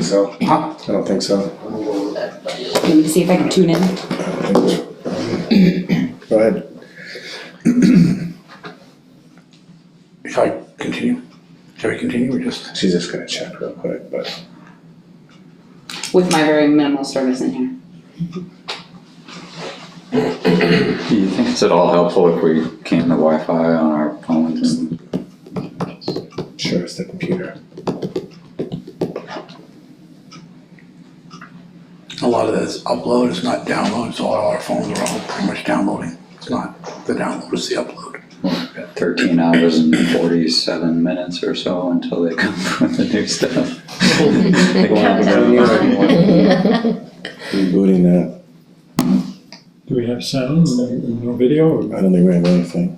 so. Huh? I don't think so. Let me see if I can tune in. Go ahead. Shall I continue? Shall we continue or just? She's just gonna check real quick, but. With my very minimal service in here. Do you think it's at all helpful if we came to Wi-Fi on our phones and Sure, it's the computer. A lot of this upload is not download, so all our phones are all pretty much downloading. It's not the download, it's the upload. we've got 13 hours and 47 minutes or so until they come with the new stuff? Rebooting that. Do we have sound and no video? Or? I don't think we have anything.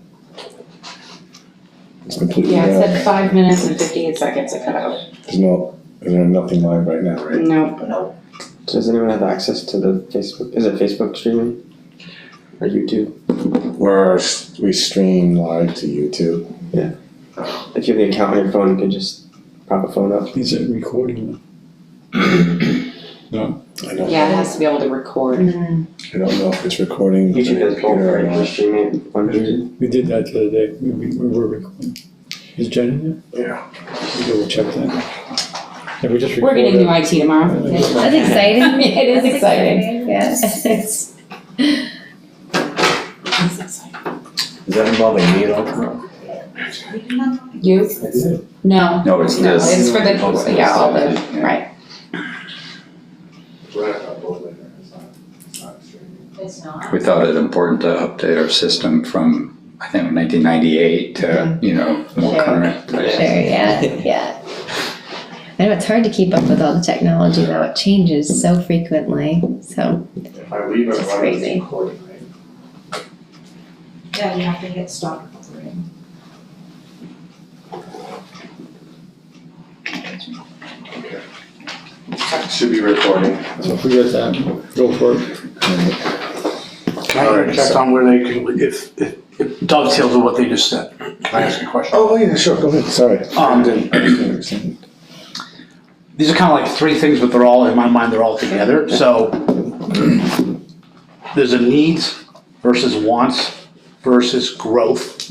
It's completely Yeah, it dead. said 5 minutes and 58 seconds it cut out. There's nothing live right now, right? No. Does anyone have access to the Facebook? Is it Facebook streaming? Or YouTube? We stream live to YouTube. If you have the account on your phone, you can just prop a phone up. Is it recording? No. I don't Yeah, it know. has to be able to record. I don't know if it's recording. YouTube does both, computer or right? You not. stream it on YouTube. We did that the other day. We were recording. Is Jen in there? Yeah. We'll go check that. Yeah, we just We're recorded. getting new IT tomorrow. Yeah. That's exciting. Yeah, it is That's exciting. Yes. It's exciting. Is that involving me at all? You? No. No, it's No, this. it's for the, yeah, all the, Yeah. right. It's not. We thought it important to update our system from, I think, 1998 to, more Sure. current. Sure, yeah. I know it's hard to keep up with all the technology though, it changes so frequently, so. If I leave it It's running, crazy. it's recording, right? Yeah, you have to hit stop recording. Should be recording. So if we get that, go for it. Can I check on where they can, if it dovetails with what they just said? Can I ask a question? Oh, yeah, sure, go ahead, sorry. I didn't understand. These are kind of like three things, but they're all, in my mind, they're all together. So there's a needs versus wants versus growth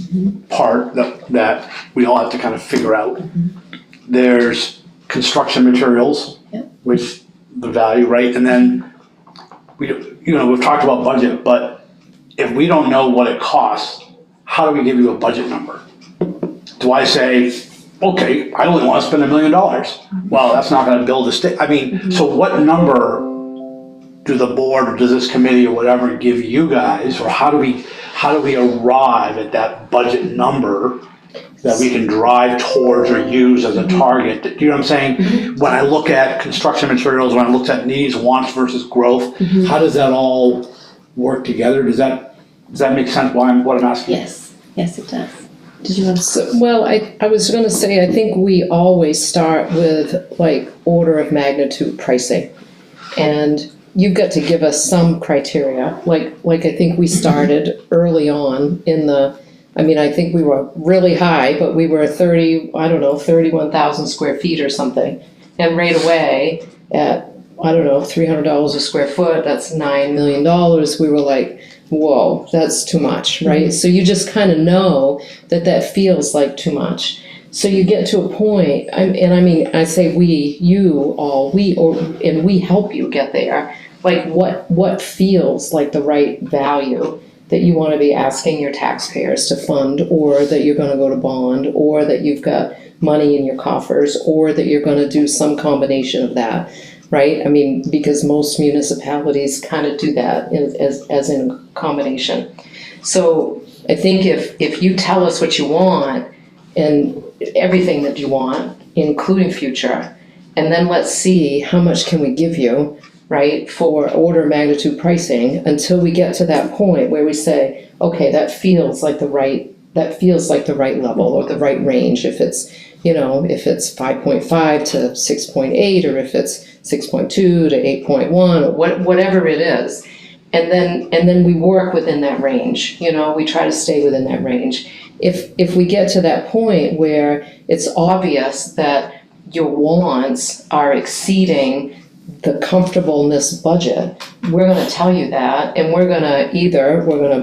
part that we all have to kind of figure out. There's construction materials, which the value, right? And then we've talked about budget, but if we don't know what it costs, how do we give you a budget number? Do I say, okay, I only want to spend $1 million. Well, that's not going to build a state. I mean, so what number do the board or does this committee or whatever give you guys, or how do we arrive at that budget number that we can drive towards or use as a target? Do you know what I'm saying? When I look at construction materials, when I look at needs, wants versus growth, how does that all work together? Does that make sense? What I'm asking? Yes, it does. Did you want to? Well, I was gonna say, I think we always start with like order of magnitude pricing. And you've got to give us some criteria, like I think we started early on I think we were really high, but we were 31,000 square feet or something. And right away at, $300 a square foot, that's $9 million, we were like, whoa, that's too much, right? So you just kind of know that feels like too much. So you get to a point, I say we help you get there. Like what feels like the right value that you want to be asking your taxpayers to fund, or that you're going to go to bond, or that you've got money in your coffers, or that you're going to do some combination of that, right? Because most municipalities kind of do that as in a combination. So I think if you tell us what you want and everything that you want, including future, and then let's see how much can we give you, right, for order of magnitude pricing until we get to that point where we say, okay, that feels like the right level or the right range. If it's 5.5 to 6.8, or if it's 6.2 to 8.1, or whatever it is. And then we work within that range, we try to stay within that range. If we get to that point where it's obvious that your wants are exceeding the comfortableness budget, we're gonna tell you that, and we're gonna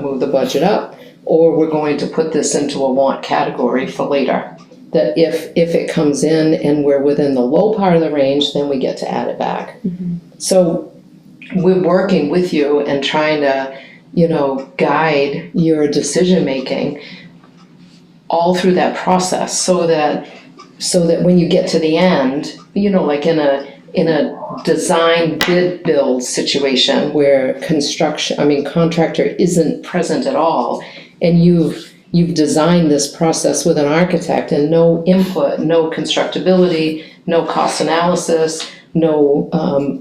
move the budget up, or we're going to put this into a want category for later. That if it comes in and we're within the low part of the range, then we get to add it back. So we're working with you and trying to, guide your decision-making all through that process so that when you get to the end, like in a design bid build situation where contractor isn't present at all, and you've designed this process with an architect and no input, no constructability, no cost analysis, no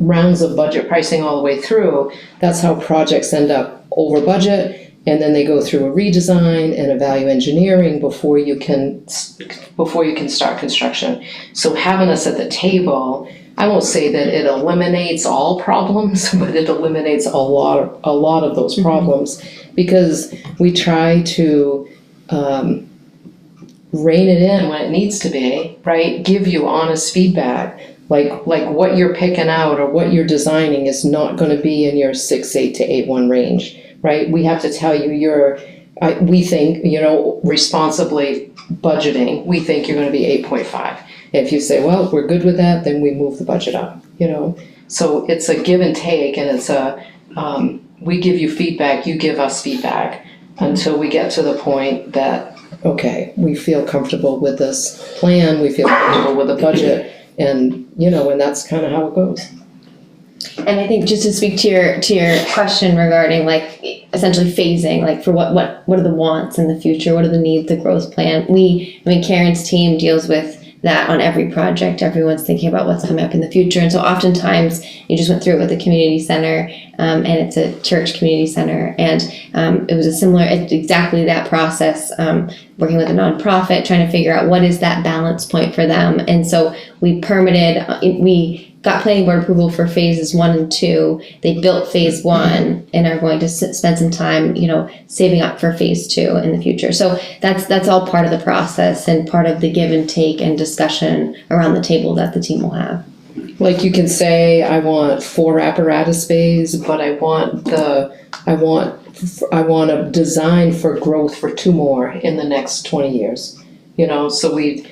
rounds of budget pricing all the way through. That's how projects end up over budget, and then they go through a redesign and a value engineering before you can start construction. So having us at the table, I won't say that it eliminates all problems, but it eliminates a lot of those problems, because we try to rein it in when it needs to be, right? Give you honest feedback. Like what you're picking out or what you're designing is not going to be in your 6.8 to 8.1 range, right? We have to tell you we think, responsibly budgeting, we think you're going to be 8.5. If you say, well, we're good with that, then we move the budget up, So it's a give and take, and it's we give you feedback, you give us feedback, until we get to the point that, okay, we feel comfortable with this plan, we feel comfortable with the budget, and and that's kind of how it goes. And I think just to speak to your question regarding essentially phasing, for what are the wants in the future, what are the needs, the growth plan. Karen's team deals with that on every project. Everyone's thinking about what's coming up in the future, and so oftentimes you just went through it with the community center, and it's a church community center, and it was exactly that process, working with a nonprofit, trying to figure out what is that balance point for them. And so we got planning board approval for phases 1 and 2. They built phase 1 and are going to spend some time, saving up for phase 2 in the future. So that's all part of the process and part of the give and take and discussion around the table that the team will have. Like you can say, I want 4 apparatus bays, but I want a design for growth for 2 more in the next 20 years. So we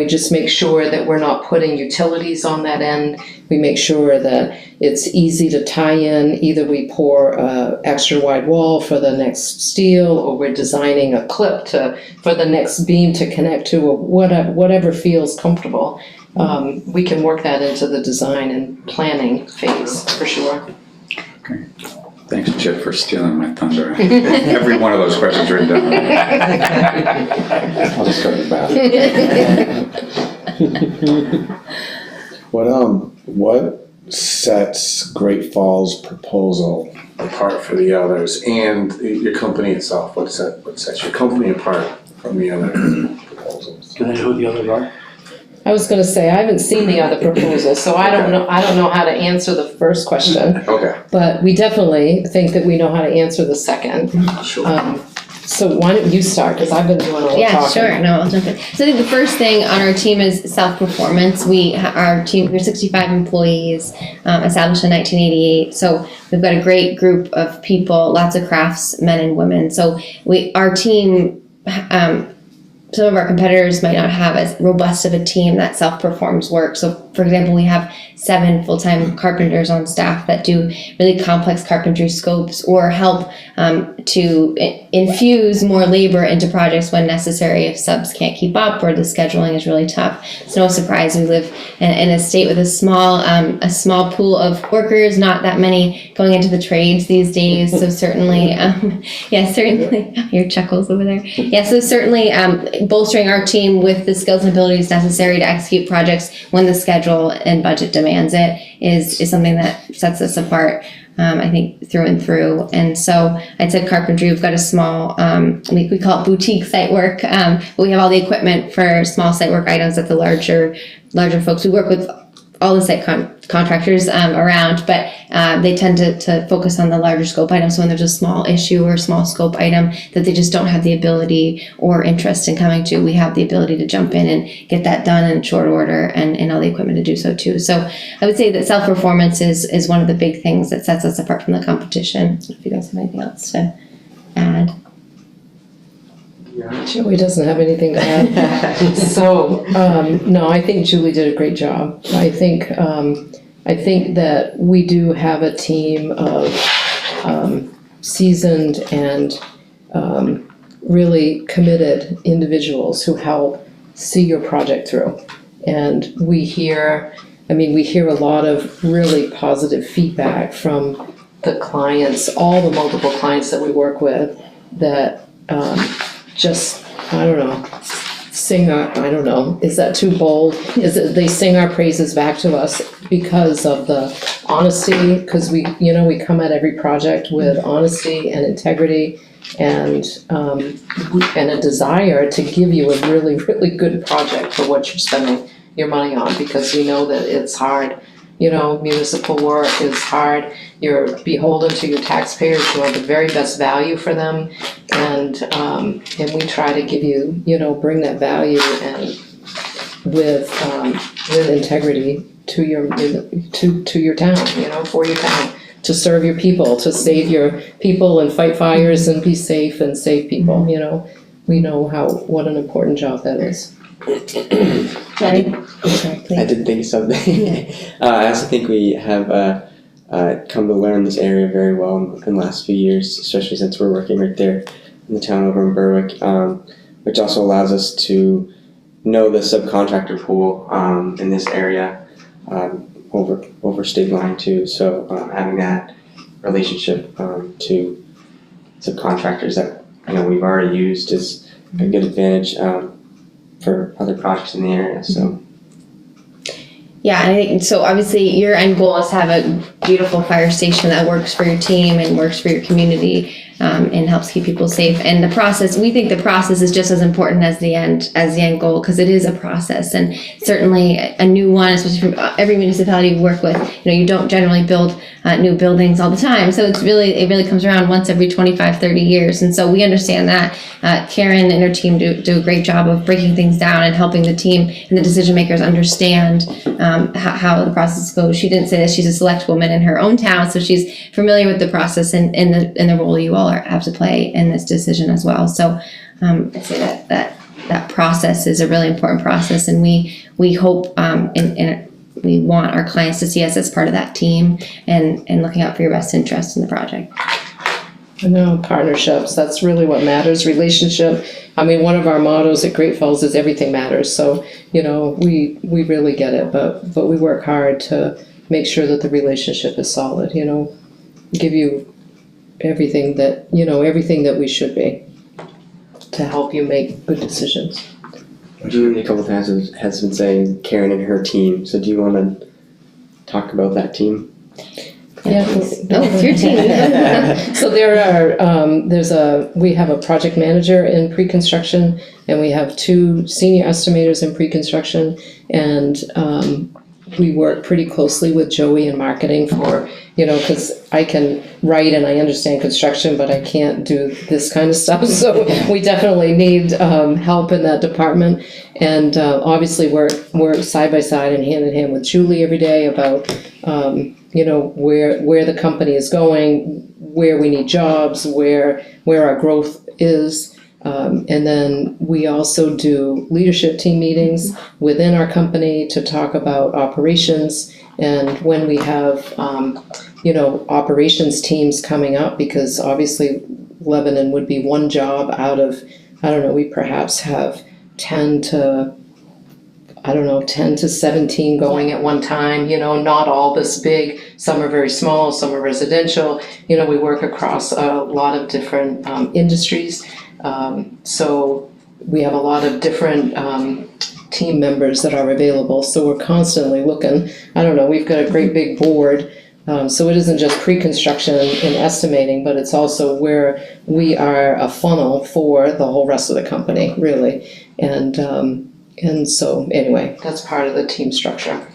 just make sure that we're not putting utilities on that end. We make sure that it's easy to tie in. Either we pour extra wide wall for the next steel, or we're designing a clip for the next beam to connect to, or whatever feels comfortable. We can work that into the design and planning phase for sure. Okay. Thanks, Chip, for stealing my thunder. Every one of those questions written down. I'll just go to the bathroom. What sets Great Falls proposal apart for the others, and your company itself? What sets your company apart from the other proposals? Do they know who the others are? I was gonna say, I haven't seen the other proposal, so I don't know how to answer the first question, Okay, but we definitely think that we know how to answer the second. sure. So why don't you start, because I've been doing all the Yeah, talking. sure. No, I'll jump in. So I think the first thing on our team is self-performance. Our team, we're 65 employees, established in 1988. So we've got a great group of people, lots of craftsmen and women. So our team, some of our competitors might not have as robust of a team that self-performs work. So for example, we have 7 full-time carpenters on staff that do really complex carpentry scopes or help to infuse more labor into projects when necessary if subs can't keep up or the scheduling is really tough. It's no surprise we live in a state with a small pool of workers, not that many going into the trades these days. So certainly, certainly, your chuckles over there. Yeah, so certainly bolstering our team with the skills and abilities necessary to execute projects when the schedule and budget demands it is something that sets us apart, I think, through and through. And so I'd said carpentry, we've got a small, we call it boutique site work, but we have all the equipment for small site work items that the larger folks. We work with all the site contractors around, but they tend to focus on the larger scope items. So when there's a small issue or small scope item that they just don't have the ability or interest in coming to, we have the ability to jump in and get that done in short order and all the equipment to do so too. So I would say that self-performance is one of the big things that sets us apart from the competition. If you guys have anything else to add. Joey doesn't have anything to add. So, no, I think Julie did a great job. I think that we do have a team of seasoned and really committed individuals who help see your project through. And we hear a lot of really positive feedback from the clients, all the multiple clients that we work with that just, I don't know, is that too bold? Is it they sing our praises back to us because of the honesty, because we come at every project with honesty and integrity and a desire to give you a really, really good project for what you're spending your money on, because we know that it's hard. Municipal work is hard. You're beholden to your taxpayers. You want the very best value for them, and we try to give you, bring that value and with integrity to your town, for your town, to serve your people, to save your people and fight fires and be safe and save people. We know what an important job that is. Right? Exactly. I did think of something. I also think we have come to learn this area very well in the last few years, especially since we're working right there in the town over in Berwick, which also allows us to know the subcontractor pool in this area over state line too. So having that relationship to subcontractors that we've already used is a good advantage for other projects in the area. So. Yeah, and I think so. Obviously, your end goal is to have a beautiful fire station that works for your team and works for your community, and helps keep people safe. And the process, we think the process is just as important as the end goal, because it is a process, and certainly a new one, especially from every municipality we work with. You don't generally build new buildings all the time, so it really comes around once every 25, 30 years. And so we understand that. Karen and her team do a great job of breaking things down and helping the team and the decision makers understand how the process goes. She didn't say that she's a select woman in her own town, so she's familiar with the process and the role you all have to play in this decision as well. So I'd say that process is a really important process, and we hope and we want our clients to see us as part of that team and looking out for your best interest in the project. I know, partnerships, that's really what matters, relationship. One of our mottos at Great Falls is everything matters. So, we really get it, but we work hard to make sure that the relationship is solid, give you everything that we should be to help you make good decisions. Julie a couple of times has been saying Karen and her team. So do you want to talk about that team? Yeah. No, it's your team. So we have a project manager in pre-construction, and we have 2 senior estimators in pre-construction, and we work pretty closely with Joey in marketing for, because I can write and I understand construction, but I can't do this kind of stuff. So we definitely need help in that department. And obviously work side by side and hand in hand with Julie every day about, where the company is going, where we need jobs, where our growth is. And then we also do leadership team meetings within our company to talk about operations. And when we have, operations teams coming up, because obviously Lebanon would be one job out of, we perhaps have 10 to 17 going at one time, not all this big. Some are very small, some are residential. We work across a lot of different industries. So we have a lot of different team members that are available. So we're constantly looking. We've got a great big board. So it isn't just pre-construction and estimating, but it's also where we are a funnel for the whole rest of the company, really. And so anyway, that's part of the team structure.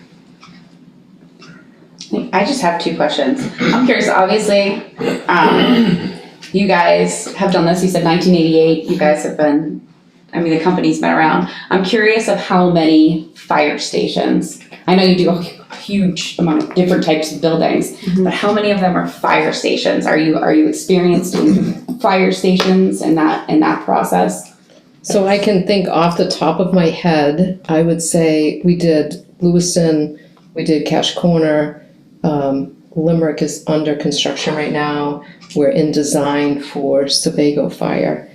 I just have two questions. I'm curious, obviously, you guys have done this, you said 1988, you guys have been, I mean, the company's been around. I'm curious of how many fire stations. I know you do a huge amount of different types of buildings, but how many of them are fire stations? Are you experienced in fire stations in that process? So I can think off the top of my head, I would say we did Lewiston, we did Cache Corner, Limerick is under construction right now. We're in design for Sebago Fire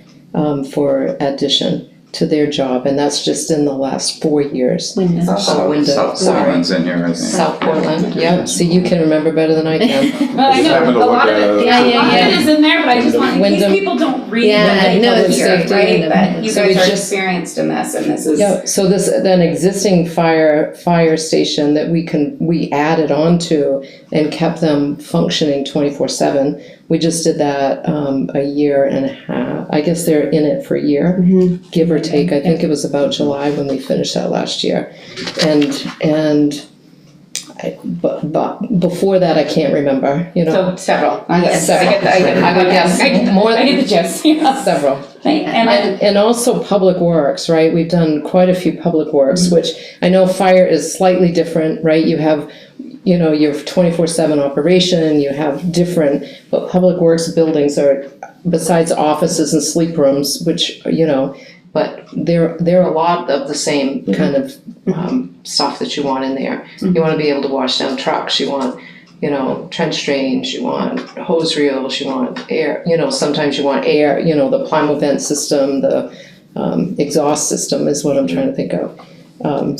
for addition to their job, and that's just in the last 4 years. South sorry. Portland's in here, I think. South Portland, yep, so you can remember better than I can. Well, I Just having know, to a look lot of at it, it. yeah, a lot of Yeah. it is in there, but I just want, in case Wyndham. people don't read Yeah, what they no, publish it's here, safety, right? Wyndham. That you So guys we are just- experienced in this, and this is. Yeah, so this, an existing fire station that we added onto and kept them functioning 24/7. We just did that, a year and a half, I guess they're in it for a year, give or take, I think it was about July when we finished that last year. But before that, I can't remember, you know, So several, I guess, Several. I get I would guess more I get the gist, yeah. several. And Also public works, right? We've done quite a few public works, which I know fire is slightly different, right? You have, you know, your 24/7 operation, you have different, but public works buildings are, besides offices and sleep rooms, which, you know, but they're a lot of the same kind of stuff that you want in there. You want to be able to wash down trucks, you want, you know, trench drains, you want hose reels, you want air, you know, sometimes you want air, you know, the Plymouth vent system, the exhaust system is what I'm trying to think of.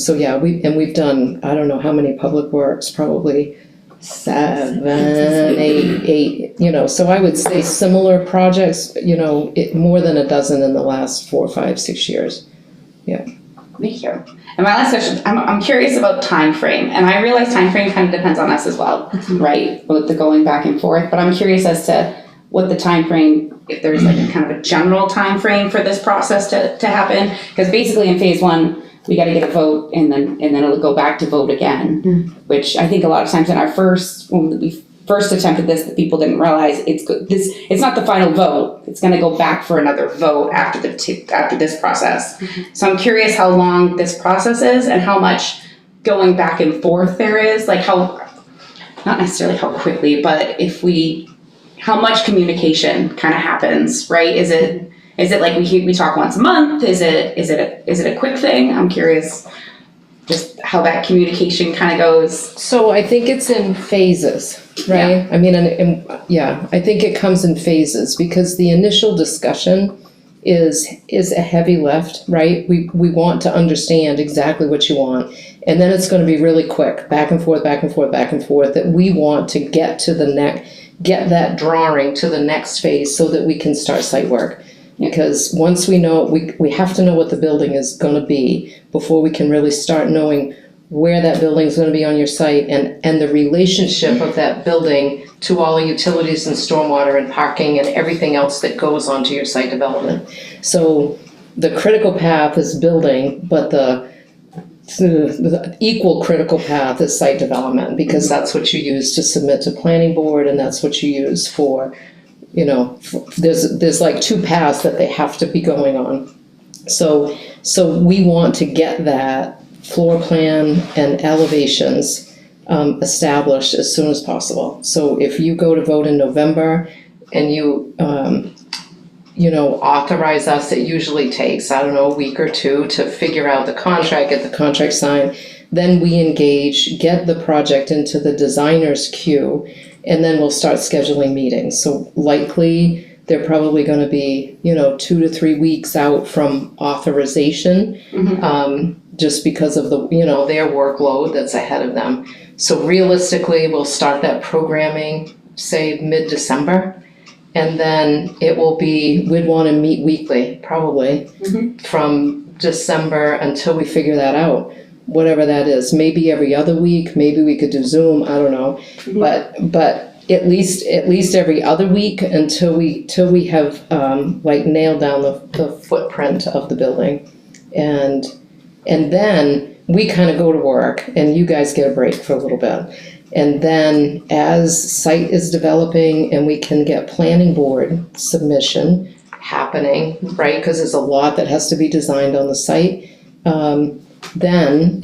So yeah, we've done, I don't know how many public works, probably 7, 8, you know, so I would say similar projects, you know, more than a dozen in the last 4, 5, 6 years. Thank you. And my last question, I'm curious about time frame, and I realize time frame kind of depends on us as well, right? With the going back and forth, but I'm curious as to what the time frame, if there's like a kind of a general time frame for this process to happen, because basically in phase 1, we got to get a vote, and then it'll go back to vote again, which I think a lot of times when we first attempted this, that people didn't realize it's not the final vote. It's going to go back for another vote after this process. So I'm curious how long this process is and how much going back and forth there is, like how, not necessarily how quickly, but how much communication kind of happens, right? Is it like we talk once a month? Is it a quick thing? I'm curious just how that communication kind of goes. So I think it's in phases, right? Yeah. I mean, I think it comes in phases because the initial discussion is a heavy lift, right? We want to understand exactly what you want. And then it's going to be really quick, back and forth, back and forth, back and forth, that we want to get get that drawing to the next phase so that we can start site work. Because once we know, we have to know what the building is going to be before we can really start knowing where that building is going to be on your site and the relationship of that building to all the utilities and stormwater and parking and everything else that goes onto your site development. So the critical path is building, but the equal critical path is site development because that's what you use to submit to planning board and that's what you use for, you know, there's like 2 paths that they have to be going on. So we want to get that floor plan and elevations established as soon as possible. So if you go to vote in November and you authorize us, it usually takes, I don't know, a week or 2 to figure out the contract, get the contract signed. Then we engage, get the project into the designer's queue, and then we'll start scheduling meetings. So likely, they're probably gonna be, 2 to 3 weeks out from authorization, just because of their workload that's ahead of them. So realistically, we'll start that programming, say, mid-December. And then it will be, we'd wanna meet weekly, probably, from December until we figure that out. Whatever that is, maybe every other week, maybe we could do Zoom, I don't know. But at least every other week until we have nailed down the footprint of the building. And then we kind of go to work and you guys get a break for a little bit. And then as site is developing and we can get planning board submission happening, right? Because there's a lot that has to be designed on the site. Then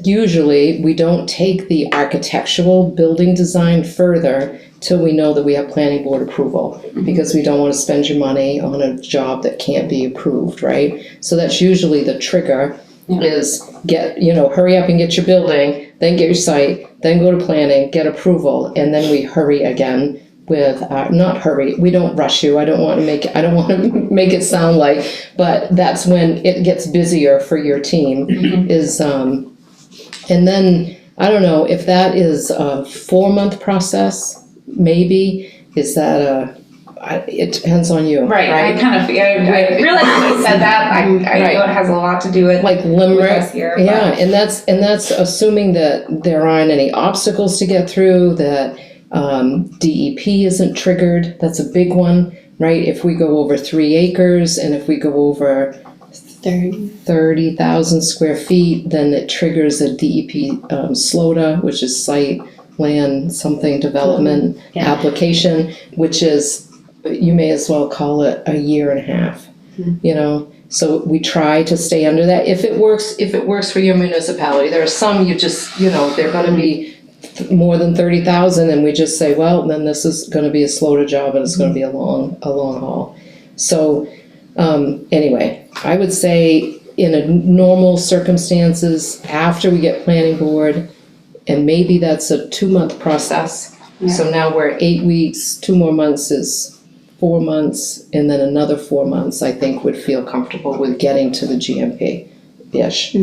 usually we don't take the architectural building design further till we know that we have planning board approval, because we don't want to spend your money on a job that can't be approved, right? So that's usually the trigger, is hurry up and get your building, then get your site, then go to planning, get approval, and then we hurry again with, not hurry, we don't rush you, I don't want to make it sound like, but that's when it gets busier for your team, is, and then, I don't know, if that is a 4-month process, maybe, is that it depends on you. Right, I realized when you said that, I know it has a lot to do with Like Limerick, us here. but- yeah, and that's assuming that there aren't any obstacles to get through, that DEP isn't triggered, that's a big one, right? If we go over 3 acres and if we go over 30,000 square feet, then it triggers a DEP SLOTA, which is site land something development application, which is, you may as well call it a 1.5 years, So we try to stay under that. If it works for your municipality, there are some you just, they're gonna be more than 30,000 and we just say, well, then this is gonna be a SLOTA job and it's gonna be a long haul. So, anyway, I would say in a normal circumstances, after we get planning board, and maybe that's a 2-month process. Yeah. So now we're 8 weeks, 2 more months is 4 months, and then another 4 months, I think would feel comfortable with getting to the GMP-ish.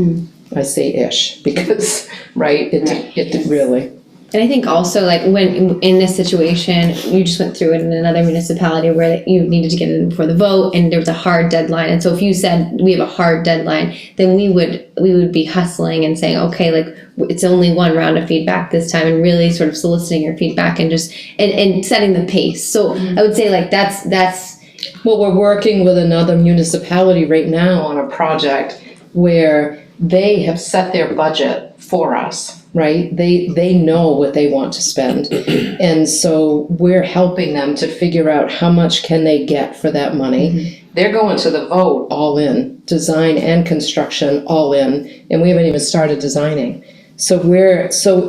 I say ish, because, right, it really. And I think also, like, when in this situation, you just went through it in another municipality where you needed to get it in before the vote, and there was a hard deadline. And so if you said we have a hard deadline, then we would be hustling and saying, okay, like, it's only 1 round of feedback this time, and really sort of soliciting your feedback and just and setting the pace. So I would say, like, that's. Well, we're working with another municipality right now on a project where they have set their budget for us, right? They know what they want to spend. And so we're helping them to figure out how much can they get for that money. They're going to the vote all in, design and construction all in, and we haven't even started designing. So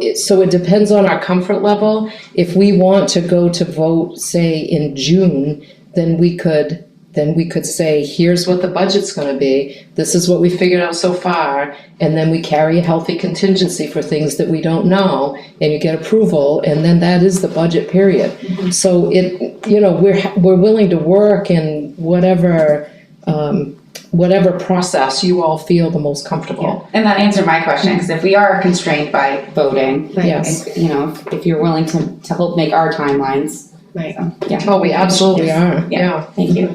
it depends on our comfort level. If we want to go to vote, say in June, then we could say, here's what the budget's gonna be, this is what we figured out so far, and then we carry a healthy contingency for things that we don't know, and you get approval, and then that is the budget period. So we're willing to work in whatever process you all feel the most comfortable. And that answered my question, because if we are constrained by voting, Yes. if you're willing to help make our timelines. Right. So, yeah. Oh, we absolutely are, Yeah. Thank you.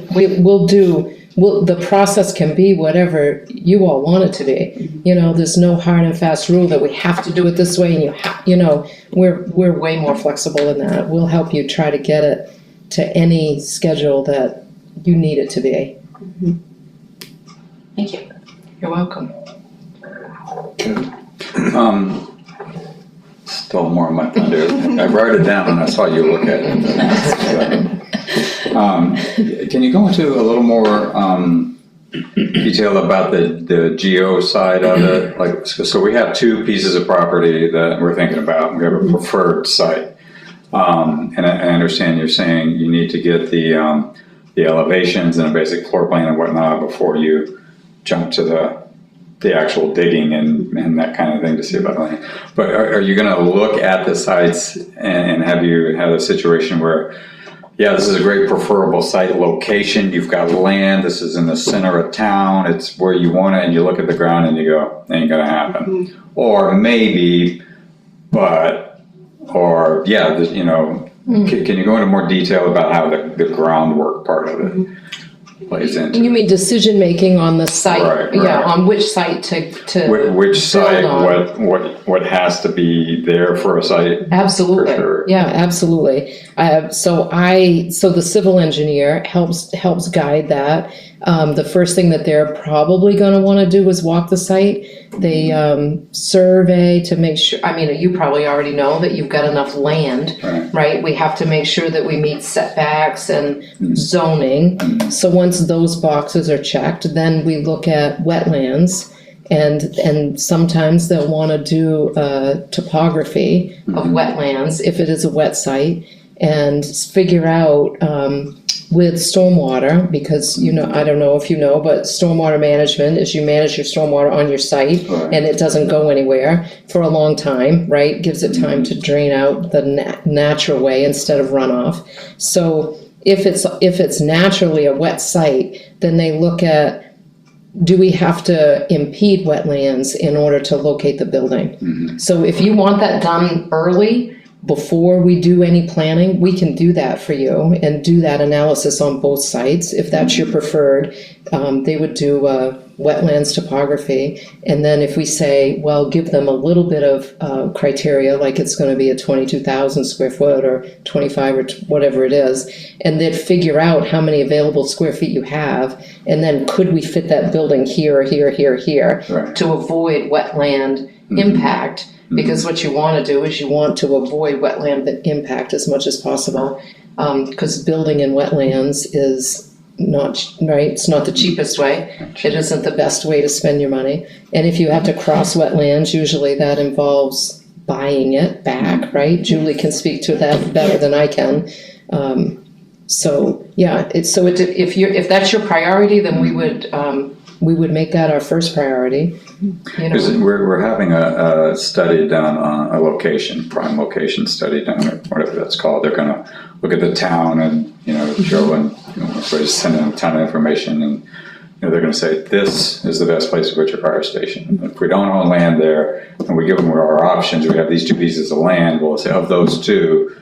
The process can be whatever you all want it to be. There's no hard and fast rule that we have to do it this way, and we're way more flexible than that. We'll help you try to get it to any schedule that you need it to be. Thank you. You're welcome. Stole more of my thunder. I wrote it down and I saw you look at it. Can you go into a little more detail about the geo side of it? Like, so we have 2 pieces of property that we're thinking about. We have a preferred site, and I understand you're saying you need to get the elevations and a basic floor plan and whatnot before you jump to the actual digging and that kind of thing to see about land. But are you going to look at the sites and have you had a situation where, yeah, this is a great preferable site location, you've got land, this is in the center of town, it's where you want it, and you look at the ground and you go, ain't gonna happen. Or maybe, can you go into more detail about how the groundwork part of it plays into? You mean decision making on the site? Right. Yeah, on which site to Which site, on. what has to be there for a site? Absolutely. For sure. Yeah, absolutely. So the civil engineer helps guide that. The first thing that they're probably gonna wanna do is walk the site. They survey to make sure, I mean, you probably already know that you've got enough land, Right. right? We have to make sure that we meet setbacks and zoning. So once those boxes are checked, then we look at wetlands. And sometimes they'll wanna do topography of wetlands if it is a wet site, and figure out with stormwater, because I don't know if you know, but stormwater management is you manage your stormwater on your site, Right. and it doesn't go anywhere for a long time, right? Gives it time to drain out the natural way instead of runoff. So if it's naturally a wet site, then they look at, do we have to impede wetlands in order to locate the building? So if you want that done early, before we do any planning, we can do that for you and do that analysis on both sites. If that's your preferred, they would do wetlands topography. And then if we say, well, give them a little bit of criteria, like it's gonna be a 22,000 square foot or 25 or whatever it is, and they'd figure out how many available square feet you have, and then could we fit that building here, or here, here, here, Right. to avoid wetland impact. Because what you want to do is you want to avoid wetland impact as much as possible, because building in wetlands is not, right, it's not the cheapest way. It isn't the best way to spend your money. And if you have to cross wetlands, usually that involves buying it back, right? Julie can speak to that better than I can. So, yeah, if that's your priority, then we would make that our first priority. Because we're having a study done on a location, prime location study done, or whatever that's called. They're gonna look at the town and, Joe and everybody's sending them a ton of information, and, they're gonna say, this is the best place to put your fire station. If we don't own land there, and we give them our options, we have these two pieces of land, we'll say, of those two,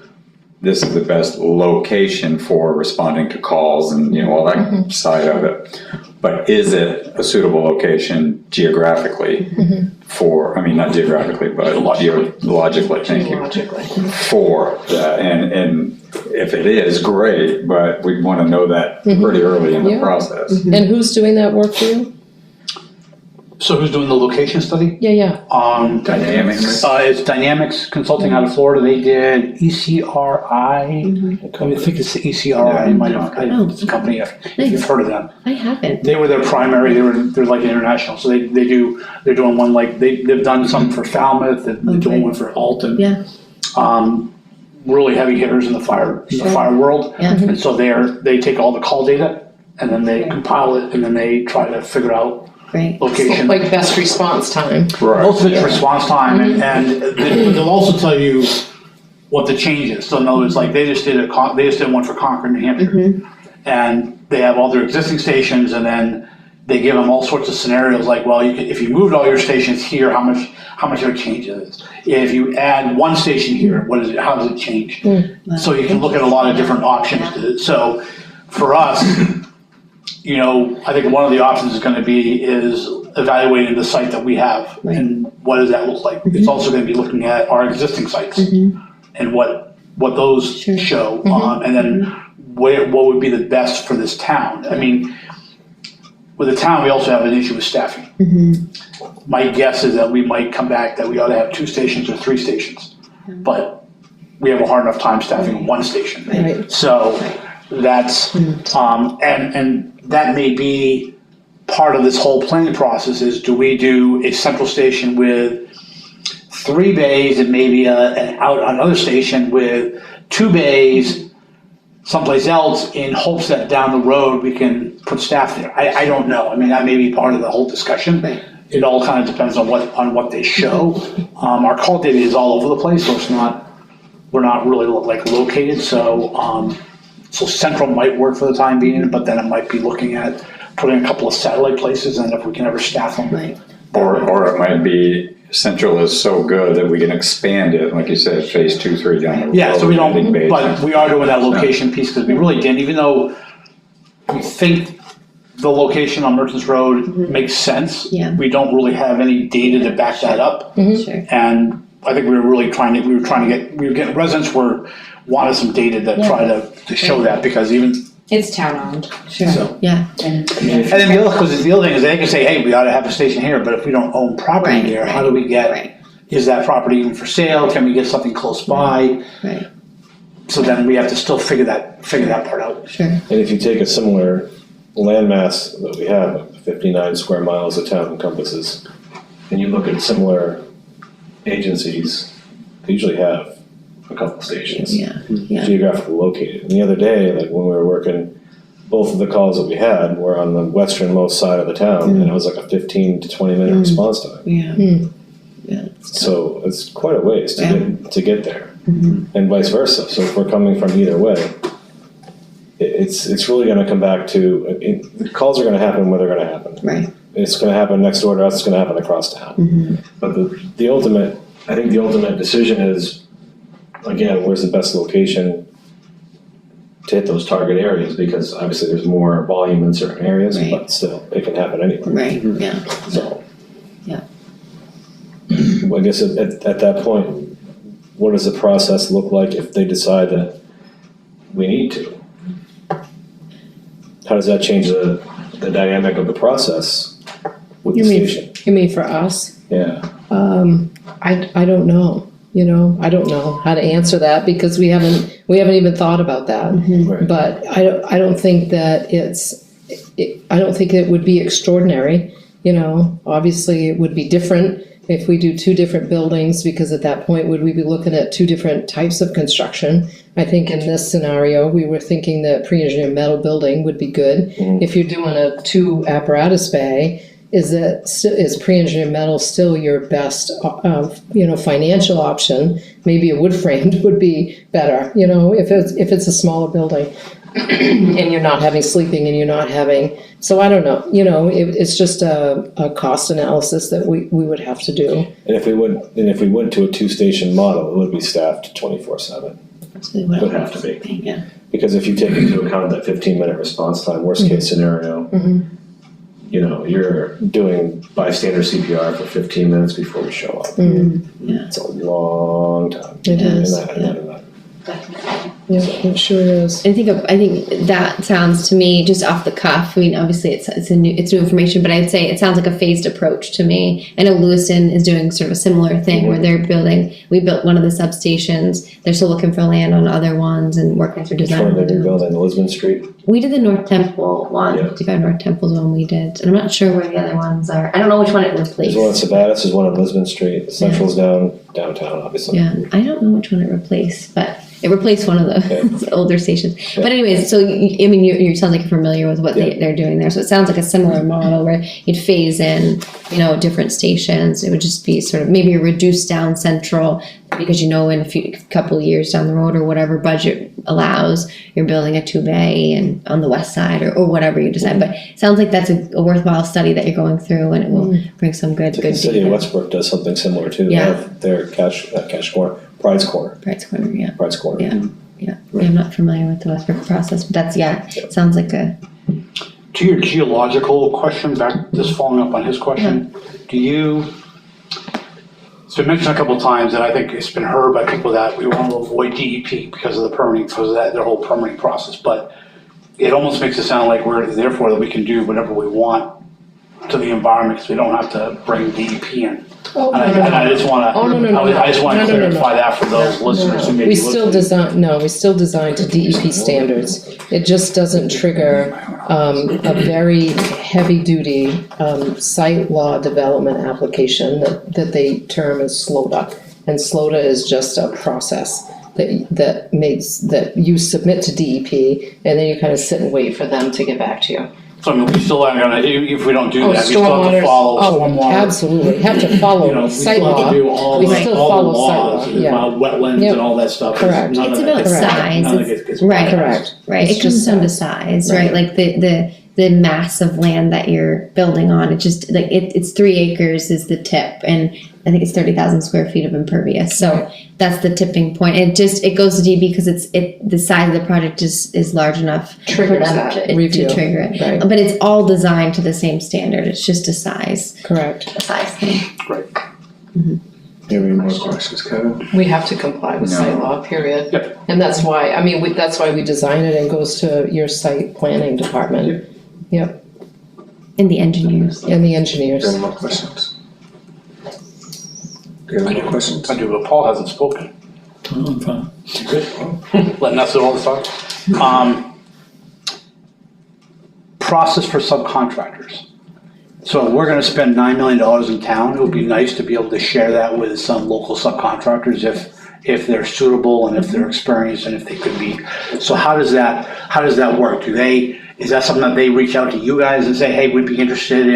this is the best location for responding to calls and, all that side of it. But is it a suitable location geographically for, not geographically, but logically, thank you. For that, and if it is, great, but we want to know that pretty early in the process. And who's doing that work for you? So who's doing the location study? Yeah. Dynamics. It's Dynamics Consulting out of Florida. They did ECRI. I think it's the ECRI. Yeah. Might have, it's a company if you've heard of them. I haven't. They were their primary. They're like international. So they're doing one like they've done some for Falmouth and they're doing one for Alton. Yeah. Really heavy hitters in the fire world. Yeah. And so they take all the call data and then they compile it and then they try to figure out Great. location. Like best response time. Right. Most of it's response time, and they'll also tell you what the change is. So in other words, like they just did one for Concord, New Hampshire, and they have all their existing stations, and then they give them all sorts of scenarios. Like, well, if you moved all your stations here, how much of a change it is? If you add one station here, what is it? How does it change? So you can look at a lot of different options. So for us. I think one of the options is going to be evaluating the site that we have and what does that look like. It's also going to be looking at our existing sites and what those show, and then what would be the best for this town. With the town, we also have an issue with staffing. My guess is that we might come back that we ought to have 2 stations or 3 stations, but we have a hard enough time staffing one station. Right. So that's and that may be part of this whole planning process is, do we do a central station with 3 bays and maybe another station with 2 bays someplace else in hopes that down the road we can put staff there? I don't know. That may be part of the whole discussion. Right. It all kind of depends on what they show. Our call data is all over the place, so we're not really located. So central might work for the time being, but then it might be looking at putting a couple of satellite places, and if we can ever staff them. Right. Or it might be central is so good that we can expand it, like you said, phase 2, 3 down the road. Yeah, so we don't, adding bays. but we are doing that location piece because we really didn't, even though we think the location on Merchants Road makes sense. Yeah. We don't really have any data to back that up. Sure. And I think we were getting residents wanted some data to try to show that, because even It's town-owned. Sure, So- yeah, And And then the other thing is they can say, hey, we ought to have a station here, but if we don't own property Right, there, how do we get, right, is that property even for sale? Can we get something close by? right, So then we have to still figure that part out. sure, And if you take a similar landmass that we have, 59 square miles the town encompasses, and you look at similar agencies, they usually have a couple stations yeah, yeah, geographically located. And the other day, like when we were working, both of the calls that we had were on the westernmost side of the town, and it was like a 15 to 20 minute response time. yeah. Hmm. Yeah. So it's quite a ways to get there, Mhm. and vice versa. So if we're coming from either way, it's really going to come back to the calls are going to happen where they're going to happen. Right. It's going to happen next door to us. It's going to happen across town. Mhm. But the ultimate, I think the ultimate decision is, again, where's the best location to hit those target areas? Because obviously there's more volume in certain areas, Right. but still, it can happen anywhere. Right, yeah, So. Yeah. Well, I guess at that point, what does the process look like if they decide that we need to? How does that change the dynamic of the process with the You mean- station? You mean for us? Yeah, I don't know, you know, I don't know how to answer that because we haven't even thought about that. right. But I don't think that I don't think it would be extraordinary, you know, obviously it would be different if we do two different buildings, because at that point, would we be looking at two different types of construction? I think in this scenario, we were thinking that pre-engineered metal building would be good. Mhm. If you're doing a two apparatus bay, is pre-engineered metal still your best, financial option? Maybe a wood framed would be better, you know, if it's a smaller building. And you're not having sleeping and you're not having, so I don't know, you know, it's just a cost analysis that we would have to do. And if we went to a two-station model, it would be staffed 24/7. that's really what it Would have to be. Yeah, Because if you take into account that 15-minute response time, worst case scenario, Mhm. you know, you're doing bystander CPR for 15 minutes before we show up. yeah, It's a long time. It is, definitely. Yeah, it sure is. I think that sounds to me just off the cuff. I mean, obviously it's new information, but I'd say it sounds like a phased approach to me. I know Lewiston is doing sort of a similar thing where they're building. We built one of the substations. They're still looking for land on other ones and working through Which one design. did they build in Lisbon Street? We did the North Temple one. Yeah. 55 North Temple's one we did, and I'm not sure where the other ones are. I don't know which one it There's replaced. one at Sabatis, there's one on Lisbon Street, Central's downtown, obviously. Yeah, I don't know which one it replaced, but it replaced one of the older stations. Yeah. But anyways, so I mean, you sound like you're familiar with what they're doing there. So it sounds like a similar model where you'd phase in, you know, different stations. It would just be sort of maybe a reduced down central because, you know, in a couple of years down the road or whatever budget allows, you're building a 2-bay and on the west side or whatever you decide. But it sounds like that's a worthwhile study that you're going through, and it will bring some good The city of data. Westbrook does something similar too. They Yeah. have their cash corner, Pride's Corner, Pride's Corner, yeah. Pride's Corner. Yeah, I'm not familiar with the Westbrook process, but that's, sounds like a, To your geological question, back, just following up on his question, it's been mentioned a couple of times, and I think it's been heard by people that we want to avoid DEP because of the permitting, because of that, their whole permitting process, but it almost makes it sound like we're therefore that we can do whatever we want to the environment, because we don't have to bring DEP in. Oh, And I just wanna, Oh, no. I just wanna No. clarify that for those listeners who may be We listening. still design to DEP standards. It just doesn't trigger a very heavy-duty site law development application that they term as SLOTA. And SLOTA is just a process that you submit to DEP, and then you kind of sit and wait for them to get back to you. So I mean, we still aren't gonna, if we don't do that, we still have to stormwater. follow Oh, stormwater. absolutely, have to You know, follow we site still have law. to do all We the, still all the follow site laws law, yeah. about wetlands Yep. and all that stuff. Correct. None of it's that about gets- size. none of It's- it gets- right. Correct. right, It's it comes just down to size. size, right? Like the mass of land that you're building on, it just, like, it's 3 acres is the tip, and I think it's 30,000 square feet of impervious, so that's the tipping point. It goes to DB because the size of the project is large enough for Triggers them that to review. trigger it. Right. But it's all designed to the same standard, it's just a size Correct. thing. You have any more questions, Kevin? We have to comply with site No. law, period. Yep. And that's why, I mean, that's why we design it and goes to your site planning department. Yep, And the engineers. and the Do you engineers. have more questions? Do you have any more questions? I do, but Paul hasn't spoken. Oh, I'm fine. Letting us do all the talk. Process for subcontractors. So if we're gonna spend $9 million in town, it would be nice to be able to share that with some local subcontractors if they're suitable and if they're experienced and if they could be. So how does that work? Is that something that they reach out to you guys and say, hey, we'd be interested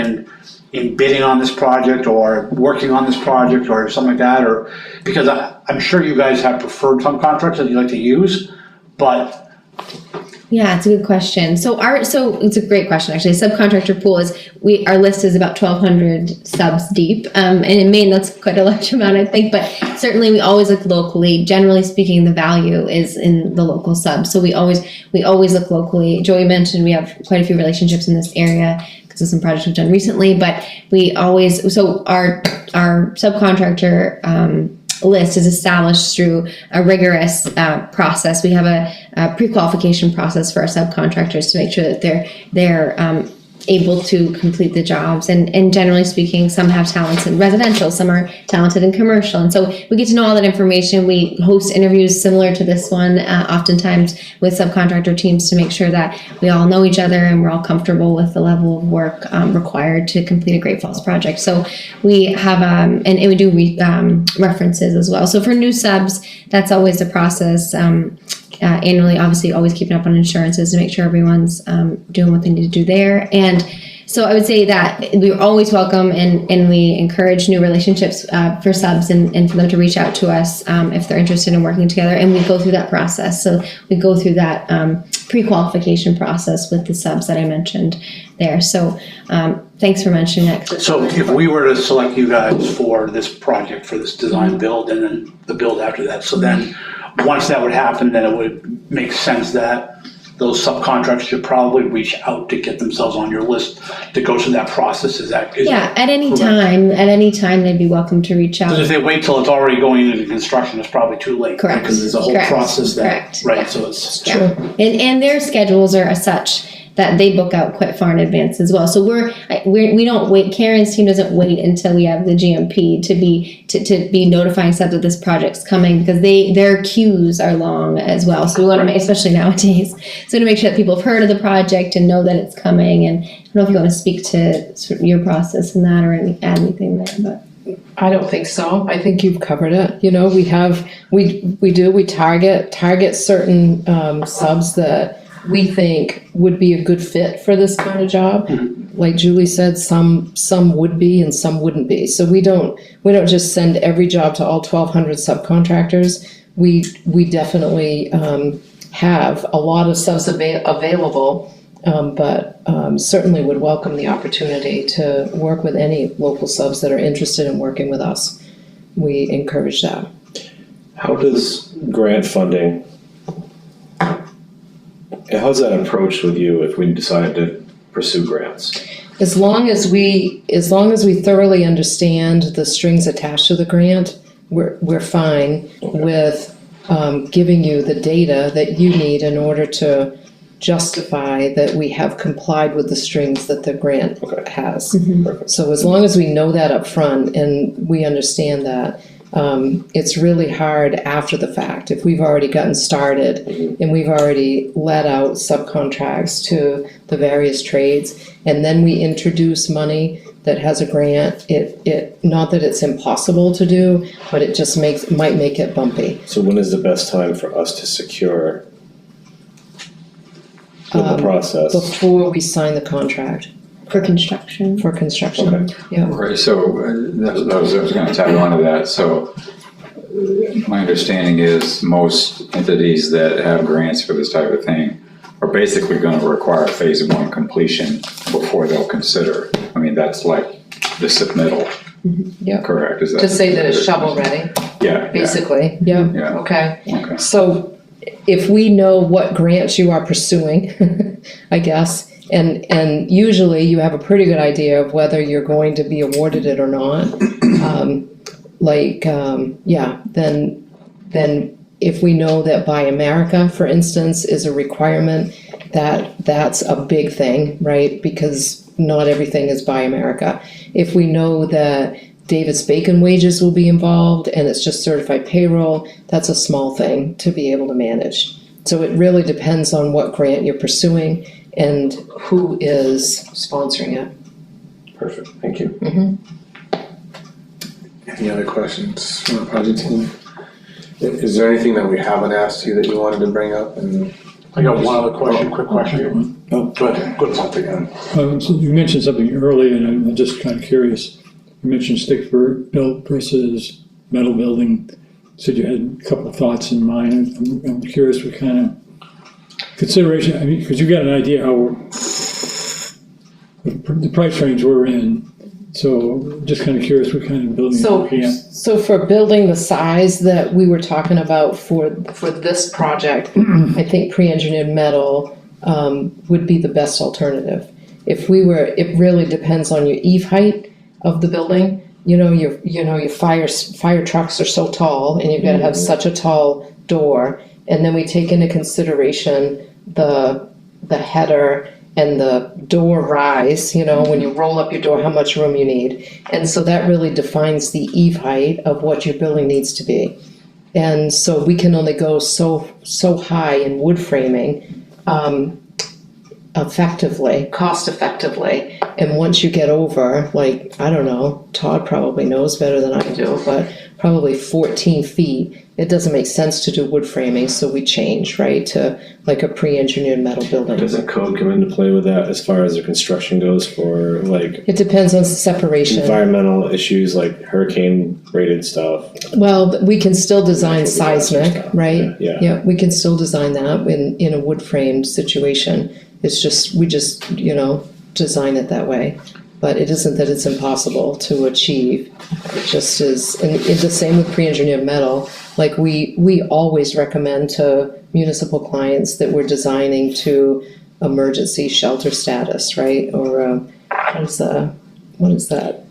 in bidding on this project or working on this project or something like that? Or, because I'm sure you guys have preferred subcontractors that you like to use, but Yeah, it's a good question. So it's a great question actually. Subcontractor pool is our list is about 1,200 subs deep, and in Maine that's quite a large amount I think. But certainly we always look locally. Generally speaking, the value is in the local subs. So we always look locally. Joey mentioned we have quite a few relationships in this area because of some projects we've done recently. But our subcontractor list is established through a rigorous process. We have a pre-qualification process for our subcontractors to make sure that they're able to complete the jobs. And generally speaking, some have talents in residential, some are talented in commercial. And so we get to know all that information. We host interviews similar to this one, oftentimes with subcontractor teams to make sure that we all know each other and we're all comfortable with the level of work required to complete a Great Falls project. So we have, and we do references as well. So for new subs, that's always a process. Annually, obviously, always keeping up on insurances to make sure everyone's doing what they need to do there. And so I would say that we're always welcome and we encourage new relationships for subs and for them to reach out to us if they're interested in working together. And we go through that process. So we go through that pre-qualification process with the subs that I mentioned there. So thanks for mentioning that. so if we were to select you guys for this project, for this design build and then the build after that, so then once that would happen, then it would make sense that those subcontractors should probably reach out to get themselves on your list to go through that process. Yeah, at any time they'd be welcome to reach out. Because if they wait till it's already going into construction, it's probably too late. Correct. Because there's a whole Correct. process that, Correct. right, Yeah. so it's. Yeah. And their schedules are as such that they book out quite far in advance as well. So we don't wait. Karen's team doesn't wait until we have the GMP to be notifying subs that this project's coming because their queues are long as well. So we want to make, especially nowadays, so to make sure that people have heard of the project and know that it's coming. And I don't know if you want to speak to sort of your process in that or add anything there, but. I don't think so. I think you've covered it. You know, we target certain subs that we think would be a good fit for this kind of job. Like Julie said, some would be and some wouldn't be. So we don't just send every job to all 1,200 subcontractors. We definitely have a lot of subs available, but certainly would welcome the opportunity to work with any local subs that are interested in working with us. We encourage that. How does grant funding, how's that approached with you if we decide to pursue grants? As long as we thoroughly understand the strings attached to the grant, we're fine with giving you the data that you need in order to justify that we have complied with the strings that the grant has. Perfect. So as long as we know that up front and we understand that, it's really hard after the fact. If we've already gotten started and we've already let out subcontracts to the various trades, and then we introduce money that has a grant, it not that it's impossible to do, but it just might make it bumpy. So when is the best time for us to secure the process? Before we sign the contract For construction. for construction. Okay. Yeah. Right, so I was going to tag on to that. So my understanding is most entities that have grants for this type of thing are basically going to require phase one completion before they'll consider. I mean, that's like the submittal. Yeah. Correct, is that? To say that it's shovel ready, Yeah. basically. Yeah. Yeah. Okay. Okay. So if we know what grants you are pursuing, I guess, and usually you have a pretty good idea of whether you're going to be awarded it or not. then if we know that Buy America, for instance, is a requirement, that's a big thing, right? Because not everything is Buy America. If we know that Davis Bacon wages will be involved and it's just certified payroll, that's a small thing to be able to manage. So it really depends on what grant you're pursuing and who is sponsoring it. Perfect, thank you. Any other questions from the project team? Is there anything that we haven't asked you that you wanted to bring up? And I got one other question, quick question. Oh, Go ahead, go something in. so you mentioned something earlier, and I'm just kind of curious. You mentioned stick built versus metal building. Said you had a couple of thoughts in mind. I'm curious what kind of consideration, I mean, because you got an idea how the price range we're in. So just kind of curious what kind of building you're looking at. So for building the size that we were talking about for this project, I think pre-engineered metal would be the best alternative. It really depends on your eave height of the building. Your fire trucks are so tall, and you've got to have such a tall door. And then we take into consideration the header and the door rise, when you roll up your door, how much room you need. And so that really defines the eave height of what your building needs to be. And so we can only go so high in wood framing cost effectively. And once you get over, I don't know, Todd probably knows better than I do, but probably 14 feet, it doesn't make sense to do wood framing, so we change, right, to a pre-engineered metal building. Doesn't code come into play with that as far as the construction goes for It depends on separation. environmental issues like hurricane rated stuff? Well, we can still design Natural disaster seismic, stuff. right? Yeah. We can still design that in a wood frame situation. It's just, we design it that way. But it isn't that it's impossible to achieve. It just is, and it's the same with pre-engineered metal. We always recommend to municipal clients that we're designing to emergency shelter status, right? Or what is that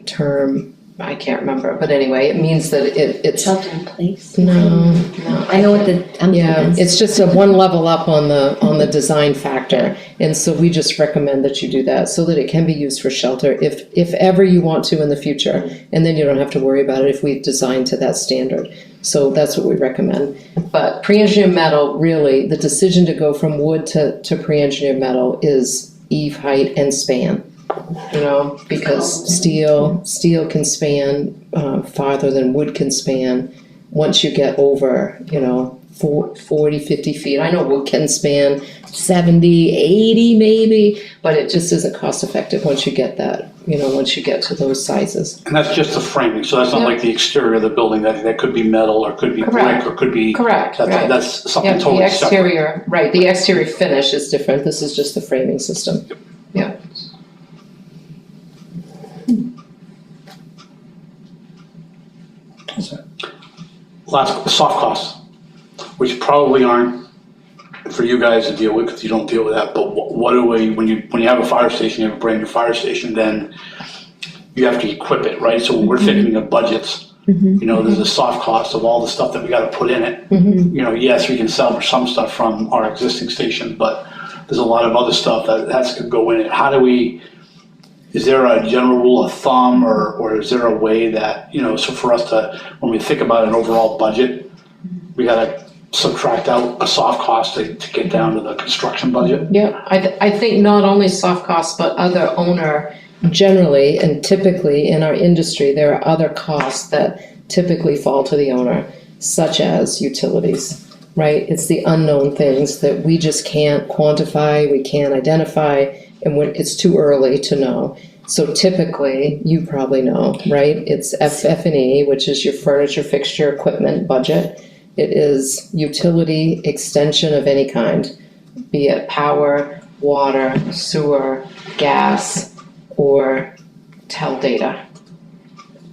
term? I can't remember, but anyway, it means that it's Shelter in place. no. I know what It's just a one level up on the design factor, and so we just recommend that you do that so that it can be used for shelter if ever you want to in the future, and then you don't have to worry about it if we design to that standard. So that's what we recommend. But pre-engineered metal, really, the decision to go from wood to pre-engineered metal is eave height and span. Because steel can span farther than wood can span once you get over, 40, 50 feet. I know wood can span 70, 80 maybe, but it just isn't cost effective once you get that, once you get to those sizes. And that's just the framing, so that's not Yep. like the exterior of the building, that could be metal, or could be Correct. brick, or could be. Correct, right. That's something Yeah, totally separate. the exterior finish is different. This is just the framing system. Yeah. Last, soft costs, which probably aren't for you guys to deal with, because you don't deal with that, but what do we, when you have a fire station, you have a brand new fire station, then you have to equip it, right? So when we're thinking of budgets, there's a soft cost of all the stuff that we gotta put in it. Yes, we can salvage some stuff from our existing station, but there's a lot of other stuff that has to go in it. How do we, is there a general rule of thumb, or is there a way that, so for us to, when we think about an overall budget, we gotta subtract out a soft cost to get down to the construction budget? Yeah, I think not only soft costs, but other owner, generally and typically in our industry, there are other costs that typically fall to the owner, such as utilities, right? It's the unknown things that we just can't quantify, we can't identify, and when it's too early to know. So typically, you probably know, right? It's FF&E, which is your furniture, fixture, equipment budget. It is utility extension of any kind, be it power, water, sewer, gas, or tel data.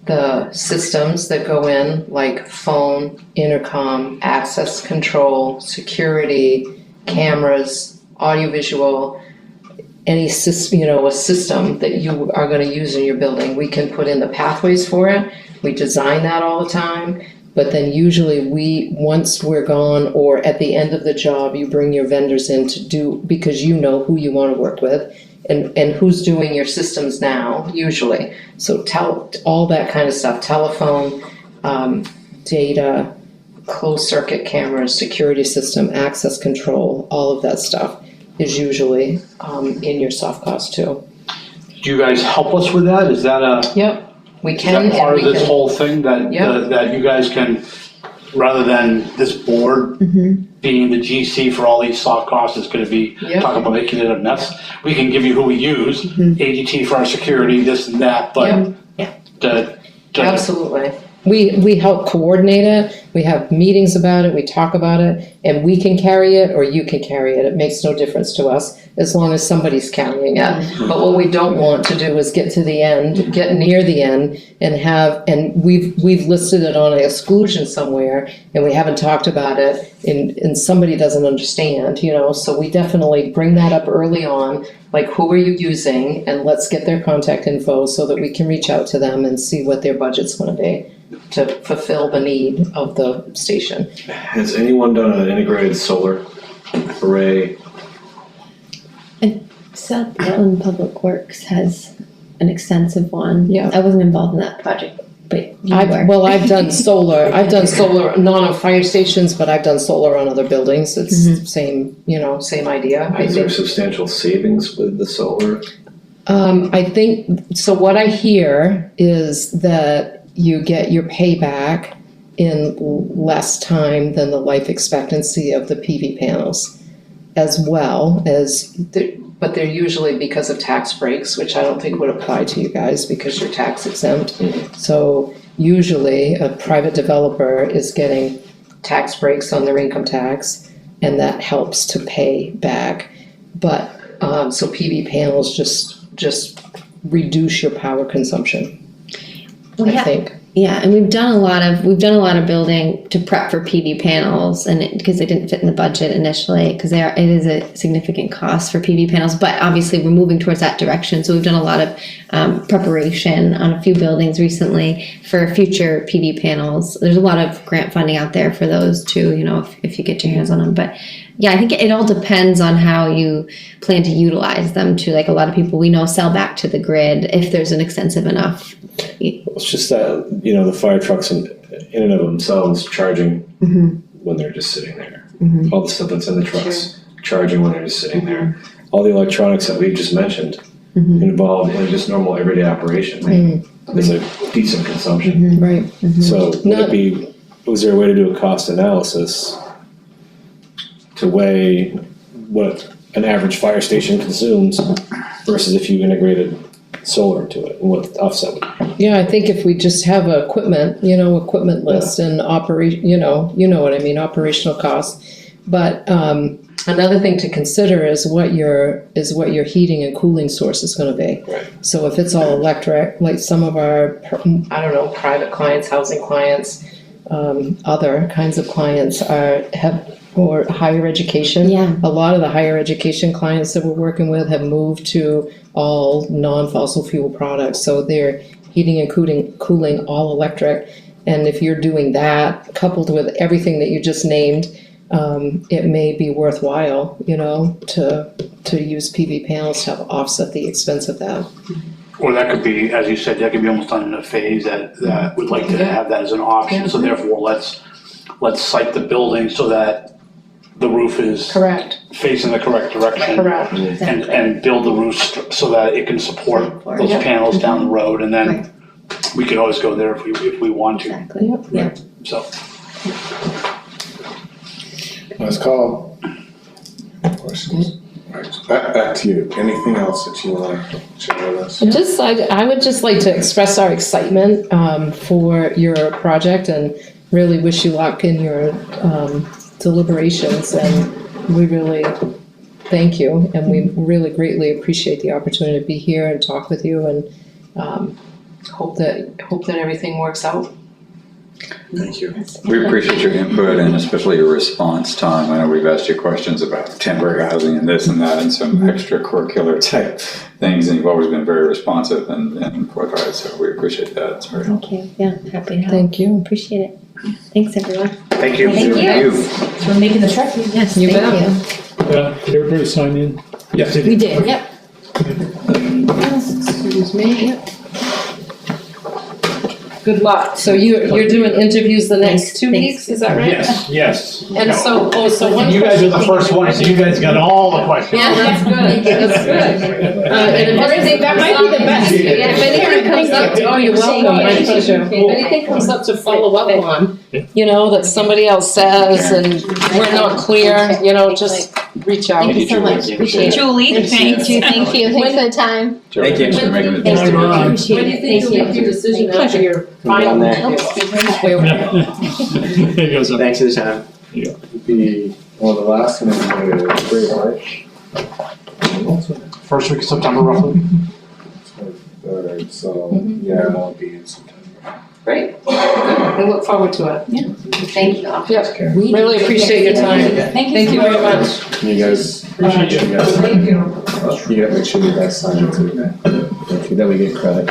The systems that go in, like phone, intercom, access control, security, cameras, audiovisual, any a system that you are gonna use in your building. We can put in the pathways for it, we design that all the time, but then usually once we're gone or at the end of the job, you bring your vendors in to do, because you know who you wanna work with and who's doing your systems now, usually. So all that kind of stuff, telephone, data, closed circuit cameras, security system, access control, all of that stuff is usually in your soft cost too. Do you guys help us with that? Is that Yep, we is can, that part and of we this can. whole thing that, Yeah. that you guys can, rather than this board being the GC for all these soft costs, is gonna be Yep. talking about making it a mess? We can give you who we use, ADT for our security, this and that, but the Absolutely. We help coordinate it, we have meetings about it, we talk about it, and we can carry it or you can carry it. It makes no difference to us as long as somebody's carrying it. But what we don't want to do is get to the end, get near the end and we've listed it on an exclusion somewhere and we haven't talked about it and somebody doesn't understand, so we definitely bring that up early on, like who are you using and let's get their contact info so that we can reach out to them and see what their budget's gonna be to fulfill the need of the station. Has anyone done an integrated solar array? South Portland Public Works has an extensive one. Yeah. I wasn't involved in that project, but you were. I've done solar, not on fire stations, but I've done solar on other buildings, it's the same, same idea, I Is there think. substantial savings with the solar? I think, so what I hear is that you get your payback in less time than the life expectancy of the PV panels, as well as, but they're usually because of tax breaks, which I don't think would apply to you guys because you're tax exempt. So usually a private developer is getting tax breaks on their income tax and that helps to pay back. But, so PV panels just reduce your power consumption, I think. Yeah, and we've done a lot of building to prep for PV panels, and because they didn't fit in the budget initially, because it is a significant cost for PV panels. But obviously, we're moving towards that direction. So we've done a lot of preparation on a few buildings recently for future PV panels. There's a lot of grant funding out there for those too. If you get your hands on them, but. Yeah, I think it all depends on how you plan to utilize them too. Like a lot of people we know sell back to the grid if there's an extensive enough. It's just that, the fire trucks in and of themselves charging when they're just sitting there. All the stuff that's in the trucks, charging when they're just sitting there. All the electronics that we've just mentioned involved in just normal everyday operation. There's a decent consumption. Right. So was there a way to do a cost analysis to weigh what an average fire station consumes versus if you integrated solar into it and what the offset would be? Yeah, I think if we just have a equipment list and operation, you know what I mean, operational costs. But another thing to consider is what your heating and cooling source is gonna be. Right. So if it's all electric, like some of our, private clients, housing clients, other kinds of clients or higher education. Yeah. A lot of the higher education clients that we're working with have moved to all non-fossil fuel products, so they're heating and cooling all electric. And if you're doing that, coupled with everything that you just named, it may be worthwhile, to use PV panels to help offset the expense of that. Or that could be, as you said, that could be almost done in a phase that would like to have that as an option. So therefore, let's site the building so that the roof is Correct. facing the correct direction. Correct. And build the roof so that it can support those panels down the road, and then we could always go there if we want to. Exactly. Yep. Yeah. So, Nice call. Questions? Right, back to you. Anything else that you want to share with us? I would just like to express our excitement for your project and really wish you luck in your deliberations, and we really thank you, and we really greatly appreciate the opportunity to be here and talk with you, and hope that everything works out. Thank you. We appreciate your input and especially your response time. I know we've asked you questions about temporary housing and this and that and some extracurricular type things, and you've always been very responsive and forthright, so we appreciate that. It's very helpful. Thank you. Yeah, happy to help. Thank you. Appreciate it. Thanks, everyone. Thank you. Thank you. So we're making the trek. Yes, You thank bet. you. Did everybody sign in? Yes. We did, yep. Excuse me. Yep. Good luck. So you're doing interviews the next 2 weeks, is that right? Yes. And so, one You guys are the first one, so you guys got all the questions. Yeah, that's good, that's good. And if anything, that might be the best. If anything comes up, oh, you're welcome, my pleasure. If anything comes up to follow up on, that somebody else says and we're not clear, just reach out. Thank you so much. Appreciate it. Julie, Thank you. Thank you. Thanks for the time. Thank you for making it. Thanks so much. Appreciate When do it. you think you'll Thank make you. your decision after your final interview? There goes up. Thanks for the time. The last one is Great March. First week of September roughly. Third, so, yeah, it'll be in September. Great. I look forward to it. Thank you. Yep. Really appreciate your time. Thank you very much. Can you guys, appreciate you guys. Thank you. You gotta make sure you guys sign it too. Thank you, then we get credit.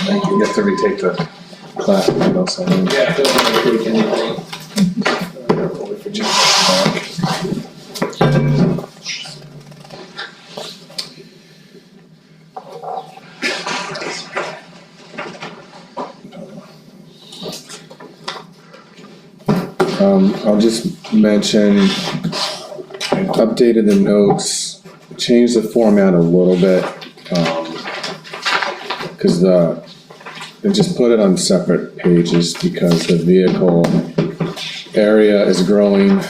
Thank you, you have to retake the class, you know, so. Yeah, don't take anything. Wait for Jim to come back. I'll just mention, I updated the notes, changed the format a little bit, cause I just put it on separate pages because the vehicle area is growing.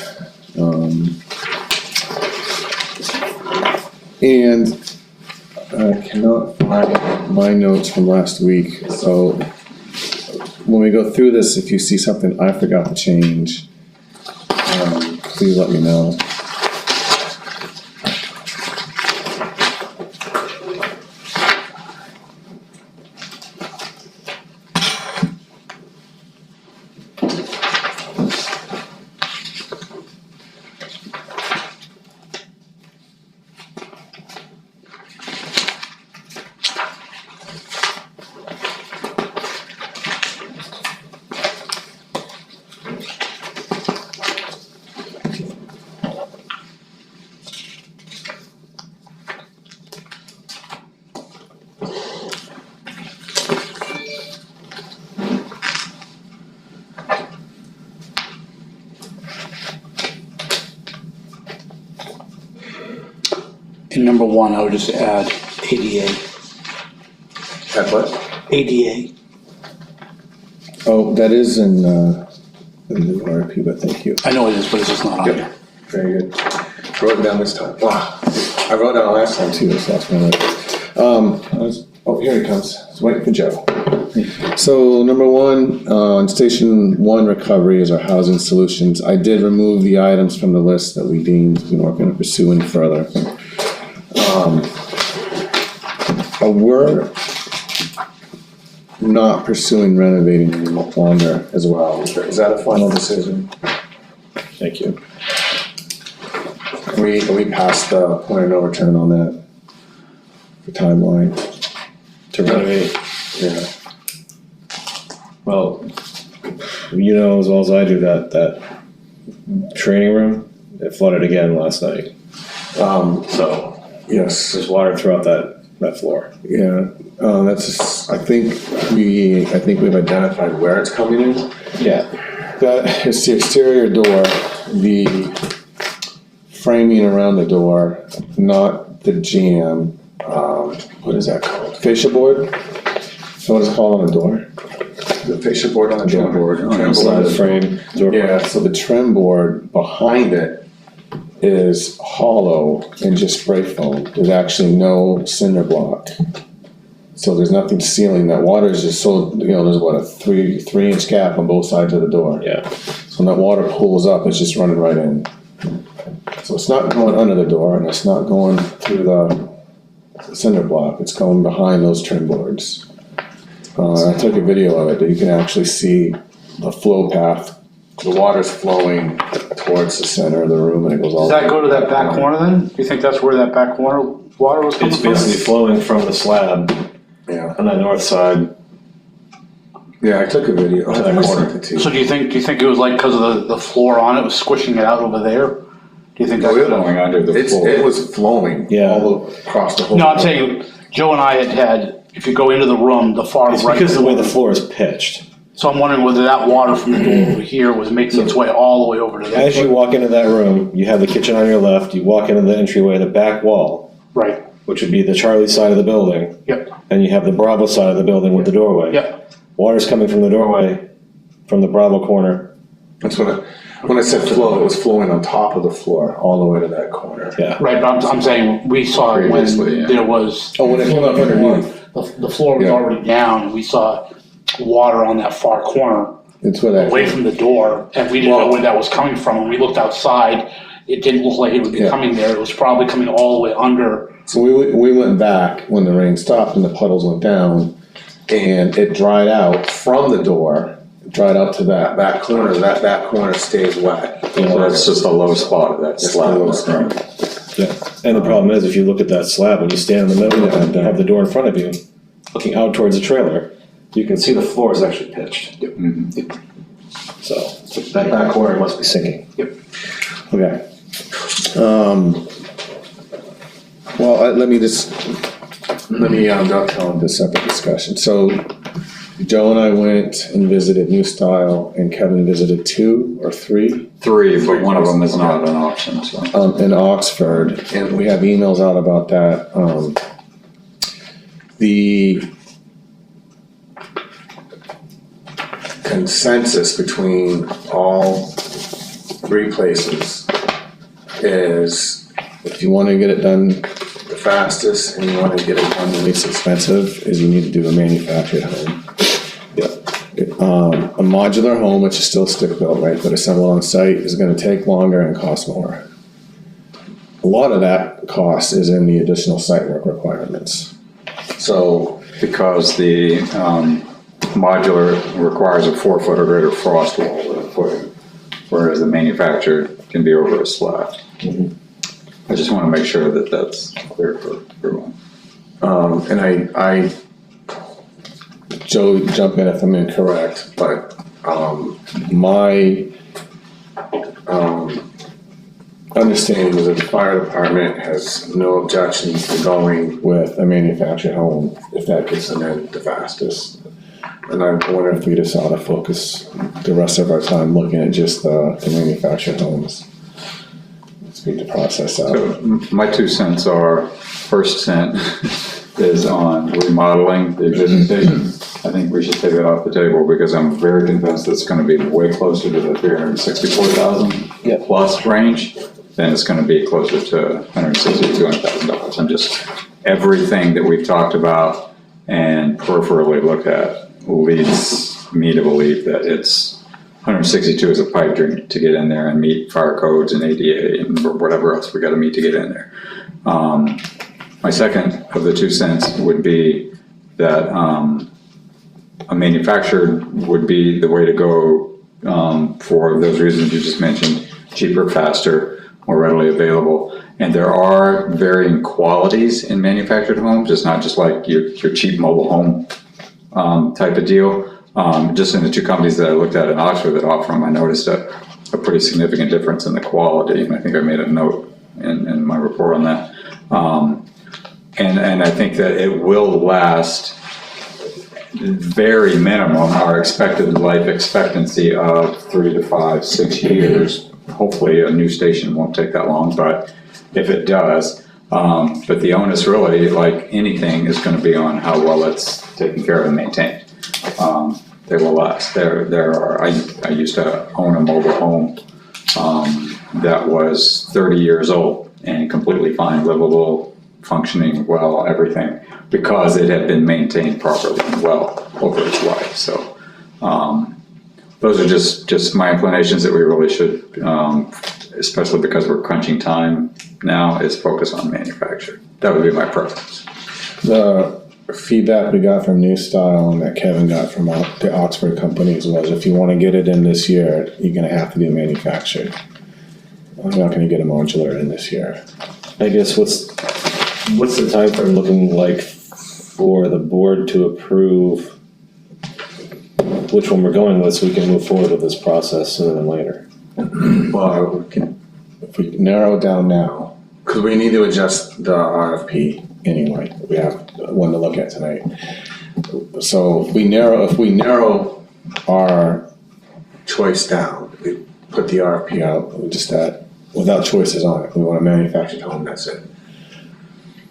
And I cannot find my notes from last week, so when we go through this, if you see something I forgot to change, please let me know. In number 1, I would just add ADA. At what? ADA. Oh, that is in the new RFP, but thank you. I know it is, but it's just not on Yep. here. Very good. Wrote it down this time. Wow. I wrote it down last time too, this last one. Oh, here he comes. I was waiting for Joe. So number 1, on Station 1 recovery is our housing solutions. I did remove the items from the list that we deemed we weren't gonna pursue any further. We're not pursuing renovating any longer as well. Is that a final decision? Thank you. Are we past the point of no return on that? The timeline to renovate? Yeah. Well, you know as well as I do that training room, it flooded again last night. So Yes. there's water throughout that floor. Yeah, that's, I think we've identified where it's coming in. Yeah. That is the exterior door, the framing around the door, not the jamb, what is that called? Fascia board? So what is it called on the door? The fascia board on the door. Trim board on the Trim Side board. of the frame, door. Yeah, so the trim board behind it is hollow and just spray foam. There's actually no cinder block. So there's nothing sealing that. Water is just so, there's what, a 3-inch gap on both sides of the door. Yeah. So when that water pulls up, it's just running right in. So it's not going under the door and it's not going through the cinder block. It's going behind those trim boards. I took a video of it, but you can actually see the flow path. The water's flowing towards the center of the room and it goes all. Does that go to that back corner then? Do you think that's where that back corner water was coming It's from? basically flowing from the slab Yeah, on that north side. yeah, I took a video. To that I corner. sent it to you. So do you think it was like because of the floor on it was squishing it out over there? Do you think that's? Going under the floor. It was flowing Yeah. all across the whole. No, I'm saying, Joe and I had, if you go into the room, the far right. It's because of the way the corner. floor is pitched. So I'm wondering whether that water from the door over here was making its way all the way over to there. As you walk into that room, you have the kitchen on your left, you walk into the entryway, the back wall, Right, which would be the Charlie side of the building. Yep. And you have the Bravo side of the building with the doorway. Yep. Water's coming from the doorway, from the Bravo corner. That's when I said flow, it was flowing on top of the floor, all the way to that corner. Yeah. right, but I'm saying, we saw it when Previously, yeah. there was. Oh, when it came up underneath, The floor was Yeah. already down, and we saw water on that far corner, it's where that. away from the door, and we didn't know Well- where that was coming from. When we looked outside, it didn't look like it would be Yeah. coming there, it was probably coming all the way under. So we went back when the rain stopped and the puddles went down, and it dried out from the door, dried out to that back corner. That back corner stays wet. So that's just a low spot of that That's the slab. low spot. Yeah. And the problem is, if you look at that slab, when you stand in the middle and have the door in front of you, looking out towards the trailer, you can see the floor is actually pitched. So that back corner must be sinking. Okay. Well, let me dovetail into a separate discussion. So Joe and I went and visited New Style, and Kevin visited 2 or 3 3, but one of them is not an option, so. in Oxford, and we have emails out about that. The consensus between all 3 places is if you want to get it done the fastest and you want to get it done the least expensive, is you need to do a manufactured home. A modular home, which is still stick built, right, but assembled on site, is going to take longer and cost more. A lot of that cost is in the additional site work requirements. So, Because the modular requires a 4-foot or greater frost wall with a footing, whereas the manufactured can be over a slab. I just want to make sure that that's clear for everyone. and Joe, jump in if I'm incorrect, but, my, understanding is that the fire department has no objections to going with a manufactured home if that gets them in the fastest. And I wonder if we just ought to focus the rest of our time looking at just the manufactured homes. Speed the process out. So my 2 cents are, first cent is on remodeling the existing station. I think we should take that off the table because I'm very convinced it's gonna be way closer to the $364,000 plus range than it's gonna be closer to $160,000 to $200,000. I'm just, everything that we've talked about and peripherally looked at leads me to believe that it's 162 is a pipe dream to get in there and meet fire codes and ADA and whatever else we gotta meet to get in there. My second of the 2 cents would be that a manufactured would be the way to go for those reasons you just mentioned, cheaper, faster, more readily available. And there are varying qualities in manufactured homes. It's not just like your cheap mobile home type of deal. Just in the 2 companies that I looked at in Oxford that offer them, I noticed a pretty significant difference in the quality. And I think I made a note in my report on that. And I think that it will last very minimum, our expected life expectancy of 3 to 5, 6 years. Hopefully a new station won't take that long, but if it does, but the onus really, like anything, is gonna be on how well it's taken care of and maintained. They will last. I used to own a mobile home that was 30 years old and completely fine, livable, functioning well, everything, because it had been maintained properly and well over its life. So those are just my inclinations that we really should, especially because we're crunching time now, is focus on manufacturing. That would be my preference. feedback we got from New Style and that Kevin got from the Oxford companies was if you want to get it in this year, you're going to have to do manufactured. I'm not going to get a modular in this year. I guess what's the time frame looking like for the board to approve which one we're going with so we can move forward with this process sooner than later? Well, if we narrow it down now, because we need to adjust the RFP anyway. We have one to look at tonight. So if we narrow our choice down, we put the RFP out, we just that without choices on it. We want a manufactured home, that's it.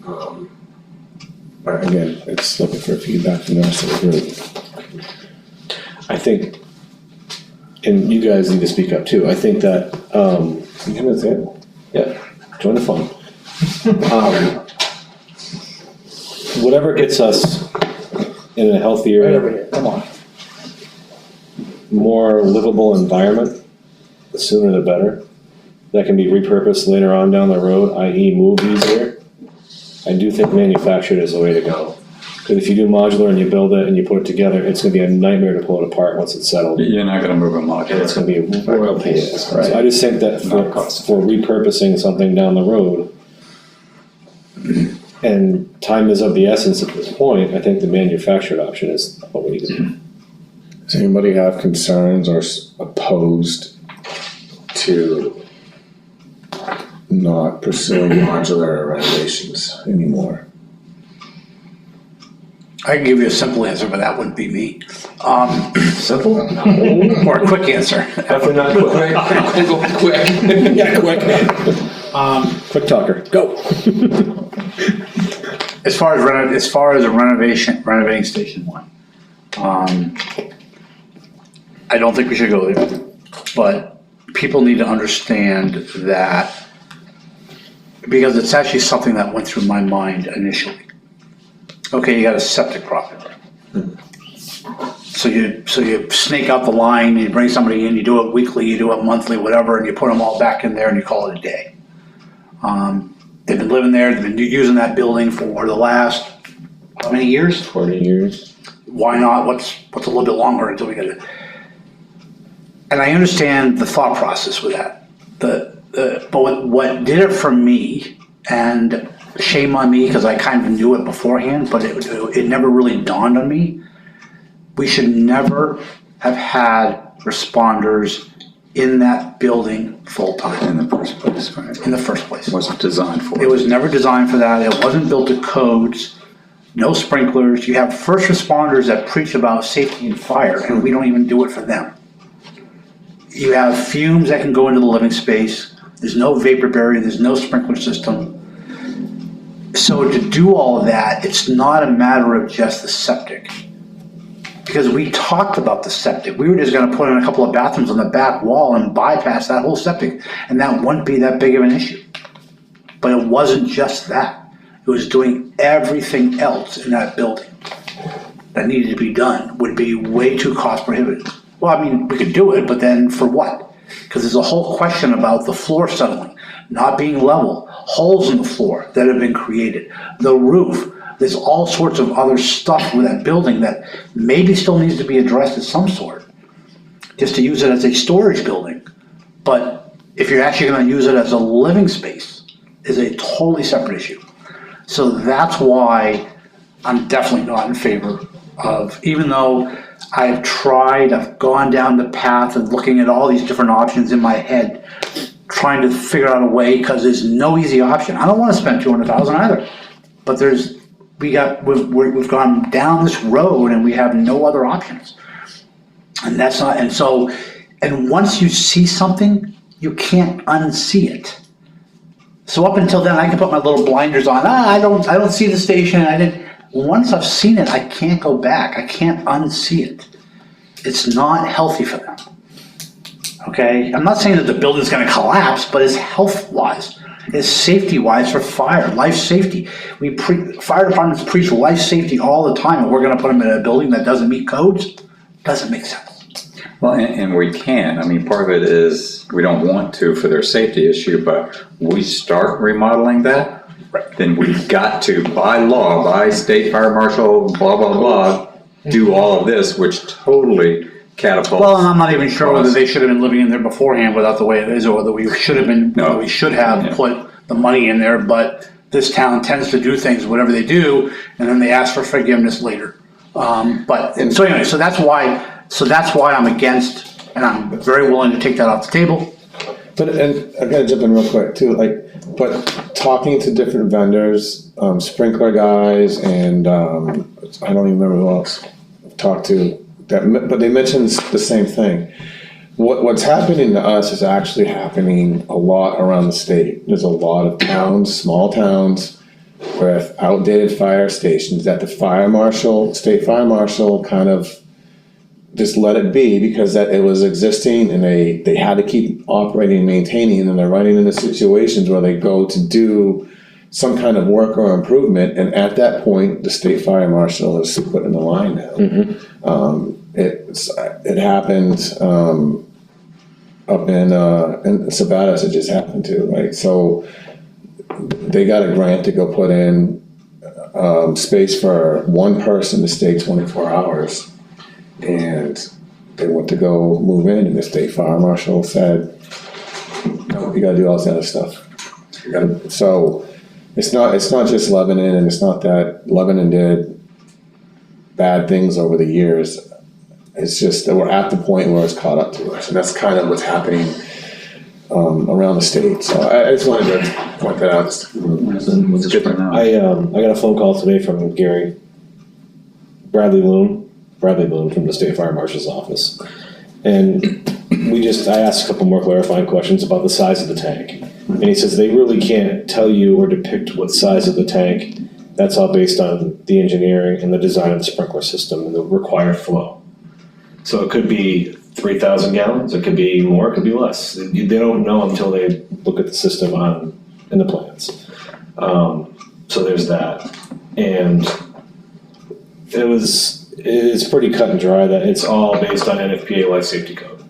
But again, it's looking for feedback from the rest of the group. I think, and you guys need to speak up too, I think that, You come to the table. yeah, join the fun. Whatever gets us in a healthier, Come on. more livable environment, the sooner the better. That can be repurposed later on down the road, i.e. move easier. I do think manufactured is the way to go. Because if you do modular and you build it and you put it together, it's gonna be a nightmare to pull it apart once it's settled. You're not gonna move a And it's modular. gonna be a royal pain. So Right. I just think that Not cost. for repurposing something down the road, and time is of the essence at this point, I think the manufactured option is what we need to do. Does anybody have concerns or opposed to not pursuing modular renovations anymore? I can give you a simple answer, but that wouldn't be me. Simple? Or a quick answer. Definitely not quick. Yeah, quick. Quick talker, go. As far as a renovating Station 1, I don't think we should go there, but people need to understand that, because it's actually something that went through my mind initially. Okay, you got a septic problem. So you snake out the line, you bring somebody in, you do it weekly, you do it monthly, whatever, and you put them all back in there and you call it a day. They've been living there, they've been using that building for the last, how many years? 20 years. Why not? What's a little bit longer until we get it? And I understand the thought process with that. But what did it for me, and shame on me because I kind of knew it beforehand, but it never really dawned on me. We should never have had responders in that building full-time. In the first place, right? In the first place. It wasn't designed for It was never designed for that. It wasn't built to codes, no sprinklers. You have first responders that preach about safety and fire, and we don't even do it for them. You have fumes that can go into the living space. There's no vapor barrier, there's no sprinkler system. So to do all of that, it's not a matter of just the septic. Because we talked about the septic. We were just gonna put in a couple of bathrooms on the back wall and bypass that whole septic, and that wouldn't be that big of an issue. But it wasn't just that. It was doing everything else in that building that needed to be done would be way too cost prohibitive. Well, I mean, we could do it, but then for what? Because there's a whole question about the floor settling, not being level, holes in the floor that have been created, the roof. There's all sorts of other stuff with that building that maybe still needs to be addressed of some sort, just to use it as a storage building. But if you're actually gonna use it as a living space, is a totally separate issue. So that's why I'm definitely not in favor of, even though I've gone down the path of looking at all these different options in my head, trying to figure out a way, because there's no easy option. I don't wanna spend $200,000 either, but we've gone down this road and we have no other options. And that's not, and once you see something, you can't unsee it. So up until then, I can put my little blinders on, I don't see the station, once I've seen it, I can't go back, I can't unsee it. It's not healthy for them. Okay, I'm not saying that the building's gonna collapse, but it's health-wise, it's safety-wise for fire, life safety. Fire departments preach life safety all the time, and we're gonna put them in a building that doesn't meet codes? Doesn't make sense. Well, and we can. I mean, part of it is we don't want to for their safety issue, but we start remodeling that. then we've got to, by law, by state fire marshal, blah, blah, blah, do all of this, which totally catapults. Well, and I'm not even sure whether they should have been living in there beforehand without the way it is, or whether we should have been, No. we should have put the money in there, but this town tends to do things, whatever they do, and then they ask for forgiveness later. So anyway, so that's why I'm against, and I'm very willing to take that off the table. But, and I gotta jump in real quick too, but talking to different vendors, sprinkler guys, and, I don't even remember who else I've talked to, but they mentioned the same thing. What's happening to us is actually happening a lot around the state. There's a lot of towns, small towns, with outdated fire stations that the state fire marshal kind of just let it be because that it was existing and they had to keep operating and maintaining, and then they're running into situations where they go to do some kind of work or improvement, and at that point, the state fire marshal is putting the line down. It happened up in Sabatas, it just happened to, right? So they got a grant to go put in space for one person to stay 24 hours. And they went to go move in, and the state fire marshal said, no, you gotta do all this other stuff. So it's not just Lebanon, and it's not that Lebanon did bad things over the years. It's just that we're at the point where it's caught up to us, and that's kind of what's happening around the state. So I just wanted to point that out. What's different now? I got a phone call today from Gary Bradley Loon from the state fire marshal's office. And I asked a couple more clarifying questions about the size of the tank. And he says they really can't tell you or depict what size of the tank. That's all based on the engineering and the design of the sprinkler system and the required flow. So it could be 3,000 gallons, it could be more, it could be less. They don't know until they look at the system in the plans. So there's that. And it's pretty cut and dry that it's all based on NFPA life safety code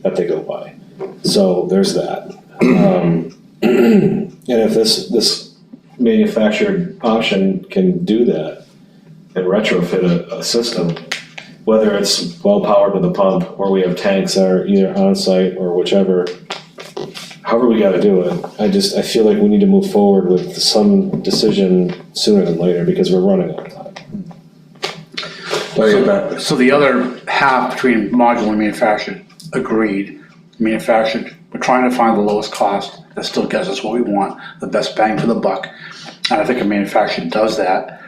that they go by. So there's that. And if this manufactured option can do that and retrofit a system, whether it's well powered with a pump or we have tanks that are either on site or whichever, however we gotta do it, I feel like we need to move forward with some decision sooner than later because we're running out of time. So the other half between modular and manufactured, agreed. Manufactured, we're trying to find the lowest cost that still gets us what we want, the best bang for the buck. And I think a manufacturer does that.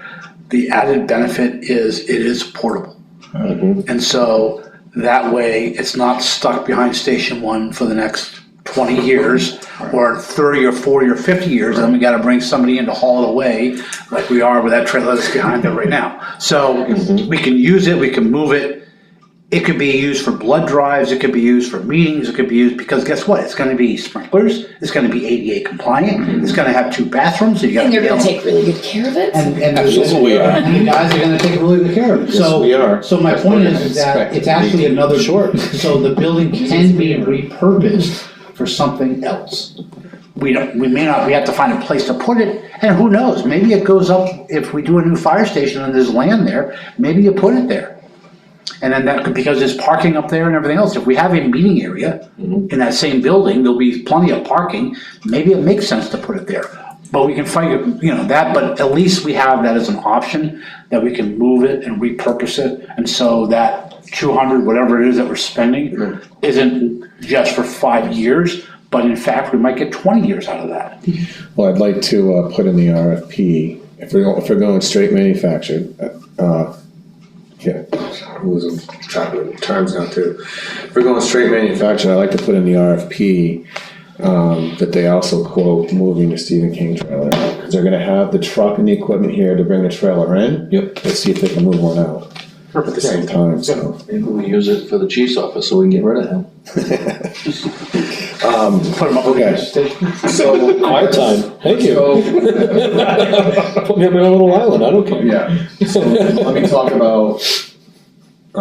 The added benefit is it is portable. Mm-hmm. And so that way it's not stuck behind station one for the next 20 years or 30 or 40 or 50 years, and then we gotta bring somebody in to haul it away like we are with that trailer that's behind there right now. So we can use it, we can move it. It could be used for blood drives, it could be used for meetings, it could be used, because guess what? It's gonna be sprinklers, it's gonna be ADA compliant, it's gonna have 2 bathrooms, so you gotta And be they're able. gonna take really good care of it. And Absolutely we are. and you guys are gonna take really good care of it. So, we are. so my point is that it's actually another short, so the building can be repurposed for something else. We have to find a place to put it, and who knows, maybe it goes up, if we do a new fire station and there's land there, maybe you put it there. And then that could, because there's parking up there and everything else, if we have a meeting area in that same building, there'll be plenty of parking, maybe it makes sense to put it there. But we can fight, that, but at least we have that as an option, that we can move it and repurpose it, and so that 200, whatever it is that we're spending, isn't just for 5 years, but in fact, we might get 20 years out of that. Well, I'd like to put in the RFP, if we're going straight manufactured, I'm losing track of the terms now too. If we're going straight manufactured, I'd like to put in the RFP that they also quote moving the Stephen King trailer. Because they're gonna have the truck and the equipment here to bring the trailer in. Yep. Let's see if they can move one out at the same time, so. Maybe we use it for the chief's office so we can get rid of him. Put them up Okay. against the station. So, Quiet time, thank you. Put me on my own little island, I don't care. yeah, so let me talk about, I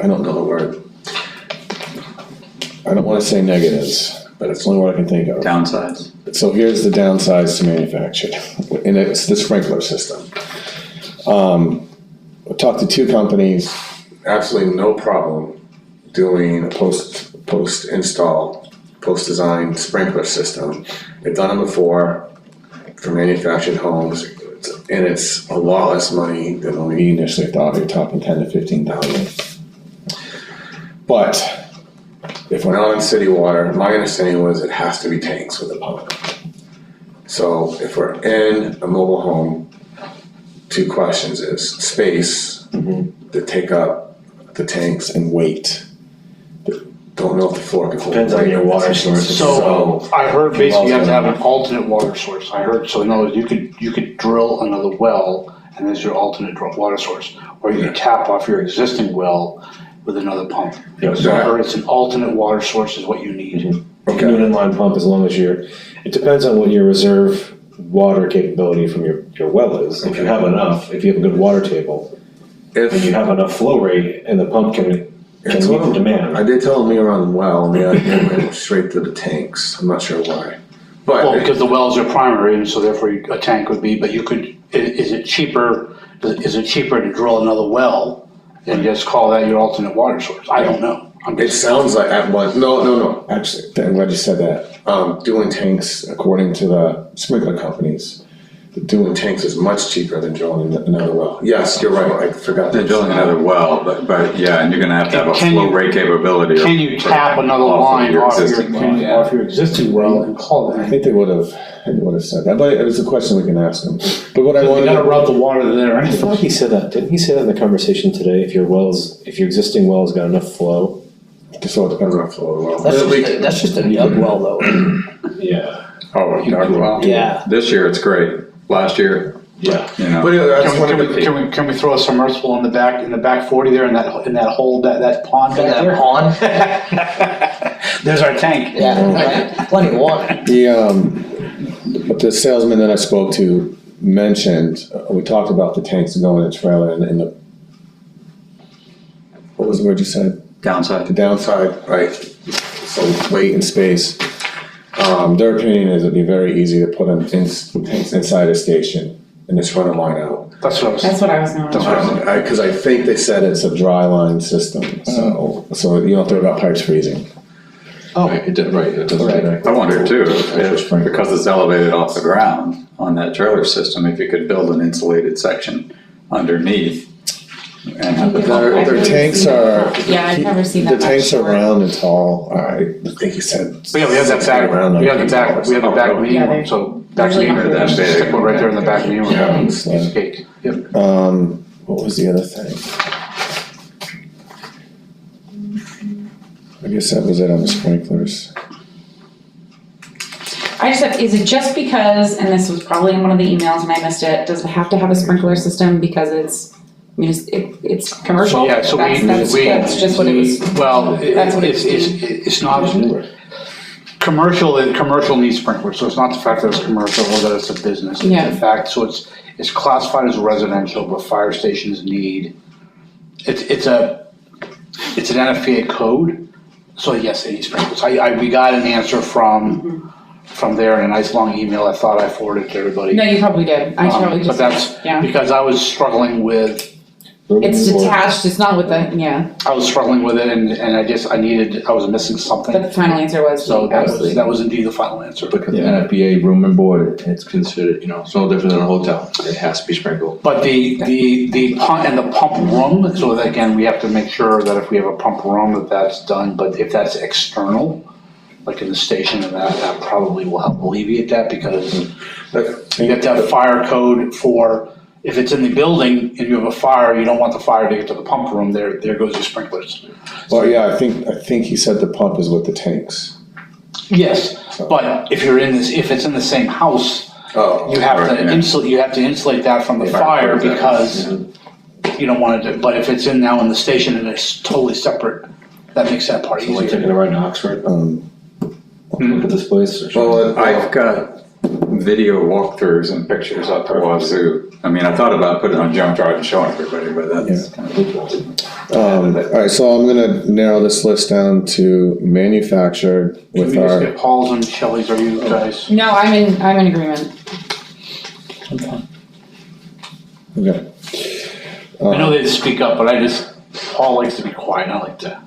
don't know the word. I don't wanna say negatives, but it's the only word I can think of. Downsides. So here's the downsides to manufactured, and it's the sprinkler system. I talked to 2 companies, absolutely no problem doing a post-install, post-design sprinkler system. They've done them before for manufactured homes, and it's a lot less money than we initially thought. You're talking 10 to 15,000. But if we're not on city water, my understanding was it has to be tanks with a pump. So if we're in a mobile home, 2 questions is space to take up the tanks and weight. Don't know if the floor can hold. Depends on your water source. So I heard basically you have to have an alternate water source. I heard, so in other words, you could drill another well and there's your alternate water source. Or you can tap off your existing well with another pump. Yeah, So I heard it's an alternate water source is what you need. You can do an inline pump as long as it depends on what your reserve water capability from your well is. If you have enough, if you have a good water table, and you have enough flow rate, and the pump can meet the demand. I did tell them me around the well, and they went straight to the tanks. I'm not sure why. But Well, because the wells are primary, and so therefore a tank would be, but you could, is it cheaper to drill another well and just call that your alternate water source? I don't know. it sounds like at one. No. Actually, I'm glad you said that. Doing tanks, according to the sprinkler companies, doing tanks is much cheaper than drilling another well. Yes, you're right. I forgot. They're drilling another well, but yeah, and you're gonna have to have a flow rate capability. Can you tap another line off your existing well and call I that? think they would have said that, but it was a question we can ask them. But what I You wanted gotta to, route the water there I anyway. thought he said that. Didn't he say that in the conversation today? If your existing well's got enough flow. so it depends on the flow of the well. That's just a dug well though. Yeah. Oh, dug well. Yeah. This year it's great. Last year, Yeah. you know. But that's one of the. Can we throw a submersible in the back 40 there in that hole, that pond back That there? pond. There's our tank. Yeah, plenty of water. But the salesman that I spoke to mentioned, we talked about the tanks going in the trailer and the, what was the word you said? Downside. The downside, right, so weight and space. Their opinion is it'd be very easy to put them tanks inside a station and just run a line out. That's what I was. That's what I was going to. Cause I think they said it's a dry line system, so you don't have to worry about pipes freezing. Right, it doesn't. I wonder too, if, because it's elevated off the ground on that trailer system, if you could build an insulated section underneath and have the pump. Their tanks are. Yeah, I've never seen that The tanks are before. round and tall, I think he said. But yeah, we have the back meeting room, so back Usually meeting room, not just stick one right there in the back meeting room. Yeah. Piece of cake. Yep. What was the other thing? I guess that was it on the sprinklers. I just have, is it just because, and this was probably in one of the emails and I missed it, does it have to have a sprinkler system because it's, I mean, it's commercial? Yeah, so That's just what it was. Well, That's what it was. it's not, commercial needs sprinklers, so it's not the fact that it's commercial or that it's a business. It's Yeah. the fact, so it's classified as residential, but fire stations need, it's an NFPA code, so yes, they need sprinklers. We got an answer from there in a nice long email I thought I forwarded to everybody. No, you probably did. I probably But just, that's, yeah. because I was struggling with, It's detached, it's not with the, yeah, I was struggling with it and I was missing something. but the final answer was So absolutely. that was indeed the final answer. Because the NFPA room and board, it's considered, it's no different than a hotel. It has to be sprinkled. But the pump and the pump room, so that again, we have to make sure that if we have a pump room, that's done, but if that's external, like in the station and that probably will help alleviate that because you have to have fire code for, if it's in the building and you have a fire, you don't want the fire to get to the pump room, there goes your sprinklers. Well, yeah, I think he said the pump is with the tanks. Yes, but if it's in the same house, you have to insulate that from the fire because you don't want it to, but if it's in the station and it's totally separate, that makes that part So like easier. taking a ride in Oxford, look at this place. Well, I've got video walkthroughs and pictures out the wazoo. I mean, I thought about putting it on jump drive and showing everybody, but that's kind of. All right, so I'm gonna narrow this list down to manufactured Can with we just our, get Paul's and Shelley's, are you guys? No, I'm in agreement. I'm fine. okay. I know they speak up, but Paul likes to be quiet, I like to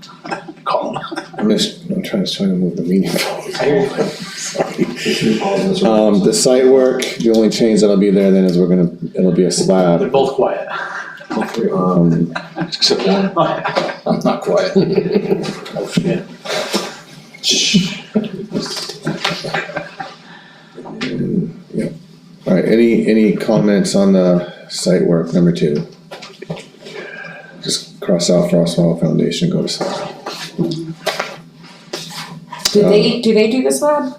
call him. I'm trying to move the meeting forward. I hear you. Sorry. The site work, the only change that'll be there then is it'll be a They're slab. both quiet. Except one, I'm not quiet. Oh, shit. All right, any comments on the site work, number 2? Just cross out Frostwall Foundation, go to slab. Do they do the slab?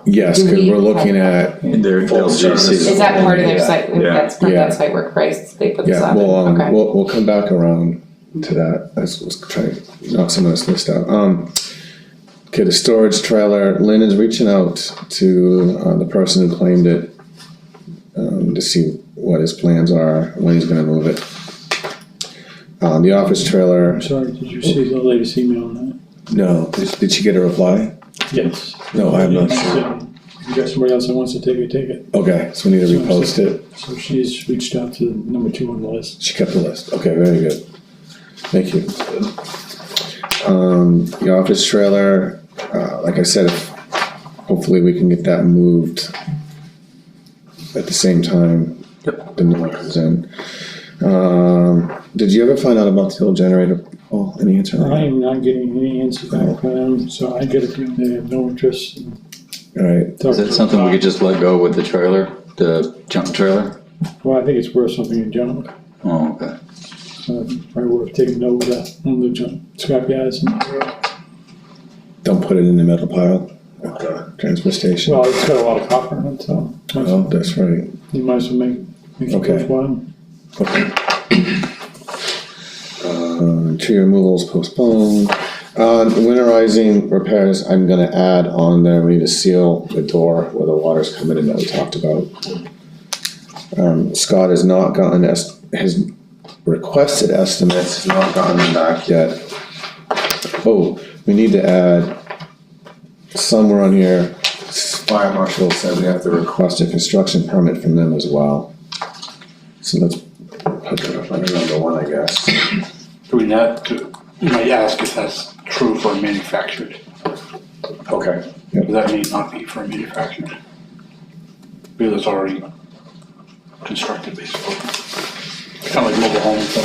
Yes, Do because we- we're looking at, Their LGC. Is that part of their site, Yeah. that's part of Yeah. that site work price, they put the yeah, slab in? Okay. we'll come back around to that. Let's try to knock some of this list out. Okay, the storage trailer, Lynn is reaching out to the person who claimed it to see what his plans are, when he's gonna move it. The office trailer, I'm sorry, did you see the latest email on that? no, did she get a reply? Yes. No, I have not She seen. said, if you got somebody else that wants to take it, take it. Okay, so we need to repost it. So she's reached out to number 2 on the list. She kept the list. Okay, very good. Thank you. The office trailer, like I said, hopefully we can get that moved at the same time the new one comes in. Did you ever find out about the old generator, Paul? Any answer on I that? am not getting any answers back from them, so I get a feeling they have no interest in All right, Is that something we could just let go with the trailer, the junk trailer? Well, I think it's worth something in junk. Oh, okay. Probably worth taking note of that, one of the junk scrap yards. don't put it in the metal pile at the transfer station. Well, it's got a lot of copper in it, so Oh, that's right. you might as well make it Okay. worthwhile. Okay. Tree removal is postponed. Winterizing repairs, I'm gonna add on there, we need to seal the door where the water's coming in that we talked about. Scott has not gotten has requested estimates, has not gotten them back yet. Oh, we need to add somewhere on here, fire marshal said we have to request a construction permit from them as well. So let's put that up under number 1, I guess. Do we not, you might ask if that's true for manufactured. Okay. Does that may not be for manufactured? Because it's already constructed basically. Kind of like mobile homes,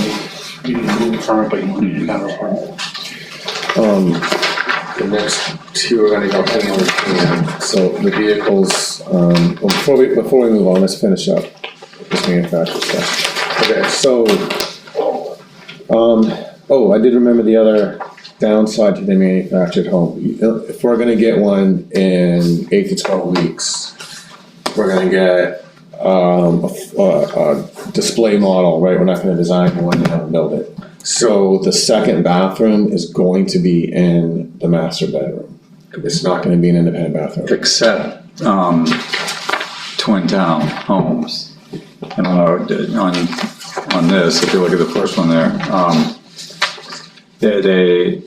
you need a moving permit, but you don't need any kind of permit. The next 2 are gonna go hand in hand. So the vehicles, well, before we move on, let's finish up this manufactured stuff. Okay, so, I did remember the other downside to the manufactured home. If we're gonna get one in 8 to 12 weeks, we're gonna get a display model, right? We're not gonna design one and build it. So the second bathroom is going to be in the master bedroom. It's not gonna be an independent bathroom. Except, Twin Town Homes. I don't know, on this, if you look at the first one there, they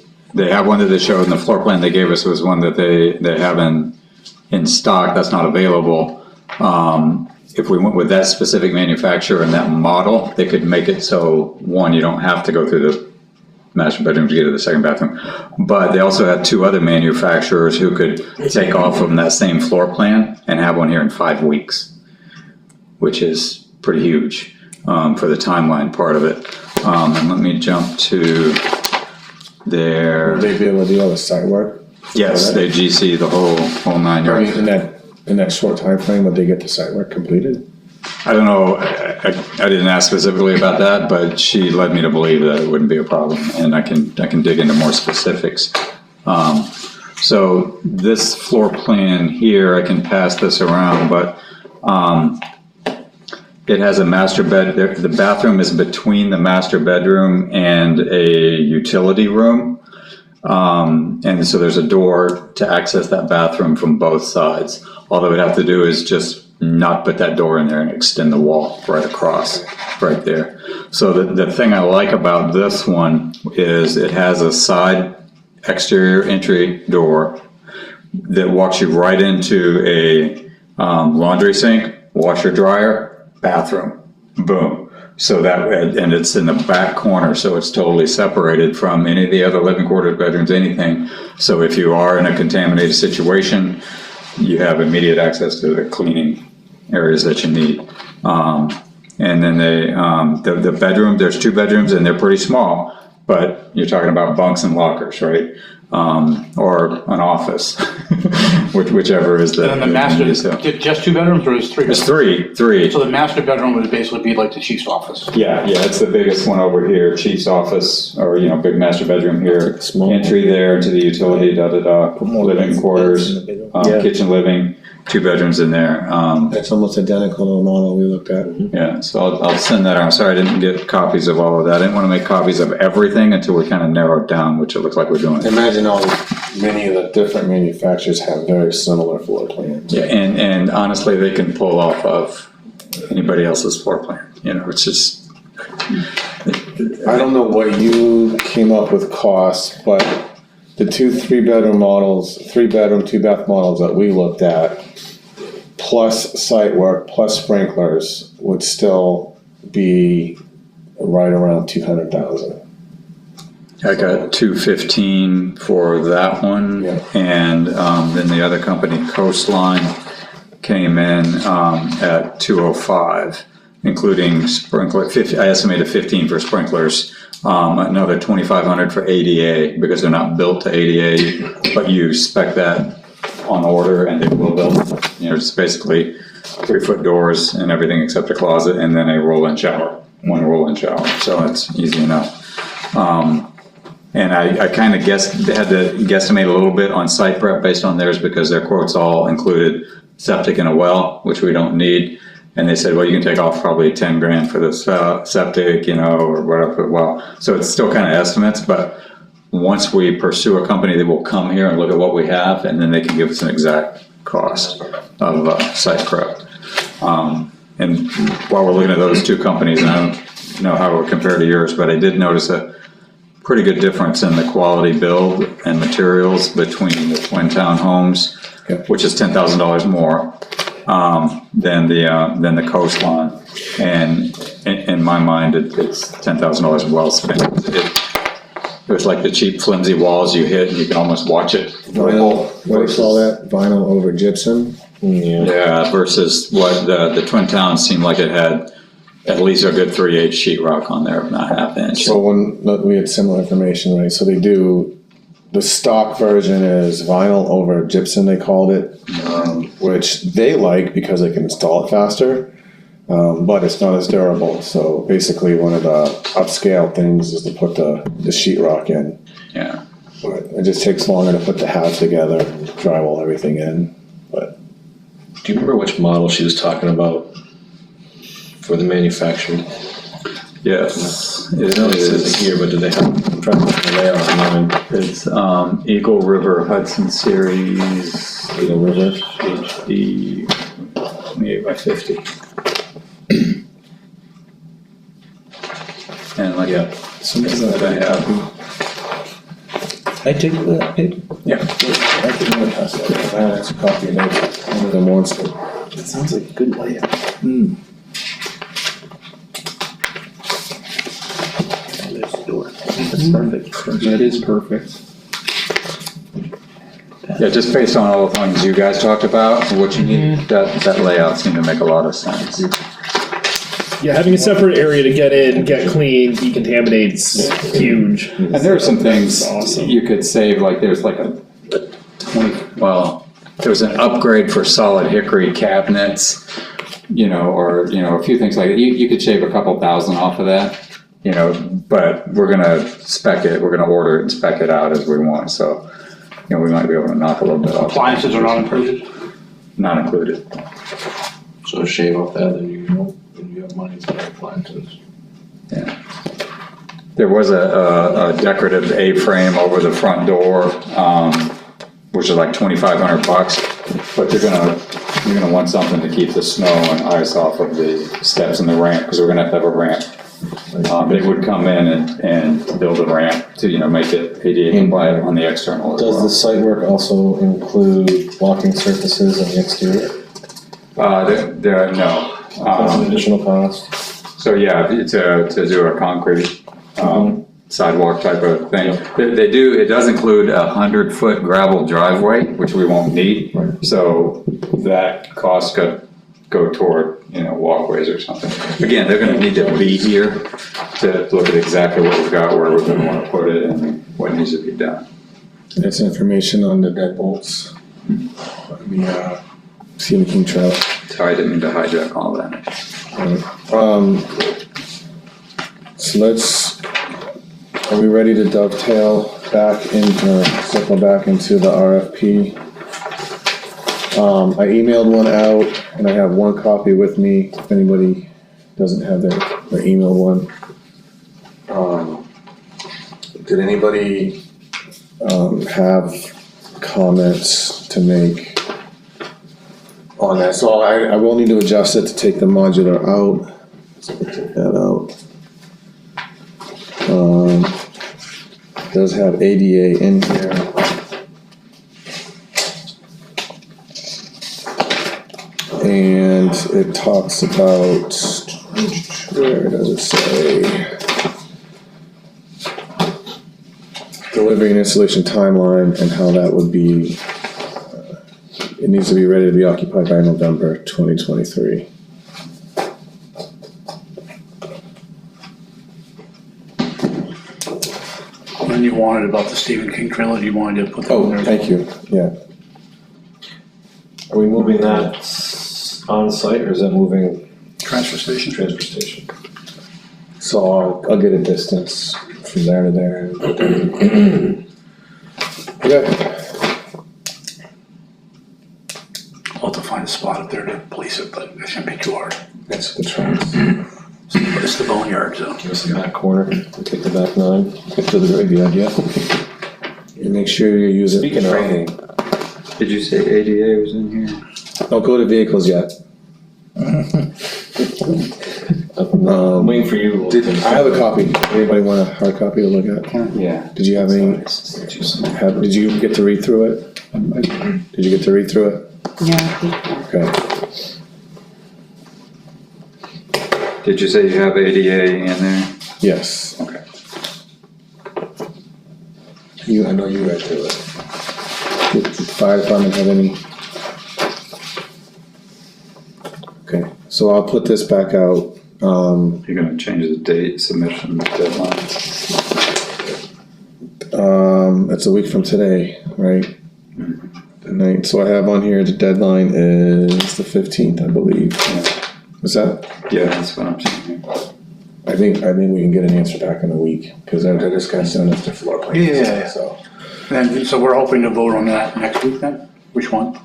have one that they showed in the floor plan they gave us, was one that they have in stock that's not available. If we went with that specific manufacturer and that model, they could make it so, one, you don't have to go through the master bedroom to get to the second bathroom. But they also have 2 other manufacturers who could take off from that same floor plan and have one here in 5 weeks, which is pretty huge for the timeline part of it. And let me jump to their, Will they be able to do all the site work? yes, they GC the whole 9 I mean, yards. in that short time frame, would they get the site work completed? I don't know, I didn't ask specifically about that, but she led me to believe that it wouldn't be a problem, and I can dig into more specifics. So this floor plan here, I can pass this around, but it has a master bed, the bathroom is between the master bedroom and a utility room. And so there's a door to access that bathroom from both sides. All they would have to do is just not put that door in there and extend the wall right across, right there. So the thing I like about this one is it has a side exterior entry door that walks you right into a laundry sink, washer dryer, bathroom. Boom. So that, and it's in the back corner, so it's totally separated from any of the other living quarters, bedrooms, anything. So if you are in a contaminated situation, you have immediate access to the cleaning areas that you need. And then the bedroom, there's 2 bedrooms and they're pretty small, but you're talking about bunks and lockers, right? Or an office, whichever is the. And then the master, just 2 bedrooms or is 3 bedrooms? It's three. So the master bedroom would basically be like the chief's office. Yeah, it's the biggest one over here, chief's office, or, big master bedroom here. Small. Entry there to the utility, living quarters, kitchen living, 2 bedrooms in there. That's almost identical to the model we looked at. Yeah, so I'll send that out. I'm sorry I didn't get copies of all of that. I didn't want to make copies of everything until we kind of narrowed down, which it looks like we're doing. Imagine many of the different manufacturers have very similar floor plans. Yeah, and honestly, they can pull off of anybody else's floor plan. It's just. I don't know what you came up with costs, but the 2 3-bedroom models, 3-bedroom, 2-bath models that we looked at, plus site work, plus sprinklers, would still be right around 200,000. I got 215 for that one, Yeah. and then the other company, Coastline, came in at 205, including sprinkler. I estimated 15 for sprinklers. Another 2,500 for ADA because they're not built to ADA, but you spec that on order and they will build. It's basically 3-foot doors and everything except a closet, and then a roll-in shower, 1 roll-in shower. So it's easy enough. And I kind of had to guesstimate a little bit on site prep based on theirs because their quotes all included septic and a well, which we don't need. And they said, well, you can take off probably 10 grand for the septic, or whatever. Well, so it's still kind of estimates, but once we pursue a company that will come here and look at what we have, and then they can give us an exact cost of site prep. And while we're looking at those 2 companies, and I don't know how it would compare to yours, but I did notice a pretty good difference in the quality build and materials between the Twin Town homes, which is $10,000 more. Than the Coastline, and in my mind, it's $10,000 well spent. It was like the cheap flimsy walls you hit, and you can almost watch it. Vinyl, what do you call that? Vinyl over gypsum? Yeah, versus what the Twin Towns seemed like it had at least a good 3/8 sheetrock on there, if not half inch. So we had similar information, right? So they do, the stock version is vinyl over gypsum, they called it, which they like because they can install it faster, but it's not as durable. So basically, one of the upscale things is to put the sheetrock in. Yeah. But it just takes longer to put the house together, and drywall everything in. But Do you remember which model she was talking about for the manufacturing? Yes, I know it says here, but do they have, I'm trying to put the layout on mine. it's Eagle River Hudson Series Eagle River. HD 28x50. And like that I have. I take that paper? Yeah. I think I'm gonna pass that. That's a copy of that. One of the monster. It sounds like a good layout. There's the door. That's perfect. That is perfect. Yeah, just based on all the things you guys talked about, what you need, that layout seemed to make a lot of sense. Yeah, having a separate area to get in, get clean, decontaminate's huge. And there are some things Awesome. you could save, like there's like a 20, well, there was an upgrade for solid hickory cabinets, or, a few things like that. You could shave a couple thousand off of that, but we're gonna spec it, we're gonna order it and spec it out as we want, so, we might be able to knock a little bit off. Appliances are not included? Not included. So shave off that, then you have money to buy appliances. Yeah. There was a decorative A-frame over the front door, which is like $2,500. But you're gonna want something to keep the snow and ice off of the steps and the ramp, because we're gonna have to have a ramp. They would come in and build a ramp to, make it ADA compliant on the external as Does the well. site work also include walking surfaces on the exterior? No. That's an additional cost. So yeah, to do a concrete, sidewalk type of thing. They do, it does include 100-foot gravel driveway, which we won't need. So that cost could go toward, walkways or something. Again, they're gonna need to be here to look at exactly what we've got, where we're gonna wanna put it and what needs to be done. That's information on the deadbolts. The Cedar King Trail. Sorry, I didn't mean to hijack all that. So are we ready to dovetail circle back into the RFP? I emailed one out and I have one copy with me, if anybody doesn't have their emailed one. Did anybody, have comments to make on that? So I will need to adjust it to take the modular out. So we'll take that out. Does have ADA in here. And it talks about, where does it say? Delivery and installation timeline and how that would be, it needs to be ready to be occupied by November 2023. And you wanted about the Stephen King trailer, you wanted to put that in there? Oh, thank you, yeah. Are we moving that on site or is that moving Transfer station? transfer station? So I'll get a distance from there to there. Okay, I'll have to find a spot up there to place it, but it shouldn't be too hard. that's the tracks. But it's the boneyard, so. Give us the back corner, we'll take the back 9. To the graveyard, yeah. And make sure you use it for Speaking of- training. Did you say ADA was in here? Don't go to vehicles yet. I'm waiting for you. I have a copy. Anybody want a hard copy to look at? Yeah. Did you have any, did you get to read through it? Did you get to read through it? Yeah. Okay. Did you say you have ADA in there? Yes. Okay. I know you read through it. Did the fire department have any? Okay, so I'll put this back out. You're gonna change the date, submission deadline? It's a week from today, right? The 9th, so I have on here, the deadline is the 15th, I believe. Is that? Yeah, that's what I'm saying. I think we can get an answer back in a week, because they're just gonna send us the floor plans. Yeah. So, And so we're hoping to vote on that next week then? Which one?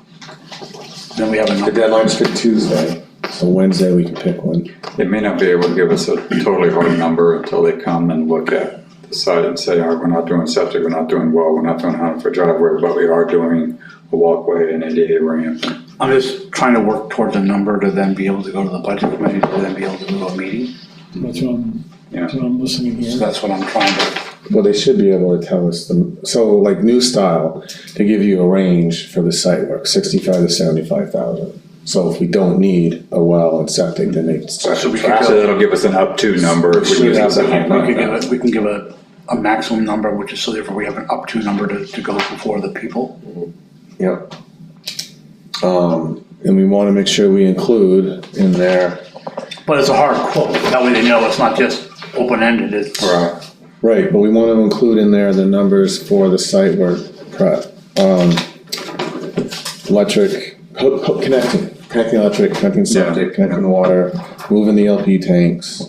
Then we have a the number. deadline's for Tuesday, so Wednesday we can pick one. They may not be able to give us a totally hard number until they come and look at the site and say, all right, we're not doing septic, we're not doing well, we're not doing 100-foot driveway, but we are doing a walkway and ADA ramp. I'm just trying to work towards a number to then be able to go to the budget committee, to then be able to do a meeting. That's what I'm listening So here. that's what I'm trying to, Well, they should be able to tell us so like new style, they give you a range for the site work, 65 to 75,000. So if we don't need a well and septic, then they start. So we could So that'll give us an up to number. which Should gives have us a the- handle. we can give a maximum number, which is so therefore we have an up to number to go before the people. Yep. And we wanna make sure we include in there. But it's a hard quote, that way they know it's not just open-ended, it's. Right. Right, but we wanna include in there the numbers for the site work prep. Electric, connecting electric, connecting septic, connecting water, moving the LP tanks,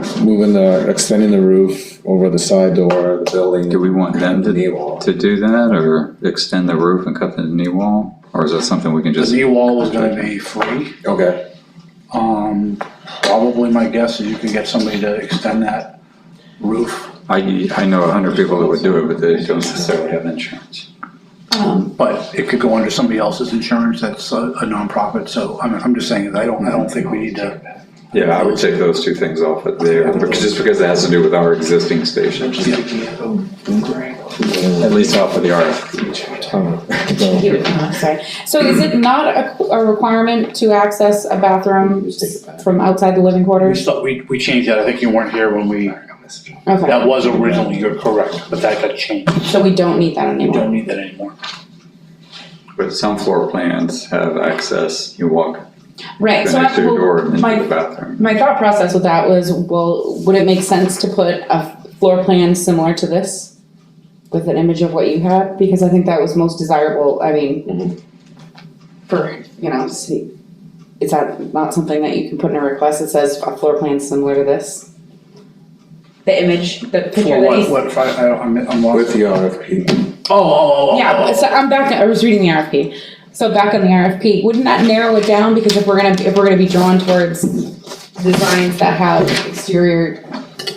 extending the roof over the side door, of the building. Do we want them the knee wall. to do that, or extend the roof and cut the knee wall? Or is that something we can The just? knee wall was gonna be free. Okay, Probably my guess is you can get somebody to extend that roof. I know 100 people that would do it, but they don't necessarily have insurance. But it could go under somebody else's insurance that's a nonprofit, so I'm just saying, I don't think we need to. Yeah, I would take those two things off it there, just because it has to do with our existing station. At least off of the RFP. Sorry. So is it not a requirement to access a bathroom from outside the living quarters? We changed that, I think you weren't here when we, Okay, that was originally, you're correct, but that got changed. so we don't need that You anymore. don't need that anymore. But some floor plans have access, you walk Right, so next to your door and into my, the bathroom. my thought process with that was, well, would it make sense to put a floor plan similar to this? With an image of what you had, because I think that was most desirable, I mean, for, see, is that not something that you can put in a request that says a floor plan similar to this? The image, the picture For that you. what, I'm lost. With the RFP. Oh. Yeah, so I was reading the RFP, so back on the RFP, wouldn't that narrow it down, because if we're gonna be drawn towards designs that have exterior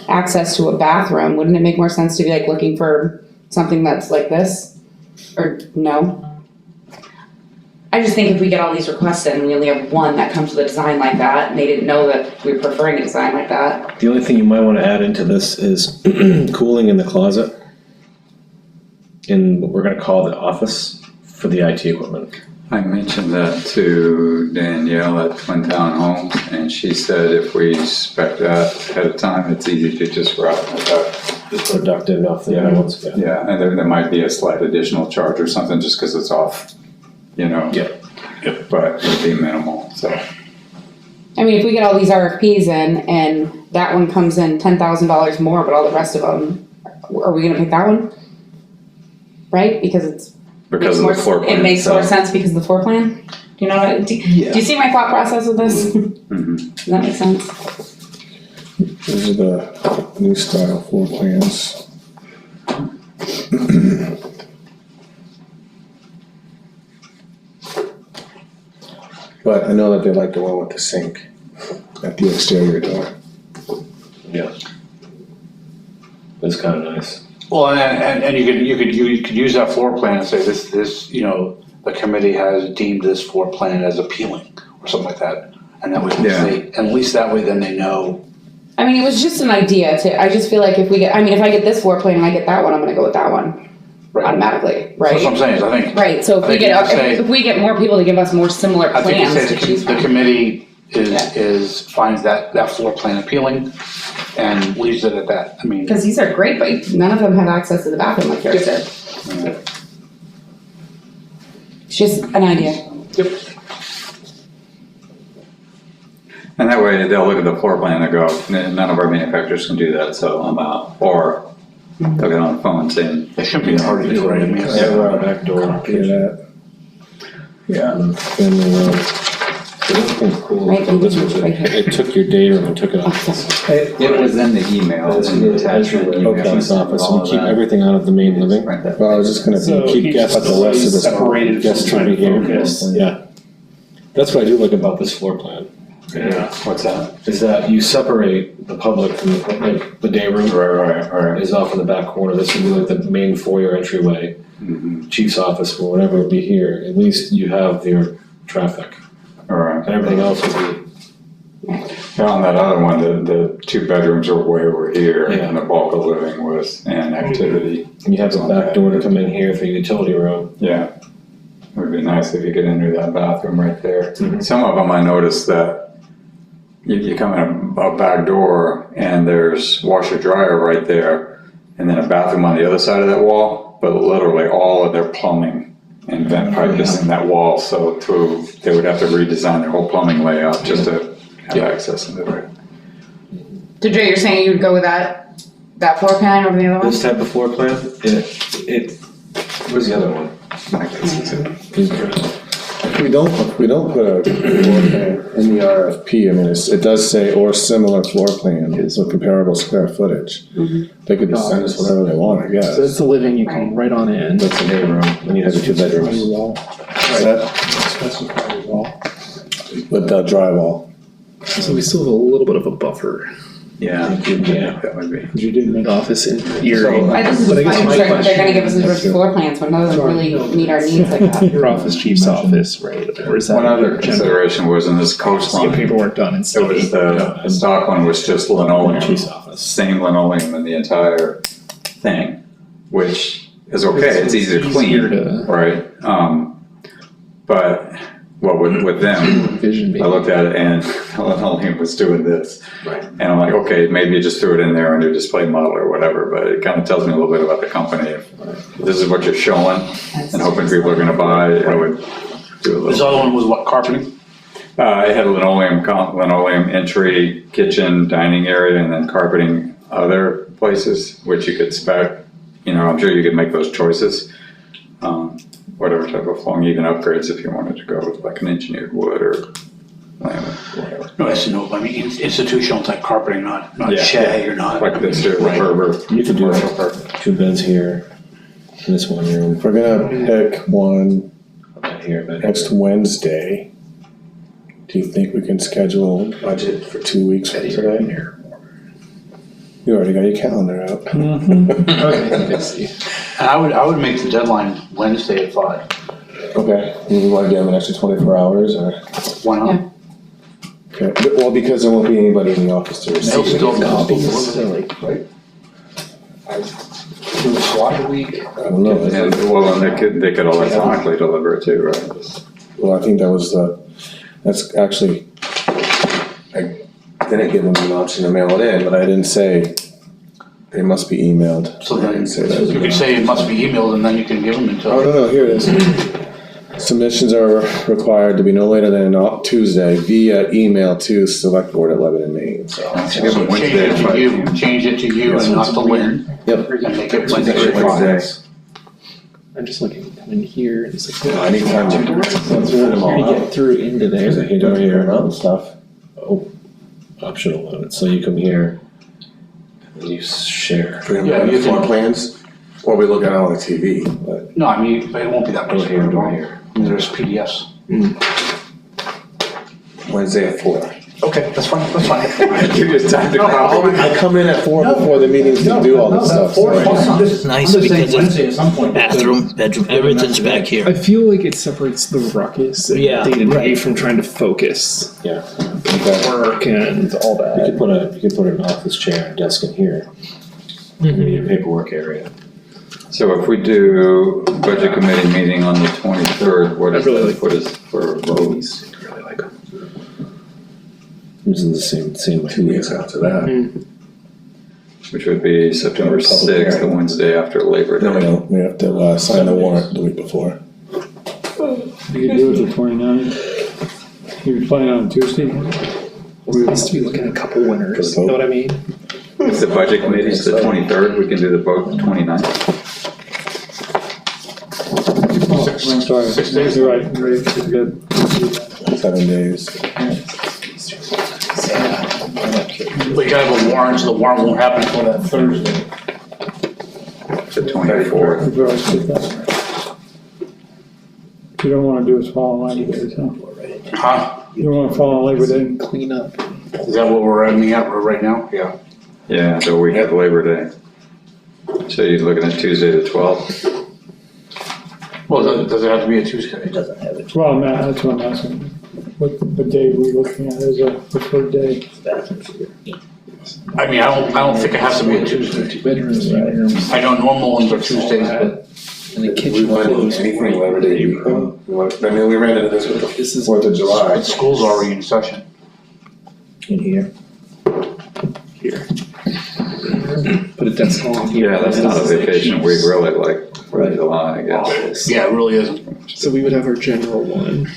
access to a bathroom, wouldn't it make more sense to be like looking for something that's like this, or no? I just think if we get all these requests in, and we only have one that comes with a design like that, and they didn't know that we were preferring a design like that. The only thing you might wanna add into this is cooling in the closet. In what we're gonna call the office for the IT equipment. I mentioned that to Danielle at Twin Town Homes, and she said if we spec that ahead of time, it's easy to just route it up. It's productive enough, the other ones, yeah. Yeah, and there might be a slight additional charge or something just because it's off, Yeah. But it'd be minimal, so. I mean, if we get all these RFPs in, and that one comes in $10,000 more, but all the rest of them, are we gonna pick that one? Right, because it's. Because of the floor plan. It makes more itself. sense because of the floor plan? Do you know what, do you see my thought process with this? Mhm. Does that make sense? These are the new style floor plans. But I know that they like the one with the sink at the exterior door. Yeah. That's kinda nice. Well, and you could use that floor plan and say this, the committee has deemed this floor plan as appealing, or something like that. And that way, at least that way, then they know. I mean, it was just an idea I just feel like if I get this floor plan and I get that one, I'm gonna go with that one. Right. Automatically, right? That's what I'm saying, is I think. Right, so if we get more people to give us more similar I think plans you to choose say from. the committee finds that floor plan appealing and leaves it at that, I mean. Because these are great, but none of them have access to the bathroom like yours did. It's just an idea. And that way they'll look at the floor plan and go, none of our manufacturers can do that, so I'm out. Or they'll get on the phone saying. It shouldn't be hard to do, right? I mean, Yeah, back door. Copy of that. Yeah. Family room. The other thing cool, Right, this was, it took your data and took it off. It was in the email, That's in the your attachment. Okay, email, it's office, so all we keep that. everything out of the main living. Right there. Well, I was just gonna So keep each guessing the rest of this. separated from Guest trying to to be here. focus. Yeah. That's what I do like about this floor plan. Yeah. What's that? Is that you separate the public from the day room Right. is off in the back corner. This would be like the main foyer entryway, Mhm. chief's office, or whatever would be here. At least you have your traffic. All right. And everything else would be, Yeah, on that other one, the 2 bedrooms are way over here, Yeah. and the bulk of living was, and activity. and you have the back door to come in here for your utility room. Yeah. It would be nice if you could enter that bathroom right there. Mhm. Some of them I noticed that you come in a back door and there's washer dryer right there, and then a bathroom on the other side of that wall, but literally all of their plumbing and vent pipe is in that wall, so they would have to redesign their whole plumbing layout just to have access into it. So Jay, you're saying you would go with that floor plan over the other one? This type of floor plan, where's the other one? If we don't put a floor plan in the RFP, I mean, it does say, or similar floor plan with comparable square footage. They could just send us whatever they want, I So guess. it's the living, you come right on in. That's the day room, and you have your 2 bedrooms. Wall, Is that specify wall. with the drywall? So we still have a little bit of a buffer. Yeah, that would be. You did mention. Office in Erie. I just But I guess I'm my sure they're question- gonna give us the floor plans, but none of them really meet our needs like that. Your office chief's office, right? Or is that One other your general? consideration was in this Get coastline, paperwork done and it stuff. was the stock one was just linoleum, Chief's office. same linoleum in the entire thing, which is okay, it's easy to Easier clean, to- right? But, well, with them, Vision I looked at it and the linoleum was doing this. Right. And I'm like, okay, maybe you just threw it in there on your display model or whatever, but it kind of tells me a little bit about the company. If this is what you're showing and hoping people are gonna buy, I would do a This little. other one was what, carpeting? It had a linoleum entry, kitchen, dining area, and then carpeting other places, which you could spec. You know, I'm sure you could make those choices. Whatever type of flooring, even upgrades if you wanted to go with like an engineered wood or laminate, whatever. No, I said, no, I mean institutional type carpeting, not Yeah. shag or not. Like this here, Right. Ferber. You could do like 2 beds here, in this one room, If we're gonna pick one here, but. next Wednesday, do you think we can schedule budget for 2 weeks from today? You already got your calendar out. And I would make the deadline Wednesday at 5. Okay, you wanna give them an extra 24 hours or? Why not? Okay, well, because there won't be anybody in the office to They'll receive it. still Do a swap a week. I don't know. And, well, and they could electronically deliver it too, right? Well, I think that's actually, I didn't give them an option to mail it in, but I didn't say they must be emailed. So I then, didn't say you that. could say it must be emailed and then you can give them Oh, until. no, here it is. Submissions are required to be no later than Tuesday via email to selectboard@Lebanon, Maine, so. Give them Wednesday at 5 p.m. Change it to you and not to Lynn. Yep. And make it Wednesday at 5. Wednesday. I'm just looking, come in here, and it's like, I need time to run through them all. you get through into There's a there. hint over here and stuff. Oh, optional limit, so you come here, and you share. For Yeah, you floor can- plans, or we look at it on the TV, but. No, I mean, but it won't be that much. Door here, door here. I mean, there's PDFs. Wednesday at 4. Okay, that's fine, that's fine. Give you time to. I come in at 4 before the meetings to do all this stuff. so- It's nice because it's bathroom, bedroom, everything's back here. I feel like it separates the ruckus and Yeah, day to day right. from trying to focus Yeah. work and all You that. could put an office chair and desk in here, in your paperwork area. So if we do budget committee meeting on the 23rd, what is I really that, like what is for votes? Really like them. Using the same. 2 weeks after that. Which would be September Public 6th, the hearing. Wednesday after Labor No, we Day. don't, we have to sign the warrant the week before. You can do it the 29th. You're planning on Tuesday? We're supposed to be looking at a couple winners, you know what I mean? If the budget committee's the 23rd, we can do the vote the 29th. Oh, I'm sorry. 6 days. You're right, you're good. 7 days. But you gotta have a warrant, so the warrant won't happen until that Thursday. The 24th. We've already said that. You don't wanna do it following Labor Day, so. Huh? You don't wanna follow Labor Day. Clean up. Is that what we're aiming at right now? Yeah. Yeah, the week of Labor Day. So you're looking at Tuesday the 12th? Well, does it have to be a Tuesday? It doesn't have it. Well, Matt, that's what I'm asking. What day are we looking at as a preferred day? Bathrooms here. I mean, I don't think it has to be a Tuesday. Two bedrooms, living rooms. I know normal ones are Tuesdays, but And the We kitchen. want to do anything Labor Day week. I mean, we ran into this with the This is 4th of July. school's already in session. In here. here. Put a desk on here. Yeah, that's not a vacation week really, like, for July, I guess. Office. Yeah, it really isn't. So we would have our general one.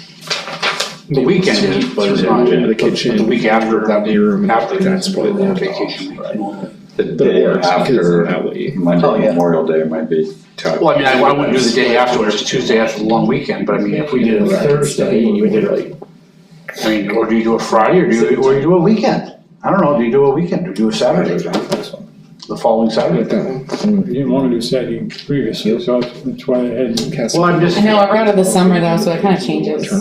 The weekend is, but it's not. The kitchen. The week after, that day, Room. after, That's probably the the vacation week. normally. The But it day works because after that way. Monday, Oh, yeah. Memorial Day might be tough. Well, I mean, I wouldn't do the day afterwards, Tuesday after the long weekend, but I mean, if we did a Thursday, we did it, I mean, or do you do a Friday, or do you do a weekend? I don't know, do you do a weekend, or do you do a Saturday? the following Saturday. You didn't wanna do Saturday previously, so that's why I had. Well, I'm just, I know, we're out of the summer though, so it kinda changes.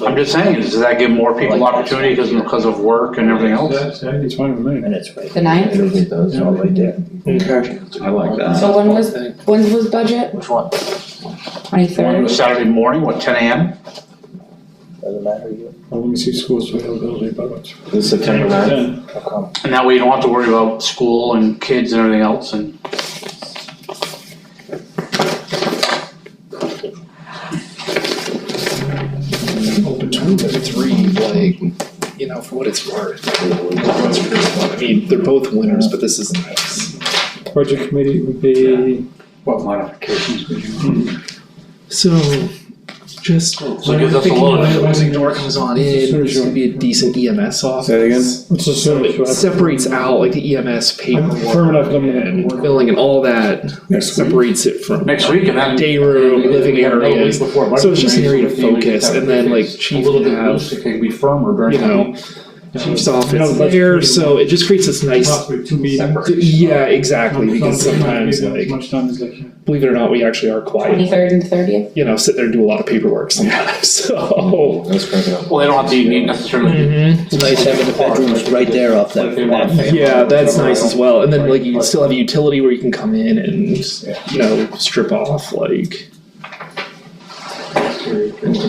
I'm just saying, does that give more people opportunity because of work and everything else? Saturday's fine with me. And it's right. The ninth? It does, all right there. Okay. I like that. So when was budget? Which one? One 23rd? was Saturday morning, what, 10 a.m.? Doesn't matter to you. Well, let me see school's availability, but it's. This is September 9th. 10. How come? And that way you don't have to worry about school and kids and everything else and. Open 2 to 3, like, you know, for what it's worth. I mean, they're both winners, but this is nice. Budget committee would be, What modifications would you? So, just So it gives us a little bit. once Nora comes on in, it's gonna be a decent EMS office. Say it again? what's the So soonest? it separates out like the EMS paperwork Firm enough number. and billing and all that, Next week. separates it from Next week and then. day room, living We have another week areas. before budget So it's just an committee, area to so maybe we focus, just and then like have chief a little can bit have, loose, it can be firmer during. you know, chief's office there, so it just creates this nice. Possibly 2 meetings. Yeah, exactly, because sometimes As like, much time as they can. believe it or not, we actually are quiet. 23rd and 30th? You know, sit there and do a lot of paperwork sometimes, so. Let's crank it up. Well, they don't have to need necessarily. Mhm. It's nice having the bedrooms right there off that. Yeah, that's nice as well, and then like you still have a utility where you can come in and, you know, strip off like.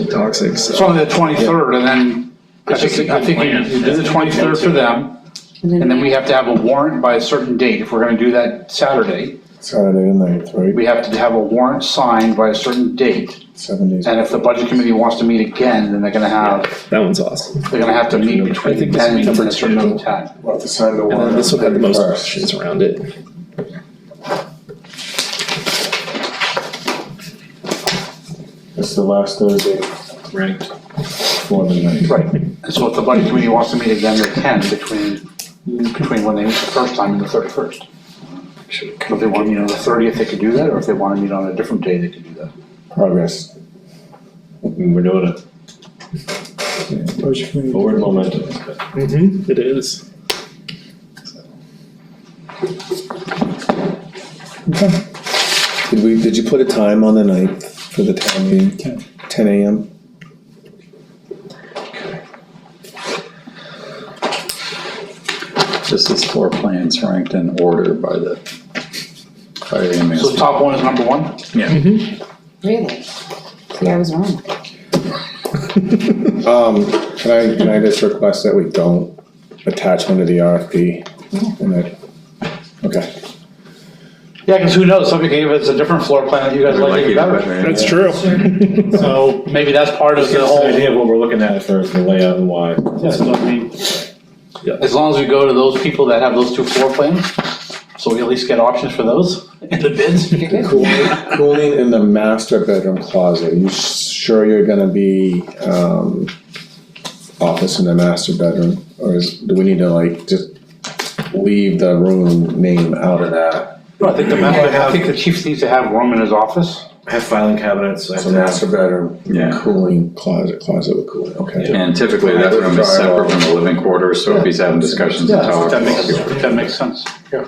Toxic, It's so. only the 23rd and then I It's just a think good plan. you do the 23rd for them. And then we have to have a warrant by a certain date. If we're gonna do that Saturday, Saturday the 9th, right? we have to have a warrant signed by a certain date. 7 days. And if the budget committee wants to meet again, then they're gonna have, That one's awesome. they're gonna have to meet I between think this 10 will be and number a certain 2. amount of time. We'll have to sign the And warrant. then this will have the most 31st. questions around it. It's the last Thursday. Right. For the night. Right. And so if the budget committee wants to meet again, they can between when they meet the first time and the 31st. If they want to meet on the 30th, they could do that, or if they want to meet on a different day, they could do that. Progress. We're doing it. Budget committee. Forward momentum. Mm-hmm, it is. Did you put a time on the 9th for the town meeting? 10. 10 a.m.? Just as floor plans ranked in order by the EMS. So the top one is number 1? Yeah. Really? See, I was wrong. Can I just request that we don't attach one to the RFP? And that, okay. Yeah, because who knows, somebody could give us a different floor plan that you guys like it better. That's true. So maybe that's part of Just give the us an whole, idea of what we're looking at for the layout and why. as long as we go to those people that have those 2 floor plans, so we at least get options for those in the bids. Cooling in the master bedroom closet, you sure you're gonna be, office in the master bedroom? Or do we need to like just leave the room name out of that? No, I think I think the chief needs to have room in his office. I have filing cabinets, I have So to have. master bedroom, Yeah. cooling, closet with cooling, okay. And typically that room is separate from the living quarters, so if he's having discussions and talks. That makes sense. Okay.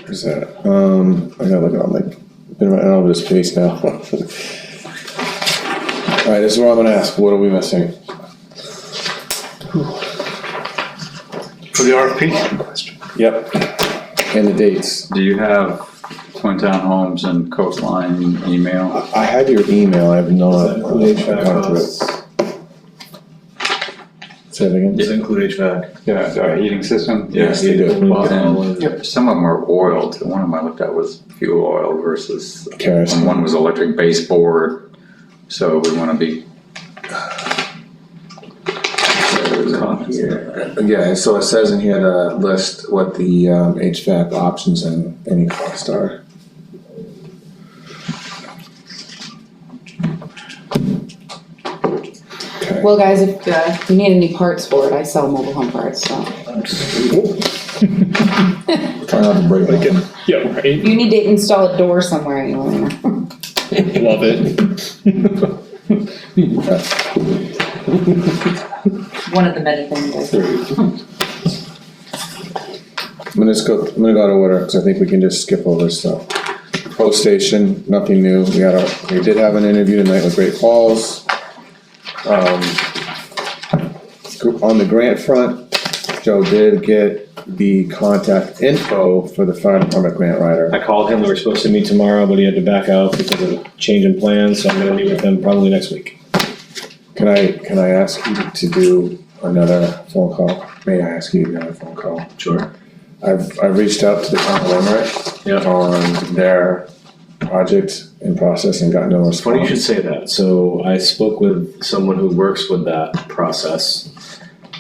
Where's that? I gotta look at, I'm like, been running over this pace now. Alright, this is what I'm gonna ask, what are we missing? For the RFP? Yep, and the dates. Do you have Twin Town Homes and Coastline email? I had your email, I have not Include gone through HVAC it. Say it again? Does it include HVAC? Yeah, the heating system? Yes, they do. Well, then, some of them are oiled, one of them I looked at was fuel oil versus, Kerosene. and one was electric baseboard, so we wanna be. Yeah, so it says in here to list what the HVAC options and any cost are. Okay. Well, guys, if you need any parts for it, I sell mobile home parts, so. Try not to break them. Yeah, right. If you need to install a door somewhere, you know. Love it. One of the many things I do. I'm gonna go out of order, because I think we can just skip over stuff. Post station, nothing new. We did have an interview tonight with Great Falls. On the grant front, Joe did get the contact info for the fire department grant writer. I called him, we were supposed to meet tomorrow, but he had to back out because of a change in plans, so I'm gonna meet with him probably next week. Can I ask you to do another phone call? May I ask you to do another phone call? Sure. I've reached out to the town of Limerick Yeah. on their project in process and got no response. Funny you should say that. So I spoke with someone who works with that process,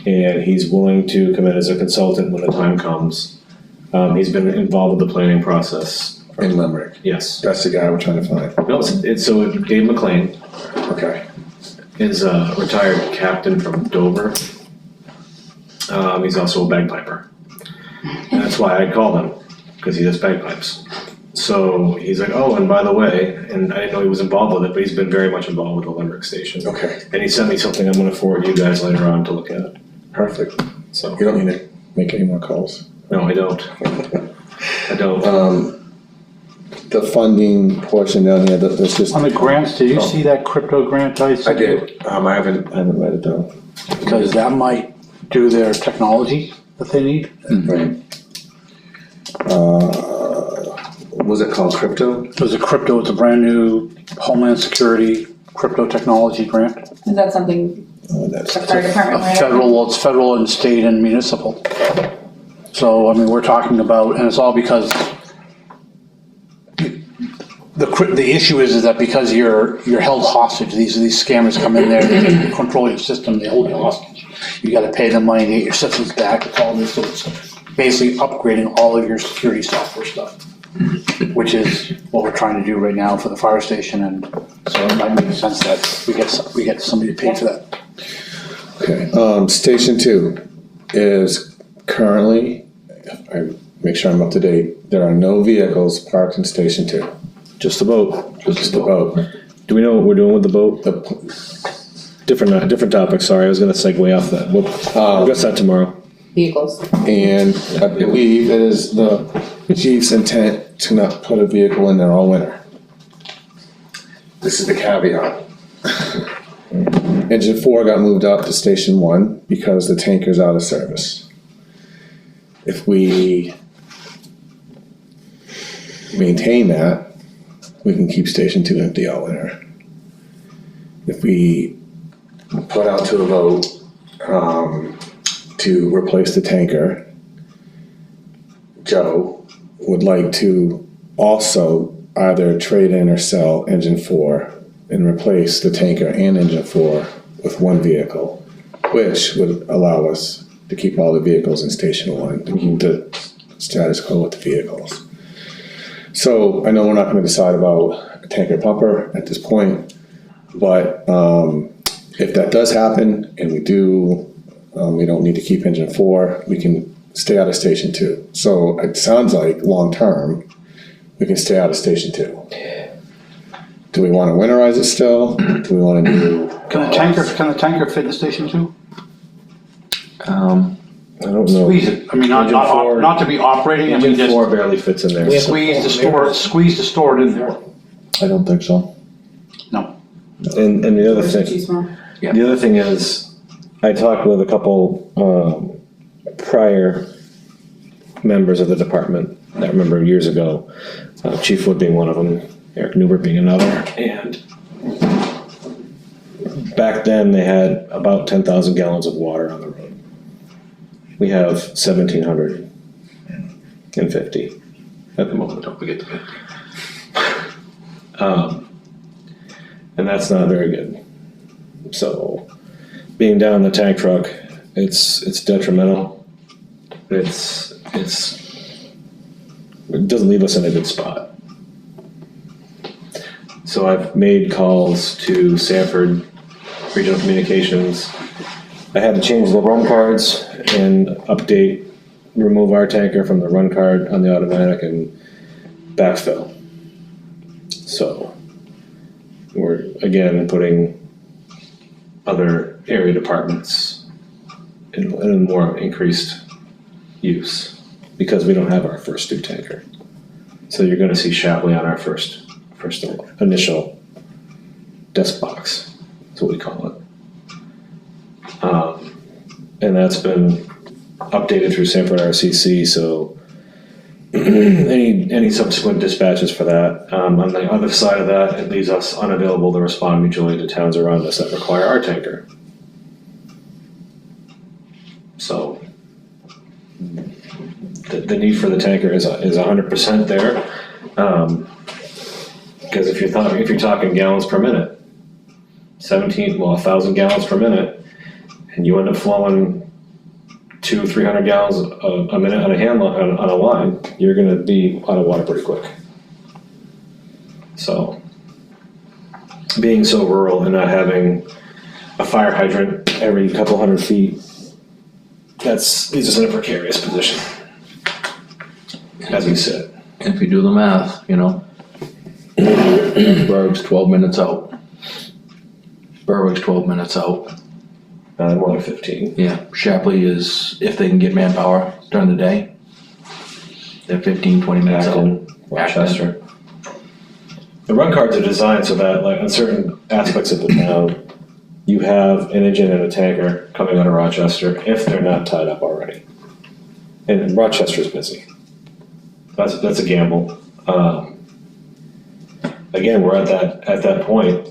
and he's willing to come in as a consultant when the time comes. He's been involved with the planning process. In Limerick. Yes. That's the guy we're trying to find. No, so Dave McLean Okay. is a retired captain from Dover. He's also a bagpiper. And that's why I called him, because he does bagpipes. So he's like, oh, and by the way, and I didn't know he was involved with it, but he's been very much involved with the Limerick station. Okay. And he sent me something I'm gonna forward you guys later on to look at. Perfect. So, You don't need to make any more calls. no, I don't. I don't. The funding portion down here, there's just. On the grants, did you see that crypto grant I I sent you? did. I haven't read it though. Because that might do their technology that they need. Right. Was it called crypto? It was it's a brand new Homeland Security crypto technology grant. Is that something That's. the fire department might have? Well, it's federal and state and municipal. So, I mean, we're talking about, and it's all because the issue is that because you're held hostage, these scammers come in there, they control your system, they hold you hostage. You gotta pay them money to get your systems back, it's all this, so it's basically upgrading all of your security software stuff, which is what we're trying to do right now for the fire station, and so it might make sense that we get somebody to pay for that. Okay, Station 2 is currently, I make sure I'm up to date, there are no vehicles parked in Station 2. Just the boat. Just the boat. Do we know what we're doing with the boat? The, Different topic, sorry, I was gonna segue off that. We'll address that tomorrow. Vehicles. and I believe it is the chief's intent to not put a vehicle in there all winter. This is the caveat. Engine 4 got moved up to Station 1 because the tanker's out of service. If we maintain that, we can keep Station 2 empty all winter. If we put out to a vote to replace the tanker, Joe would like to also either trade in or sell Engine 4 and replace the tanker and Engine 4 with one vehicle, which would allow us to keep all the vehicles in Station 1, to keep the status quo with the vehicles. So I know we're not gonna decide about a tanker pumper at this point, but if that does happen and we don't need to keep Engine 4, we can stay out of Station 2. So it sounds like long-term, we can stay out of Station 2. Do we wanna winterize it still? Do we wanna do? Can the tanker fit in Station 2? I don't know. Squeeze it, I mean, Engine 4 not to be operating, I mean, Engine just 4 barely fits in there. squeeze to store it in there. I don't think so. No. And the other Too thing, small. the other thing is, I talked with a couple prior members of the department, I remember years ago, Chief Wood being one of them, Eric Newbert being another, and back then they had about 10,000 gallons of water on the road. We have 1,750 at the moment, don't forget the 50. And that's not very good. So, being down the tank truck, it's detrimental. It doesn't leave us in a good spot. So I've made calls to Sanford Regional Communications. I had to change the run cards and remove our tanker from the run card on the automatic and backfill. So we're again putting other area departments in more increased use because we don't have our first new tanker. So you're gonna see Shapley on our first initial desk box, is what we call it. And that's been updated through Sanford RCC, so any subsequent dispatches for that. On the other side of that, it leaves us unavailable to respond mutually to towns around us that require our tanker. So the need for the tanker is 100% there. Because if you're talking gallons per minute, 1,000 gallons per minute, and you end up flowing 200-300 gallons a minute on a line, you're gonna be out of water pretty quick. So, being so rural and not having a fire hydrant every couple hundred feet, leaves us in a precarious position, as we said. If you do the math, Berg's 12 minutes out. Berwick's 12 minutes out. More like 15. Yeah, Shapley is, if they can get manpower during the day, they're 15, 20 minutes out. Acton, Rochester. The run cards are designed so that, like, on certain aspects of the town, you have an engine and a tanker coming out of Rochester if they're not tied up already. And Rochester's busy. That's a gamble. Again, we're at that point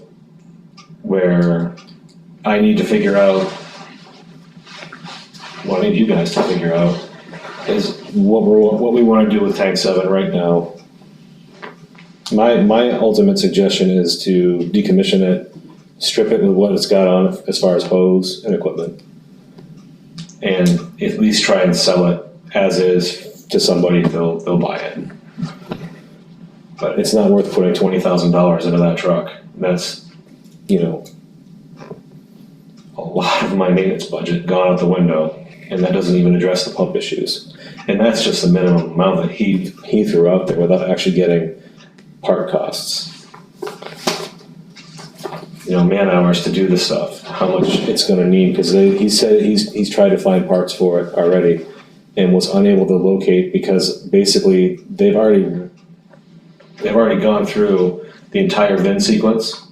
where I need to figure out, what I need you guys to figure out is what we want to do with Tank 7 right now. My ultimate suggestion is to decommission it, strip it with what it's got on it as far as hose and equipment, and at least try and sell it as is to somebody if they'll buy it. But it's not worth putting $20,000 into that truck. That's, a lot of my maintenance budget gone out the window, and that doesn't even address the pump issues. And that's just the minimum amount that he threw out there without actually getting part costs. Man hours to do the stuff, how much it's gonna need, because he said he's tried to find parts for it already and was unable to locate because basically they've already gone through the entire VIN sequence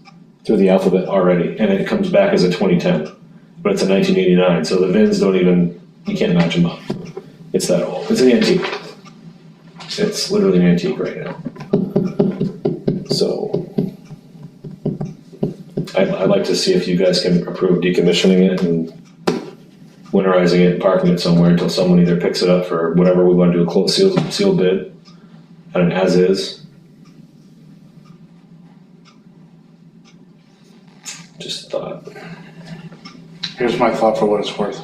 through the alphabet already, and it comes back as a 2010, but it's a 1989, so the VINs you can't match them up. It's that old. It's an antique. It's literally an antique right now. So I'd like to see if you guys can approve decommissioning it and winterizing it and parking it somewhere until someone either picks it up for whatever we want to do, a closed sealed bid, and an as is. Just a thought. Here's my thought for what it's worth.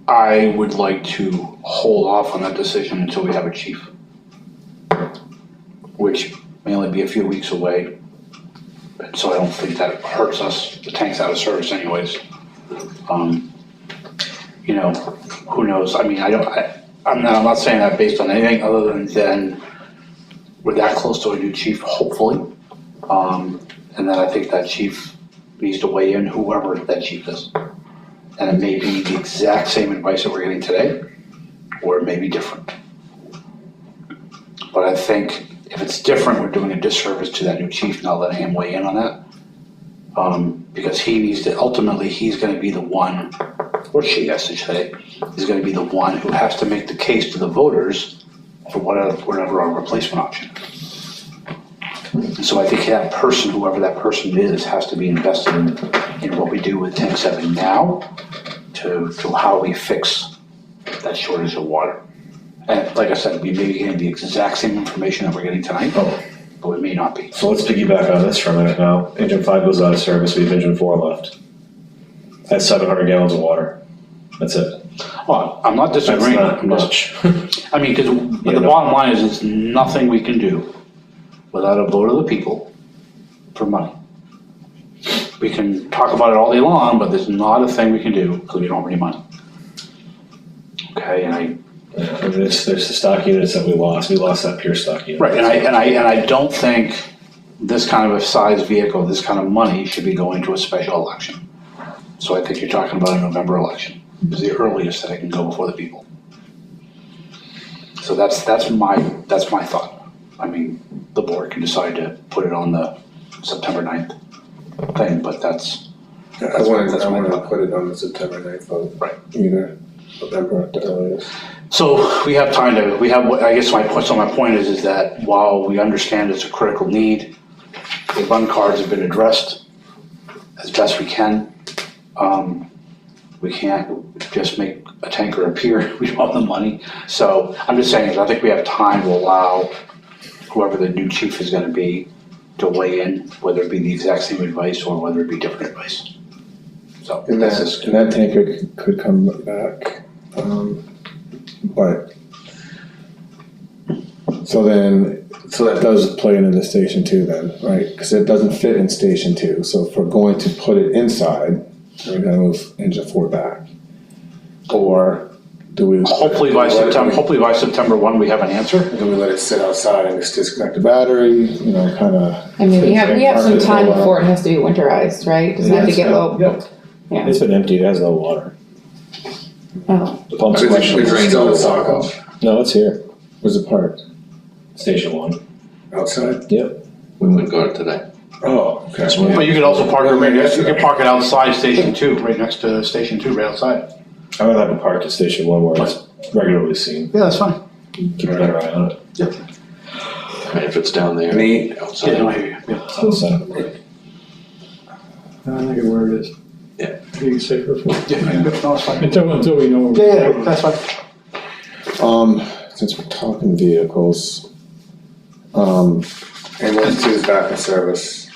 I would like to hold off on that decision until we have a chief, which may only be a few weeks away. So I don't think that hurts us. The tank's out of service anyways. Who knows? I mean, I'm not saying that based on anything other than we're that close to a new chief, hopefully. And then I think that chief needs to weigh in, whoever that chief is. And it may be the exact same advice that we're getting today, or it may be different. But I think if it's different, we're doing a disservice to that new chief, not letting him weigh in on that. Because he needs to, ultimately, he's gonna be the one, or she, I should say, is gonna be the one who has to make the case to the voters for whatever our replacement option is. So I think that person, whoever that person is, has to be invested in what we do with Tank 7 now to how we fix that shortage of water. And like I said, we may be getting the exact same information that we're getting tonight, but we may not be. So let's piggyback on this for a minute now. Engine 5 goes out of service, we have engine 4 left. That's 700 gallons of water. That's it. Well, I'm not disagreeing. That's not much. I mean, because the bottom line is, it's nothing we can do without a vote of the people for money. We can talk about it all day long, but there's not a thing we can do because we don't have any money. Okay, and I mean, there's the stock units that we lost that pure stock unit. Right, and I don't think this kind of a size vehicle, this kind of money should be going to a special election. So I think you're talking about a November election, is the earliest that it can go before the people. So that's my thought. I mean, the board can decide to put it on the September 9th thing, but that's I wanted to put it on the September 9th vote. Right. Either November at the earliest. So we have time to, I guess my point is that while we understand it's a critical need, the run cards have been addressed as best we can. We can't just make a tanker appear, we don't have the money. So I'm just saying, I think we have time to allow whoever the new chief is gonna be to weigh in, whether it be the exact same advice or whether it be different advice. So And that's just. that tanker could come back, but. So that does play into the station 2 then, right? Because it doesn't fit in station 2, so if we're going to put it inside, we're gonna move engine 4 back. Or do we? Hopefully by September 1, we have an answer. Do we let it sit outside and just disconnect the battery, you know, kinda? I mean, we have some time before it has to be winterized, right? Does it have to get low? Yep. Yeah. It's been emptied, it has no water. Oh, The pump's It's questionable. still in Saco. No, it's here, Where's it parked? station 1. Outside? Yep. We wouldn't go today. Oh, okay. But you could also park it right next, you could park it outside station 2, right next to station 2, right outside. I would have it parked at station 1 where it's regularly seen. Yeah, that's fine. Keep a better eye on it. And if it's down there. Neat. Yeah, Outside. no, I hear you. Yeah. It's outside of the road. I think of where it is. Yeah. Being safer for, Yeah, no, it's fine. until we know. Yeah, that's fine. Since we're talking vehicles, ambulance 2 is back in service.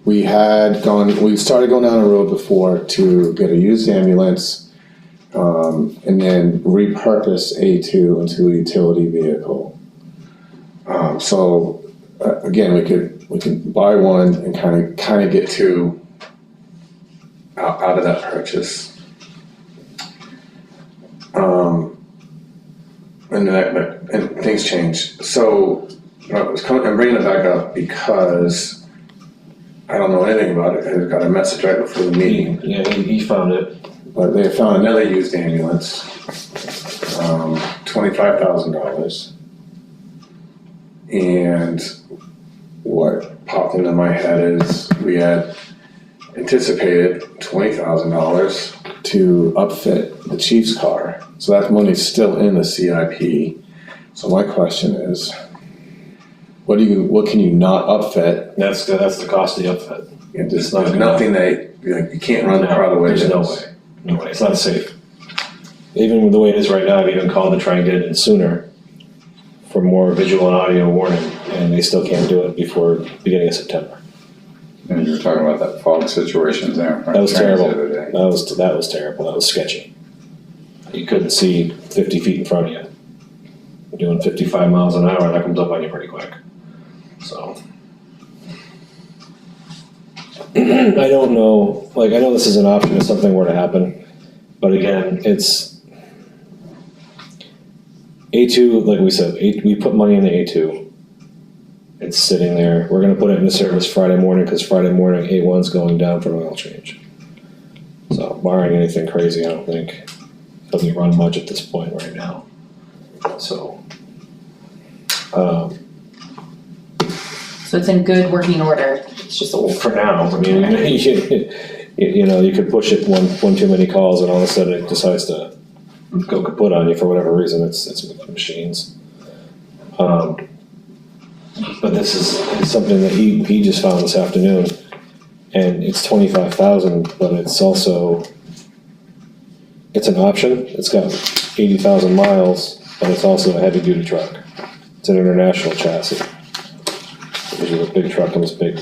We started going down the road before to get a used ambulance, and then repurpose A2 into a utility vehicle. Again, we could buy one and kind of get 2 out of that purchase. And things change. So I'm bringing it back up because I don't know anything about it. I got a message right before the meeting. Yeah, he found it. But they found another used ambulance, $25,000. And what popped into my head is we had anticipated $20,000 to upfit the chief's car. So that money's still in the CIP. So my question is, what can you not upfit? That's the cost of the upfit. There's nothing that, you can't run the car the way it is. There's no way. No way. It's not safe. Even with the way it is right now, I've even called to try and get it in sooner for more visual and audio warning, and they still can't do it before beginning of September. And you were talking about that fog situation there. That was terrible. The other day. That was terrible. That was sketchy. You couldn't see 50 feet in front of you. You're doing 55 miles an hour, that comes up on you pretty quick. So. I don't know, I know this is an option if something were to happen, but again, it's A2, like we said, we put money in the A2. It's sitting there. We're gonna put it into service Friday morning, because Friday morning A1's going down for an oil change. So barring anything crazy, I don't think, doesn't run much at this point right now. So. So it's in good working order, it's just old. For now, I mean, you could push it one too many calls and all of a sudden it decides to go kaput on you for whatever reason, it's machines. But this is something that he just found this afternoon, and it's 25,000, but it's also, it's an option, it's got 80,000 miles, but it's also a heavy duty truck. It's an international chassis. Usually a big truck comes big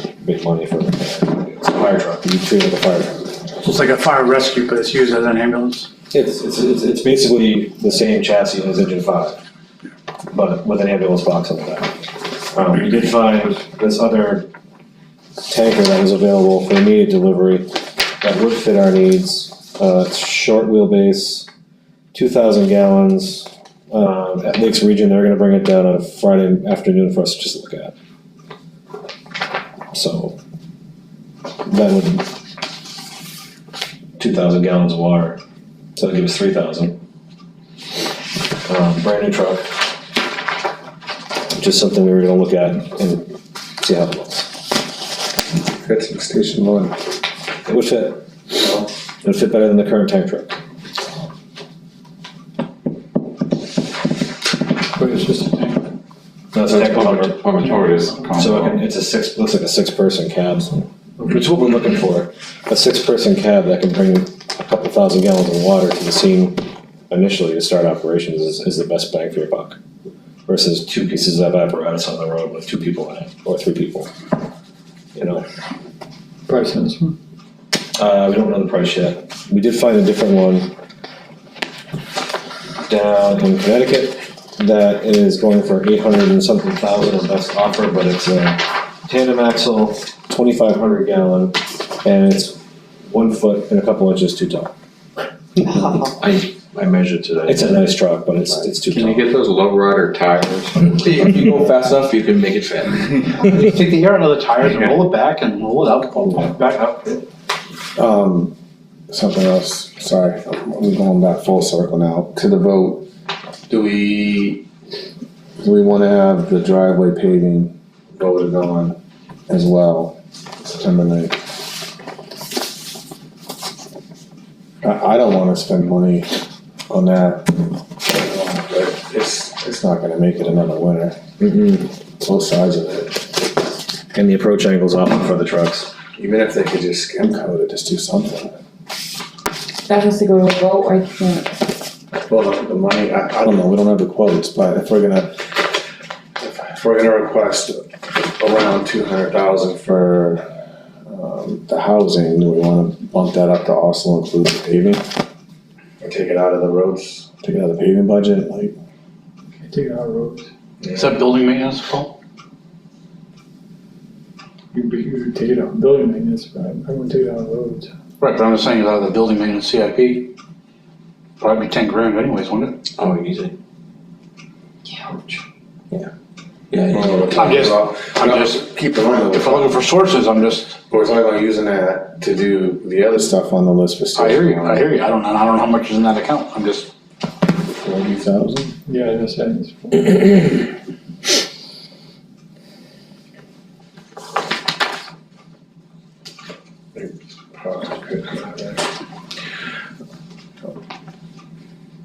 money for it. It's a fire truck, you treat it like a fire truck. So it's like a fire rescue, but it's used as an ambulance? It's basically the same chassis as Engine 5, but with an ambulance box on the back. We did find this other tanker that was available for immediate delivery that would fit our needs. It's short wheelbase, 2,000 gallons, at Lakes Region, they're gonna bring it down on a Friday afternoon for us to just look at. So, that would, 2,000 gallons of water, so that'd give us 3,000. Brand new truck. Just something we were gonna look at and see how it looks. Fits in station one. It would fit. It would fit better than the current tank truck. But it's just a tank. No, it's a tank pumper. So it's looks like a 6-person cab, which is what we're looking for. A 6-person cab that can bring a couple thousand gallons of water to the scene initially to start operations is the best bang for your buck. Versus 2 pieces of apparatus on the road with 2 people in it, or 3 people. You know? Price on this one? We don't know the price yet. We did find a different one down in Connecticut that is going for 800 and something thousand as best offer, but it's a tandem axle, 2,500 gallon, and it's 1 foot and a couple inches too tall. I measured today. It's a nice truck, but it's too tall. Can you get those low rider tires? If you go fast enough, you can make it fit. You take the air out of the tires and roll it back and roll it out, pull it back up. Something else, sorry, I'm going back full circle now, to the vote. Do we wanna have the driveway paving voted on as well, September 9th? I don't wanna spend money on that, but it's not gonna make it another winter. Both sides of it. And the approach angle's off for the trucks. Even if they could just skim coat it, just do something. That has to go to a vote, I can't. Well, the money, I don't know, we don't have the quotes, but if we're gonna request around 200,000 for, the housing, do we wanna bump that up to also include the paving? Or take it out of the roads, take it out of the paving budget, like? Take it out of roads. Is that building maintenance, Paul? You could take it out of building maintenance, but I wouldn't take it out of roads. Right, but I'm just saying, out of the building maintenance CIP, probably 10 grand anyways, wouldn't it? Oh, easy. I'm just, keep in mind, if I'm looking for sources, I'm just, we're talking about using that to do the other stuff on the list for I station. hear you, I hear you, I don't know how much is in that account, I'm just, 40,000? Yeah, I guess that is.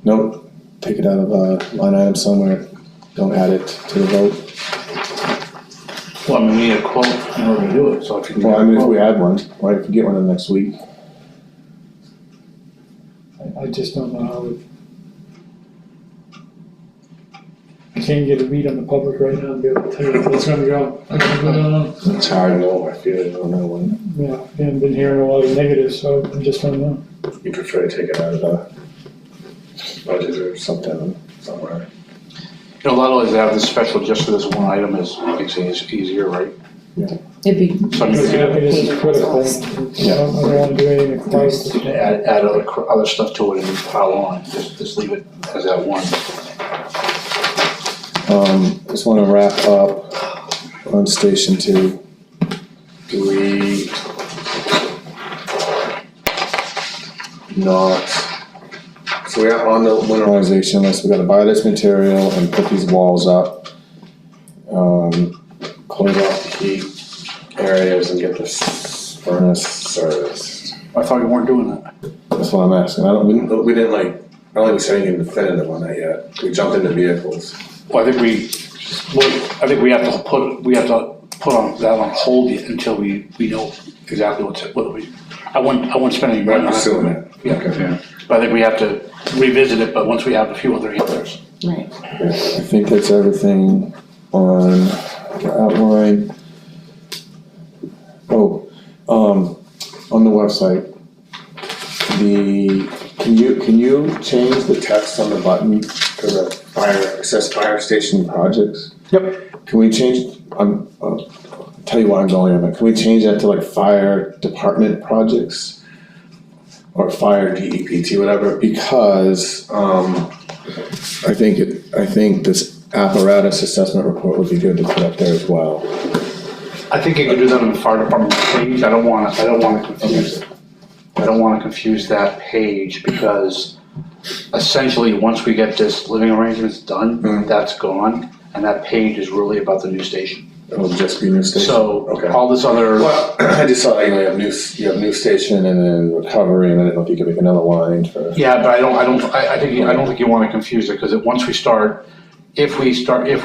Nope, take it out of a line item somewhere, don't add it to the vote. well, I mean, we need a quote in order to do it, so if you can. Well, I mean, if we had one, right, if we get one in the next week. I just don't know how it. I can't get a read on the public right now and be able to tell you what's gonna go. I don't know. It's hard to know, I feel, I don't know when. Yeah, I haven't been hearing a lot of negatives, so I just don't know. You prefer to take it out of the budget or something, somewhere. You know, a lot of ways they have this special just for this one item makes it easier, right? It'd be, So I mean, Because we could it is critical. I don't wanna do anything close. add other stuff to it and pile on, just leave it as that one. Just wanna wrap up on Station 2. Do we not, so we are on the winterization list, we gotta buy this material and put these walls up. Close off the heat areas and get this furnace serviced. I thought you weren't doing that. That's what I'm asking, we didn't I don't think we said anything definitive on that yet, we jumped into vehicles. Well, I think we have to put on that on hold until we know exactly what we, I wouldn't spend any money on I'm it. assuming it. Yeah, Okay. but I think we have to revisit it, but once we have a few other answers. right. I think that's everything on the outline. On the website, can you change the text on the button for the it says fire station projects? Yep. Can we change, I'll tell you why I'm going on, but can we change that to like fire department projects? or fire DEPT, whatever, because, I think this apparatus assessment report would be good to put up there as well. I think you could do that on the fire department page. I don't wanna confuse it. I don't wanna confuse that page because essentially, once we get this living arrangements done, that's gone. And that page is really about the new station. It'll just be new station? So Okay. all this other, Well, I just saw, you have new station and then recovery, and I didn't know if you could make another line for. yeah, but I don't think you wanna confuse it, cause once we start, if we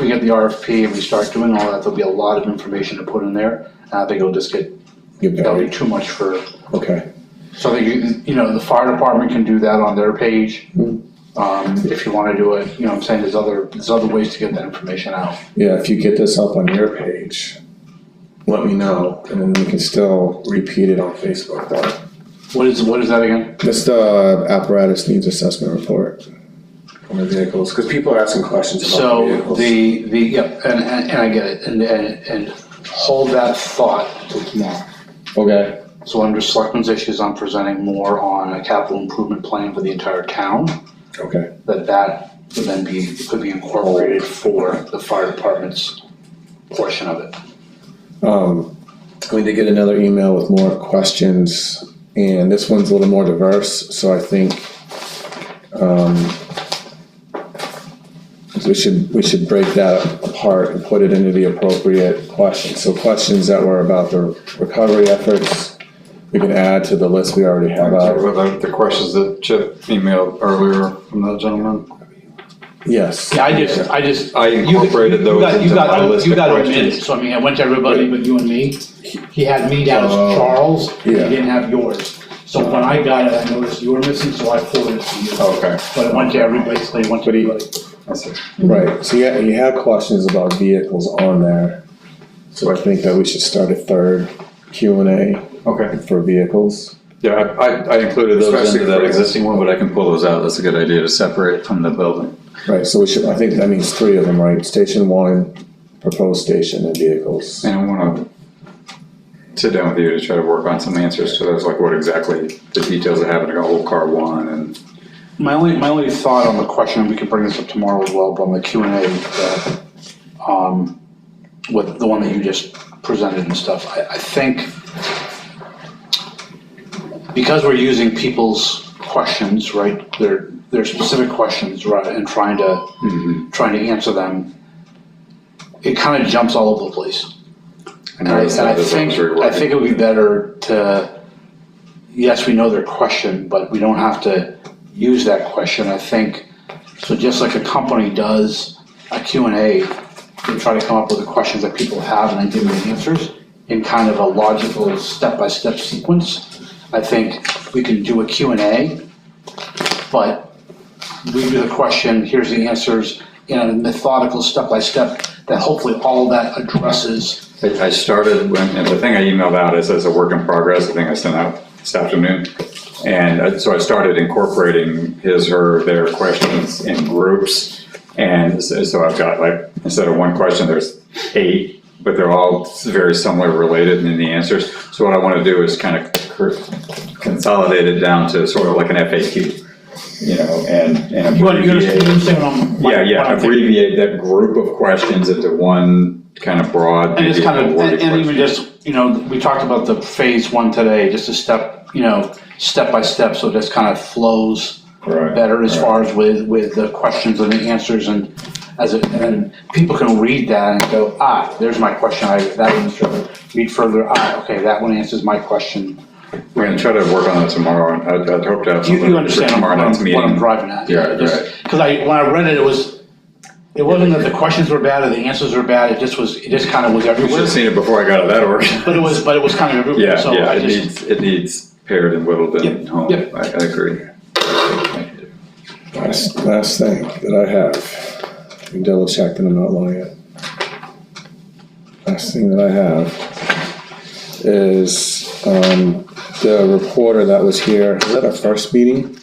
get the RFP and we start doing all that, there'll be a lot of information to put in there. And I think it'll just that'll be buried. too much for. Okay. So I think the fire department can do that on their page. If you wanna do it, I'm saying there's other ways to get that information out. Yeah, if you get this up on your page, let me know, and then we can still repeat it on Facebook though. What is that again? Just the apparatus needs assessment report on the vehicles, because people are asking questions about the So vehicles. and I get it, and hold that thought till tomorrow. Okay, So under selectmen's issues, I'm presenting more on a capital improvement plan for the entire town, okay. that would then could be incorporated for the fire department's portion of it. We did get another email with more questions, and this one's a little more diverse, so I think, we should break that apart and put it into the appropriate questions. So questions that were about the recovery efforts, we can add to the list we already have out. The questions that Chip emailed earlier from that gentleman. Yes. Yeah, I incorporated those into my list You of got a minute, questions. so I mean, I went to everybody but you and me. He had me down as Charles, he yeah. didn't have yours. So when I got it, I noticed you were missing, so I forwarded it to you. Okay. But it went to everybody, basically, it went to everybody. I see. Right, so yeah, you had questions about vehicles on there, so I think that we should start a third Q&A Okay. for vehicles. Yeah, I included those Especially into that for- existing one, but I can pull those out. That's a good idea to separate it from the building. Right, so we should, I think that means 3 of them, right? Station 1, proposed station, and vehicles. And I wanna sit down with you to try to work on some answers to those, like what exactly the details of having a whole car one and. My only thought on the question, we can bring this up tomorrow as well, but on the Q&A, with the one that you just presented and stuff, I think because we're using people's questions, right, they're specific questions, right, and trying to answer them, it kind of jumps all over the place. And I think it would be better to, yes, we know their question, but we don't have to use that question. I think, so just like a company does a Q&A, they try to come up with the questions that people have and then give them the answers in kind of a logical step-by-step sequence. I think we can do a Q&A, but we do the question, here's the answers, in a methodical step-by-step that hopefully all of that addresses. I started, and the thing I emailed out is as a work in progress, the thing I sent out this afternoon. And so I started incorporating their questions in groups. And so I've got like, instead of one question, there's 8, but they're all very similar related in the answers. So what I want to do is kind of consolidate it down to sort of like an FAQ, and abbreviate that group of questions into one kind of broad. And it's kind of, and even just, we talked about the phase 1 today, just a step, step by step, so it just kind of flows better as far as with the questions and the answers, and and people can read that and go, there's my question, that answer, read further, okay, that one answers my question. We're gonna try to work on that tomorrow, and I'd hope to have something You for understand tomorrow night's meeting. what I'm driving at. Yeah, right. Because when I read it, it wasn't that the questions were bad or the answers were bad, it just kind of was You should everywhere. have seen it before I got out of that org. But it was kind of everywhere, so I just. It needs paired and whittled and home. Yep. I agree. Last thing that I have, you can double check that I'm not lying yet. Last thing that I have is, the reporter that was here, was that our first meeting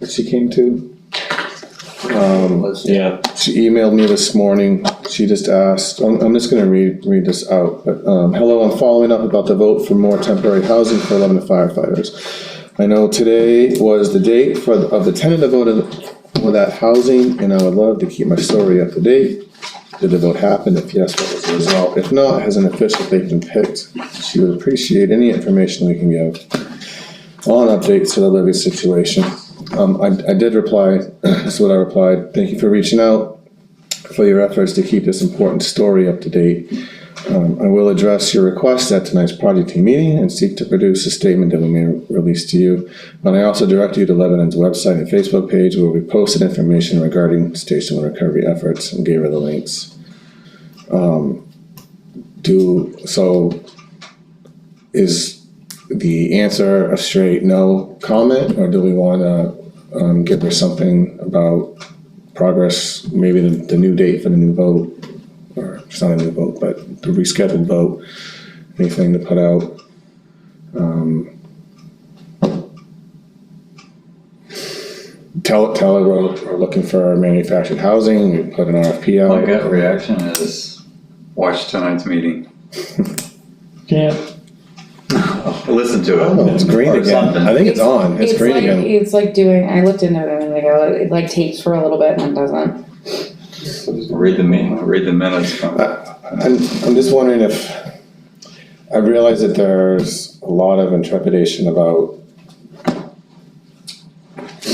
that she came to? Yeah. She emailed me this morning, she just asked, I'm just gonna read this out, but, hello, I'm following up about the vote for more temporary housing for 11 firefighters. I know today was the date of the tentative vote for that housing, and I would love to keep my story up to date. Did the vote happen? If yes, what was the result? If not, has an official date been picked? She would appreciate any information we can give on updates to the Livy situation. I did reply, this is what I replied. Thank you for reaching out, for your efforts to keep this important story up to date. I will address your request at tonight's project team meeting and seek to produce a statement that we may release to you. And I also direct you to Lebanon's website and Facebook page where we posted information regarding station recovery efforts and gave her the links. Is the answer a straight no comment, or do we want to give her something about progress, maybe the new date for the new vote? Or it's not a new vote, but the rescheduled vote, anything to put out. Tell her we're looking for manufactured housing, we put an RFP out. My gut reaction is watch tonight's meeting. Can't. Listen to it. Oh, it's green Or again. something. I think it's on. It's green like, again. It's like doing, I looked into it a minute ago, it like tapes for a little bit and then doesn't. Read the minutes from. I'm just wondering if, I realize that there's a lot of intrepidation about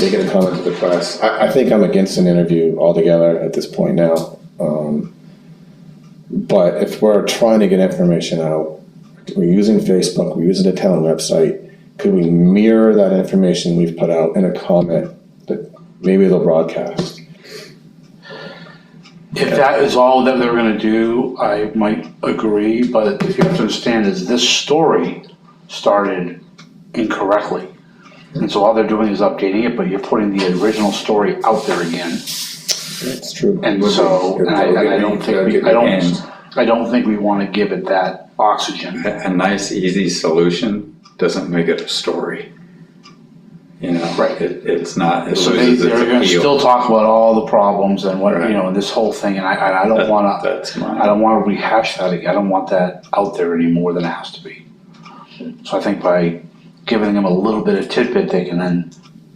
making a comment to the press. I think I'm against an interview altogether at this point now. But if we're trying to get information out, we're using Facebook, we're using the town website, could we mirror that information we've put out in a comment that maybe they'll broadcast? If that is all that they're gonna do, I might agree, but if you have to understand is this story started incorrectly. And so all they're doing is updating it, but you're putting the original story out there again. That's true. And so, and I don't think we wanna give it that oxygen. A nice, easy solution doesn't make it a story. You know, Right. It's not, it So loses its they're gonna appeal. still talk about all the problems and what, Right. you know, and this whole thing, and I don't wanna, That's I mine. don't wanna rehash that again, I don't want that out there any more than it has to be. So I think by giving them a little bit of tidbit, they can then,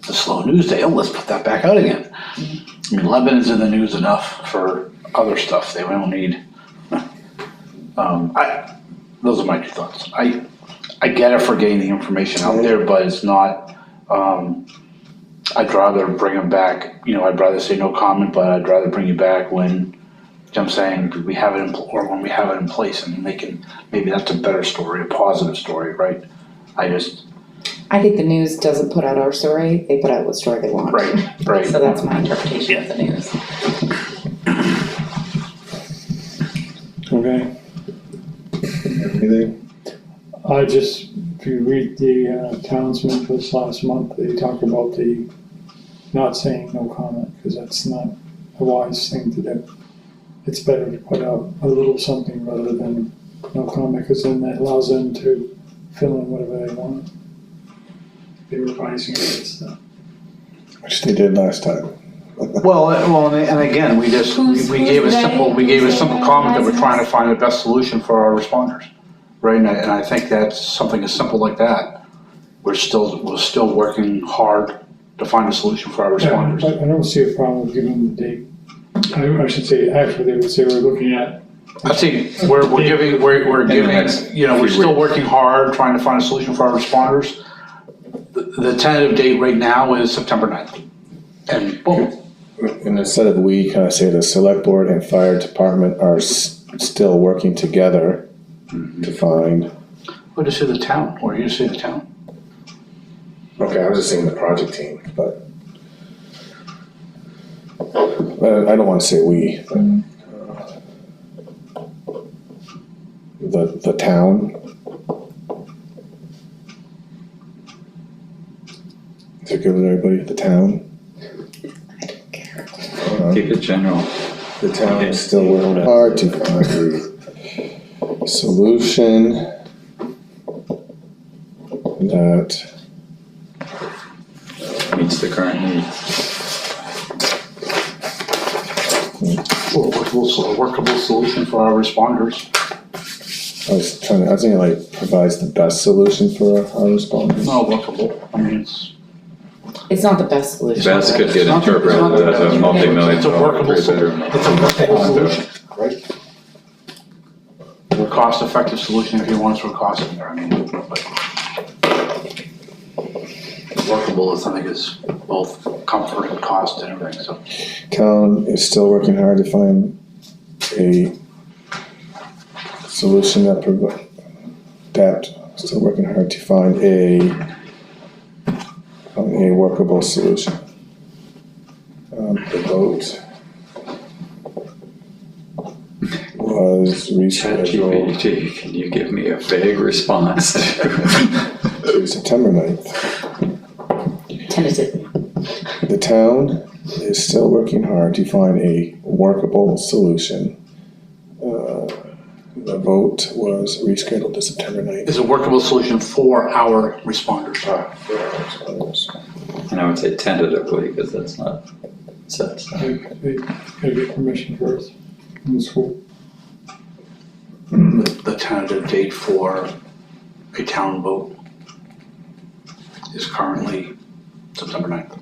the slow news day, oh, let's put that back out again. I mean, Lebanon's in the news enough for other stuff, they don't need, those are my two thoughts. I get it for getting the information out there, but it's not, I'd rather bring them back, you know, I'd rather say no comment, but I'd rather bring you back when, you know what I'm saying, we have it or when we have it in place, and they can, maybe that's a better story, a positive story, right? I think the news doesn't put out our story, they put out what story they want. right. So that's my interpretation of the news. Okay. Anything? If you read the townsman for this last month, they talk about the not saying no comment, because that's not a wise thing to do. It's better to put out a little something rather than no comment, because then that allows them to fill in whatever they want. They were pricing it, stuff. Which they did last time. Well, and again, we just, we gave a simple comment that we're trying to find the best solution for our responders, right? And I think that's something as simple like that. We're still working hard to find a solution for our Yeah, responders. I don't see a problem with giving them the date. I should say, actually, they would say we're looking at. I think we're giving, you know, we're still working hard, trying to find a solution for our responders. The tentative date right now is September 9th. And boom. And instead of we, kind of say the select board and fire department are still working together to find. What did you say, the town? Or you say the town? Okay, I was just saying the project team, but I don't want to say we, but the town. Is it good with everybody? The town? Keep it general. The town is still working hard to find a solution that Meets the current needs. Or a workable solution for our responders. I was thinking like provides the best solution for our responders. Not workable, I mean, It's not the best solution. Best could get interpreted as a multi-million it's a dollar workable three-bedroom. It's a workable solution, right? A cost-effective solution if you want to throw cost in there, I mean, but workable is, I think, is both comfort and cost and everything, so. Town is still working hard to find a solution still working hard to find a workable solution. The vote was rescheduled ChatGPT, can you give me a vague response? to September 9th. Tentative. The town is still working hard to find a workable solution. The vote was rescheduled to September 9th. Is a workable solution for our responders. And I would say tentatively, because that's not set. They gotta get permission first from the school. The tentative date for a town vote is currently September 9th.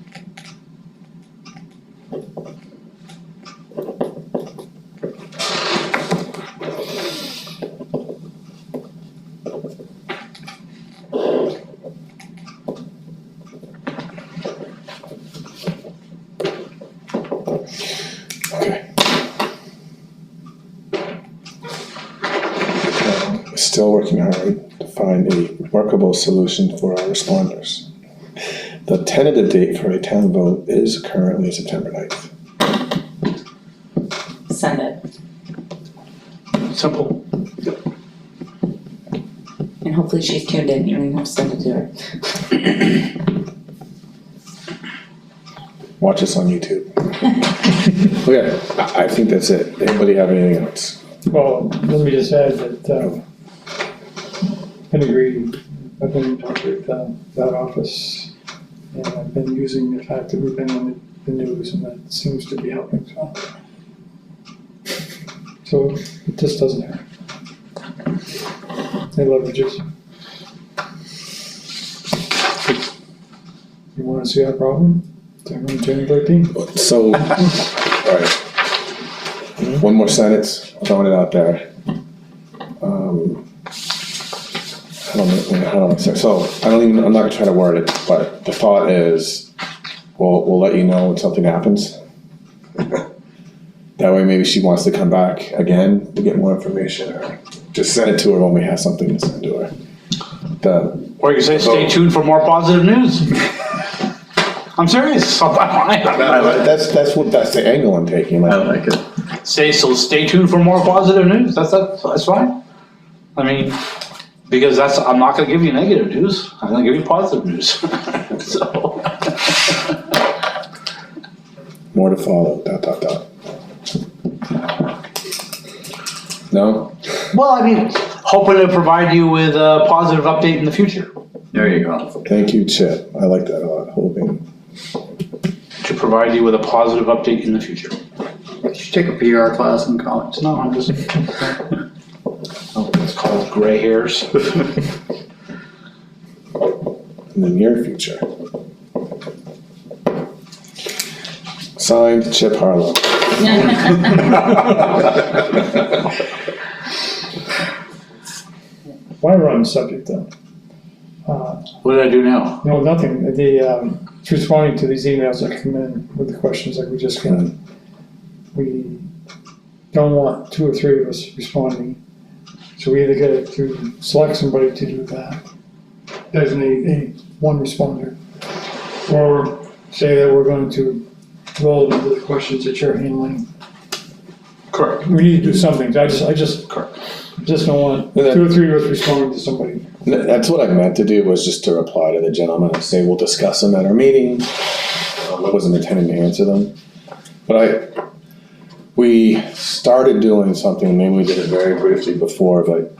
Okay. Still working hard to find a workable solution for our responders. The tentative date for a town vote is currently September 9th. Send it. Simple. And hopefully she's tuned in, you don't even have to send it to her. Watch us on YouTube. Okay, I think that's it. Anybody have anything else? Well, let me just add that, I agree, I've been in touch with that office, and I've been using the fact that we've been on the news, and that seems to be helping, so it just doesn't hurt. They leverage us. You wanna see our problem? Turn on January 13th. So, alright. One more sentence, throwing it out there. I'm not gonna try to word it, but the thought is, we'll let you know when something happens. That way maybe she wants to come back again to get more information, or just send it to her when we have something to send to her. Or you can say, stay tuned for more positive news. I'm serious. That's the angle I'm taking. I like it. Stay tuned for more positive news. That's fine. I mean, because I'm not gonna give you negative news. I'm gonna give you positive news. So. More to follow, ... No? Well, I mean, hoping to provide you with a positive update in the future. There you go. Thank you, Chip. I like that a lot, hoping. To provide you with a positive update in the future. Did you take a PR class in college? No, I'm just. Oh, it's called gray hairs. In the near future. Signed, Chip Harlow. While we're on the subject though. What did I do now? No, nothing, it's responding to these emails that come in with the questions like we just got. We don't want 2 or 3 of us responding, so we either get to select somebody to do that, designate one responder, or say that we're going to roll into the questions that you're handling. Correct. We need to do something, I just Correct. don't want 2 or 3 of us responding to somebody. That's what I meant to do, was just to reply to the gentleman and say, we'll discuss them at our meeting. I wasn't intending to answer them. But we started doing something, maybe we did it very briefly before, but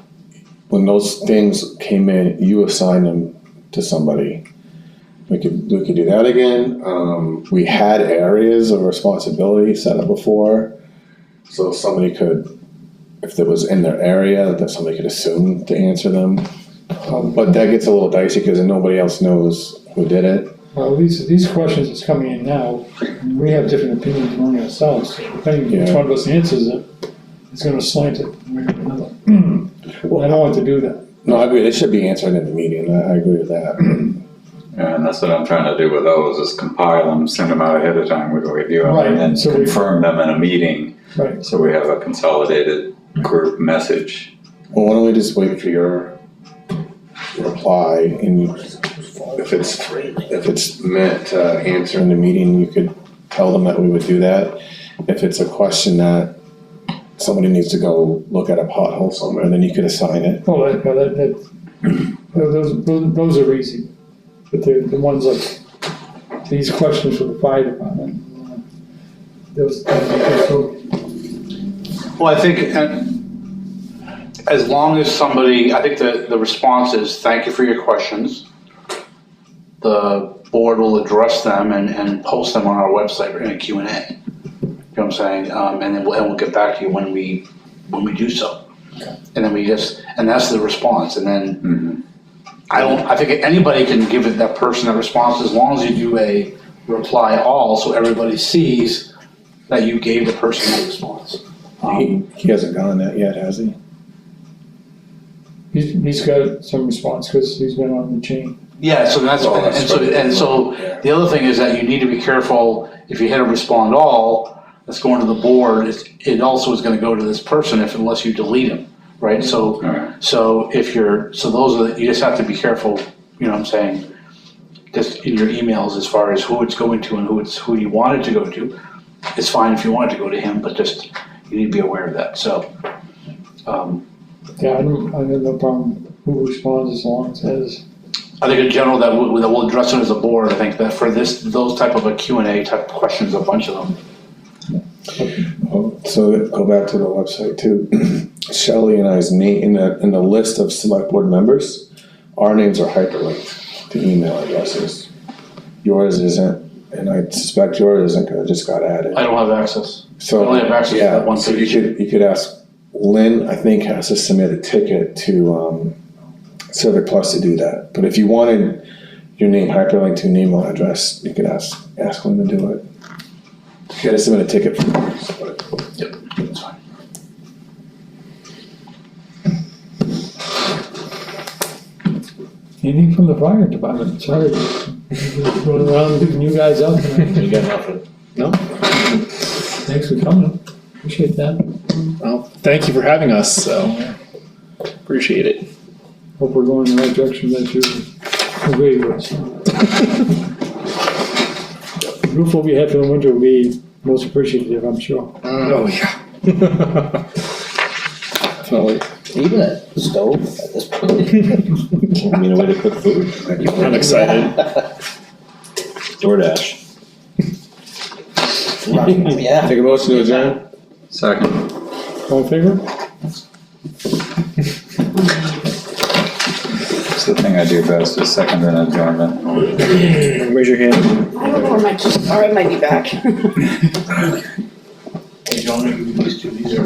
when those things came in, you assigned them to somebody. We could do that again. We had areas of responsibility set up before, so somebody could if it was in their area, that somebody could assume to answer them. But that gets a little dicey because then nobody else knows who did it. Well, these questions that's coming in now, we have different opinions among ourselves. Depending on which one of us answers it, it's gonna slant it one way or another. I don't want to do that. No, I agree, they should be answered in the meeting, I agree with that. And that's what I'm trying to do with those, is compile them, send them out ahead of time, we can review them, Right, and then so we- confirm them in a meeting. Right. So we have a consolidated group message. Well, why don't we just wait for your reply, and if it's meant to answer in the meeting, you could tell them that we would do that. If it's a question that somebody needs to go look at a pothole somewhere, then you could assign it. Well, those are easy, but the ones like, these questions for the fire department, those, Well, I think, as long as somebody, I think the response is, thank you for your questions. The board will address them and post them on our website in a Q&A. You know what I'm saying? And then we'll get back to you when we do so. And then and that's the response. And then I think anybody can give it, that person a response, as long as you do a reply all, so everybody sees that you gave the person a response. He hasn't gotten that yet, has he? he's got some response, cause he's been on the chain. Yeah, so that's, Oh, that's and so Yeah. the other thing is that you need to be careful, if you hit a respond all, that's going to the board, it also is gonna go to this person unless you delete them, right? So, Alright. so you just have to be careful, you know what I'm saying? Just in your emails as far as who it's going to and who you want it to go to. It's fine if you want it to go to him, but just, you need to be aware of that, so. Yeah, I have no problem who responds as long as it is. I think in general that we'll address it as a board. I think that for those type of a Q&A type questions, a bunch of them. So go back to the website too. Shelley and I's name, in the list of select board members, our names are hyperlinked to email addresses. Yours isn't, and I suspect yours isn't, because it just got added. I don't have access. So, I only have access to yeah, that one so page. you could ask, Lynn, I think, has to submit a ticket to Civic Plus to do that. But if you wanted your name hyperlinked to an email address, you could ask Lynn to do it. You gotta submit a ticket for yours, but. Yep, that's fine. Anything from the fire department, sorry, going around giving you guys out tonight. You got nothing? No? Thanks for coming, appreciate that. Well, thank you for having us, so appreciate it. Hope we're going in the right direction that you agree with. The roof will be had for the winter will be most appreciative, I'm sure. Oh, yeah. Definitely. Even a stove at this point. I mean, a way to cook food. I'm excited. DoorDash. Yeah. Take a motion to adjourn? Second. All in favor? It's the thing I do best, is second and adjournment. Raise your hand. I don't know where my, all right, might be back. Hey, John, these two, these are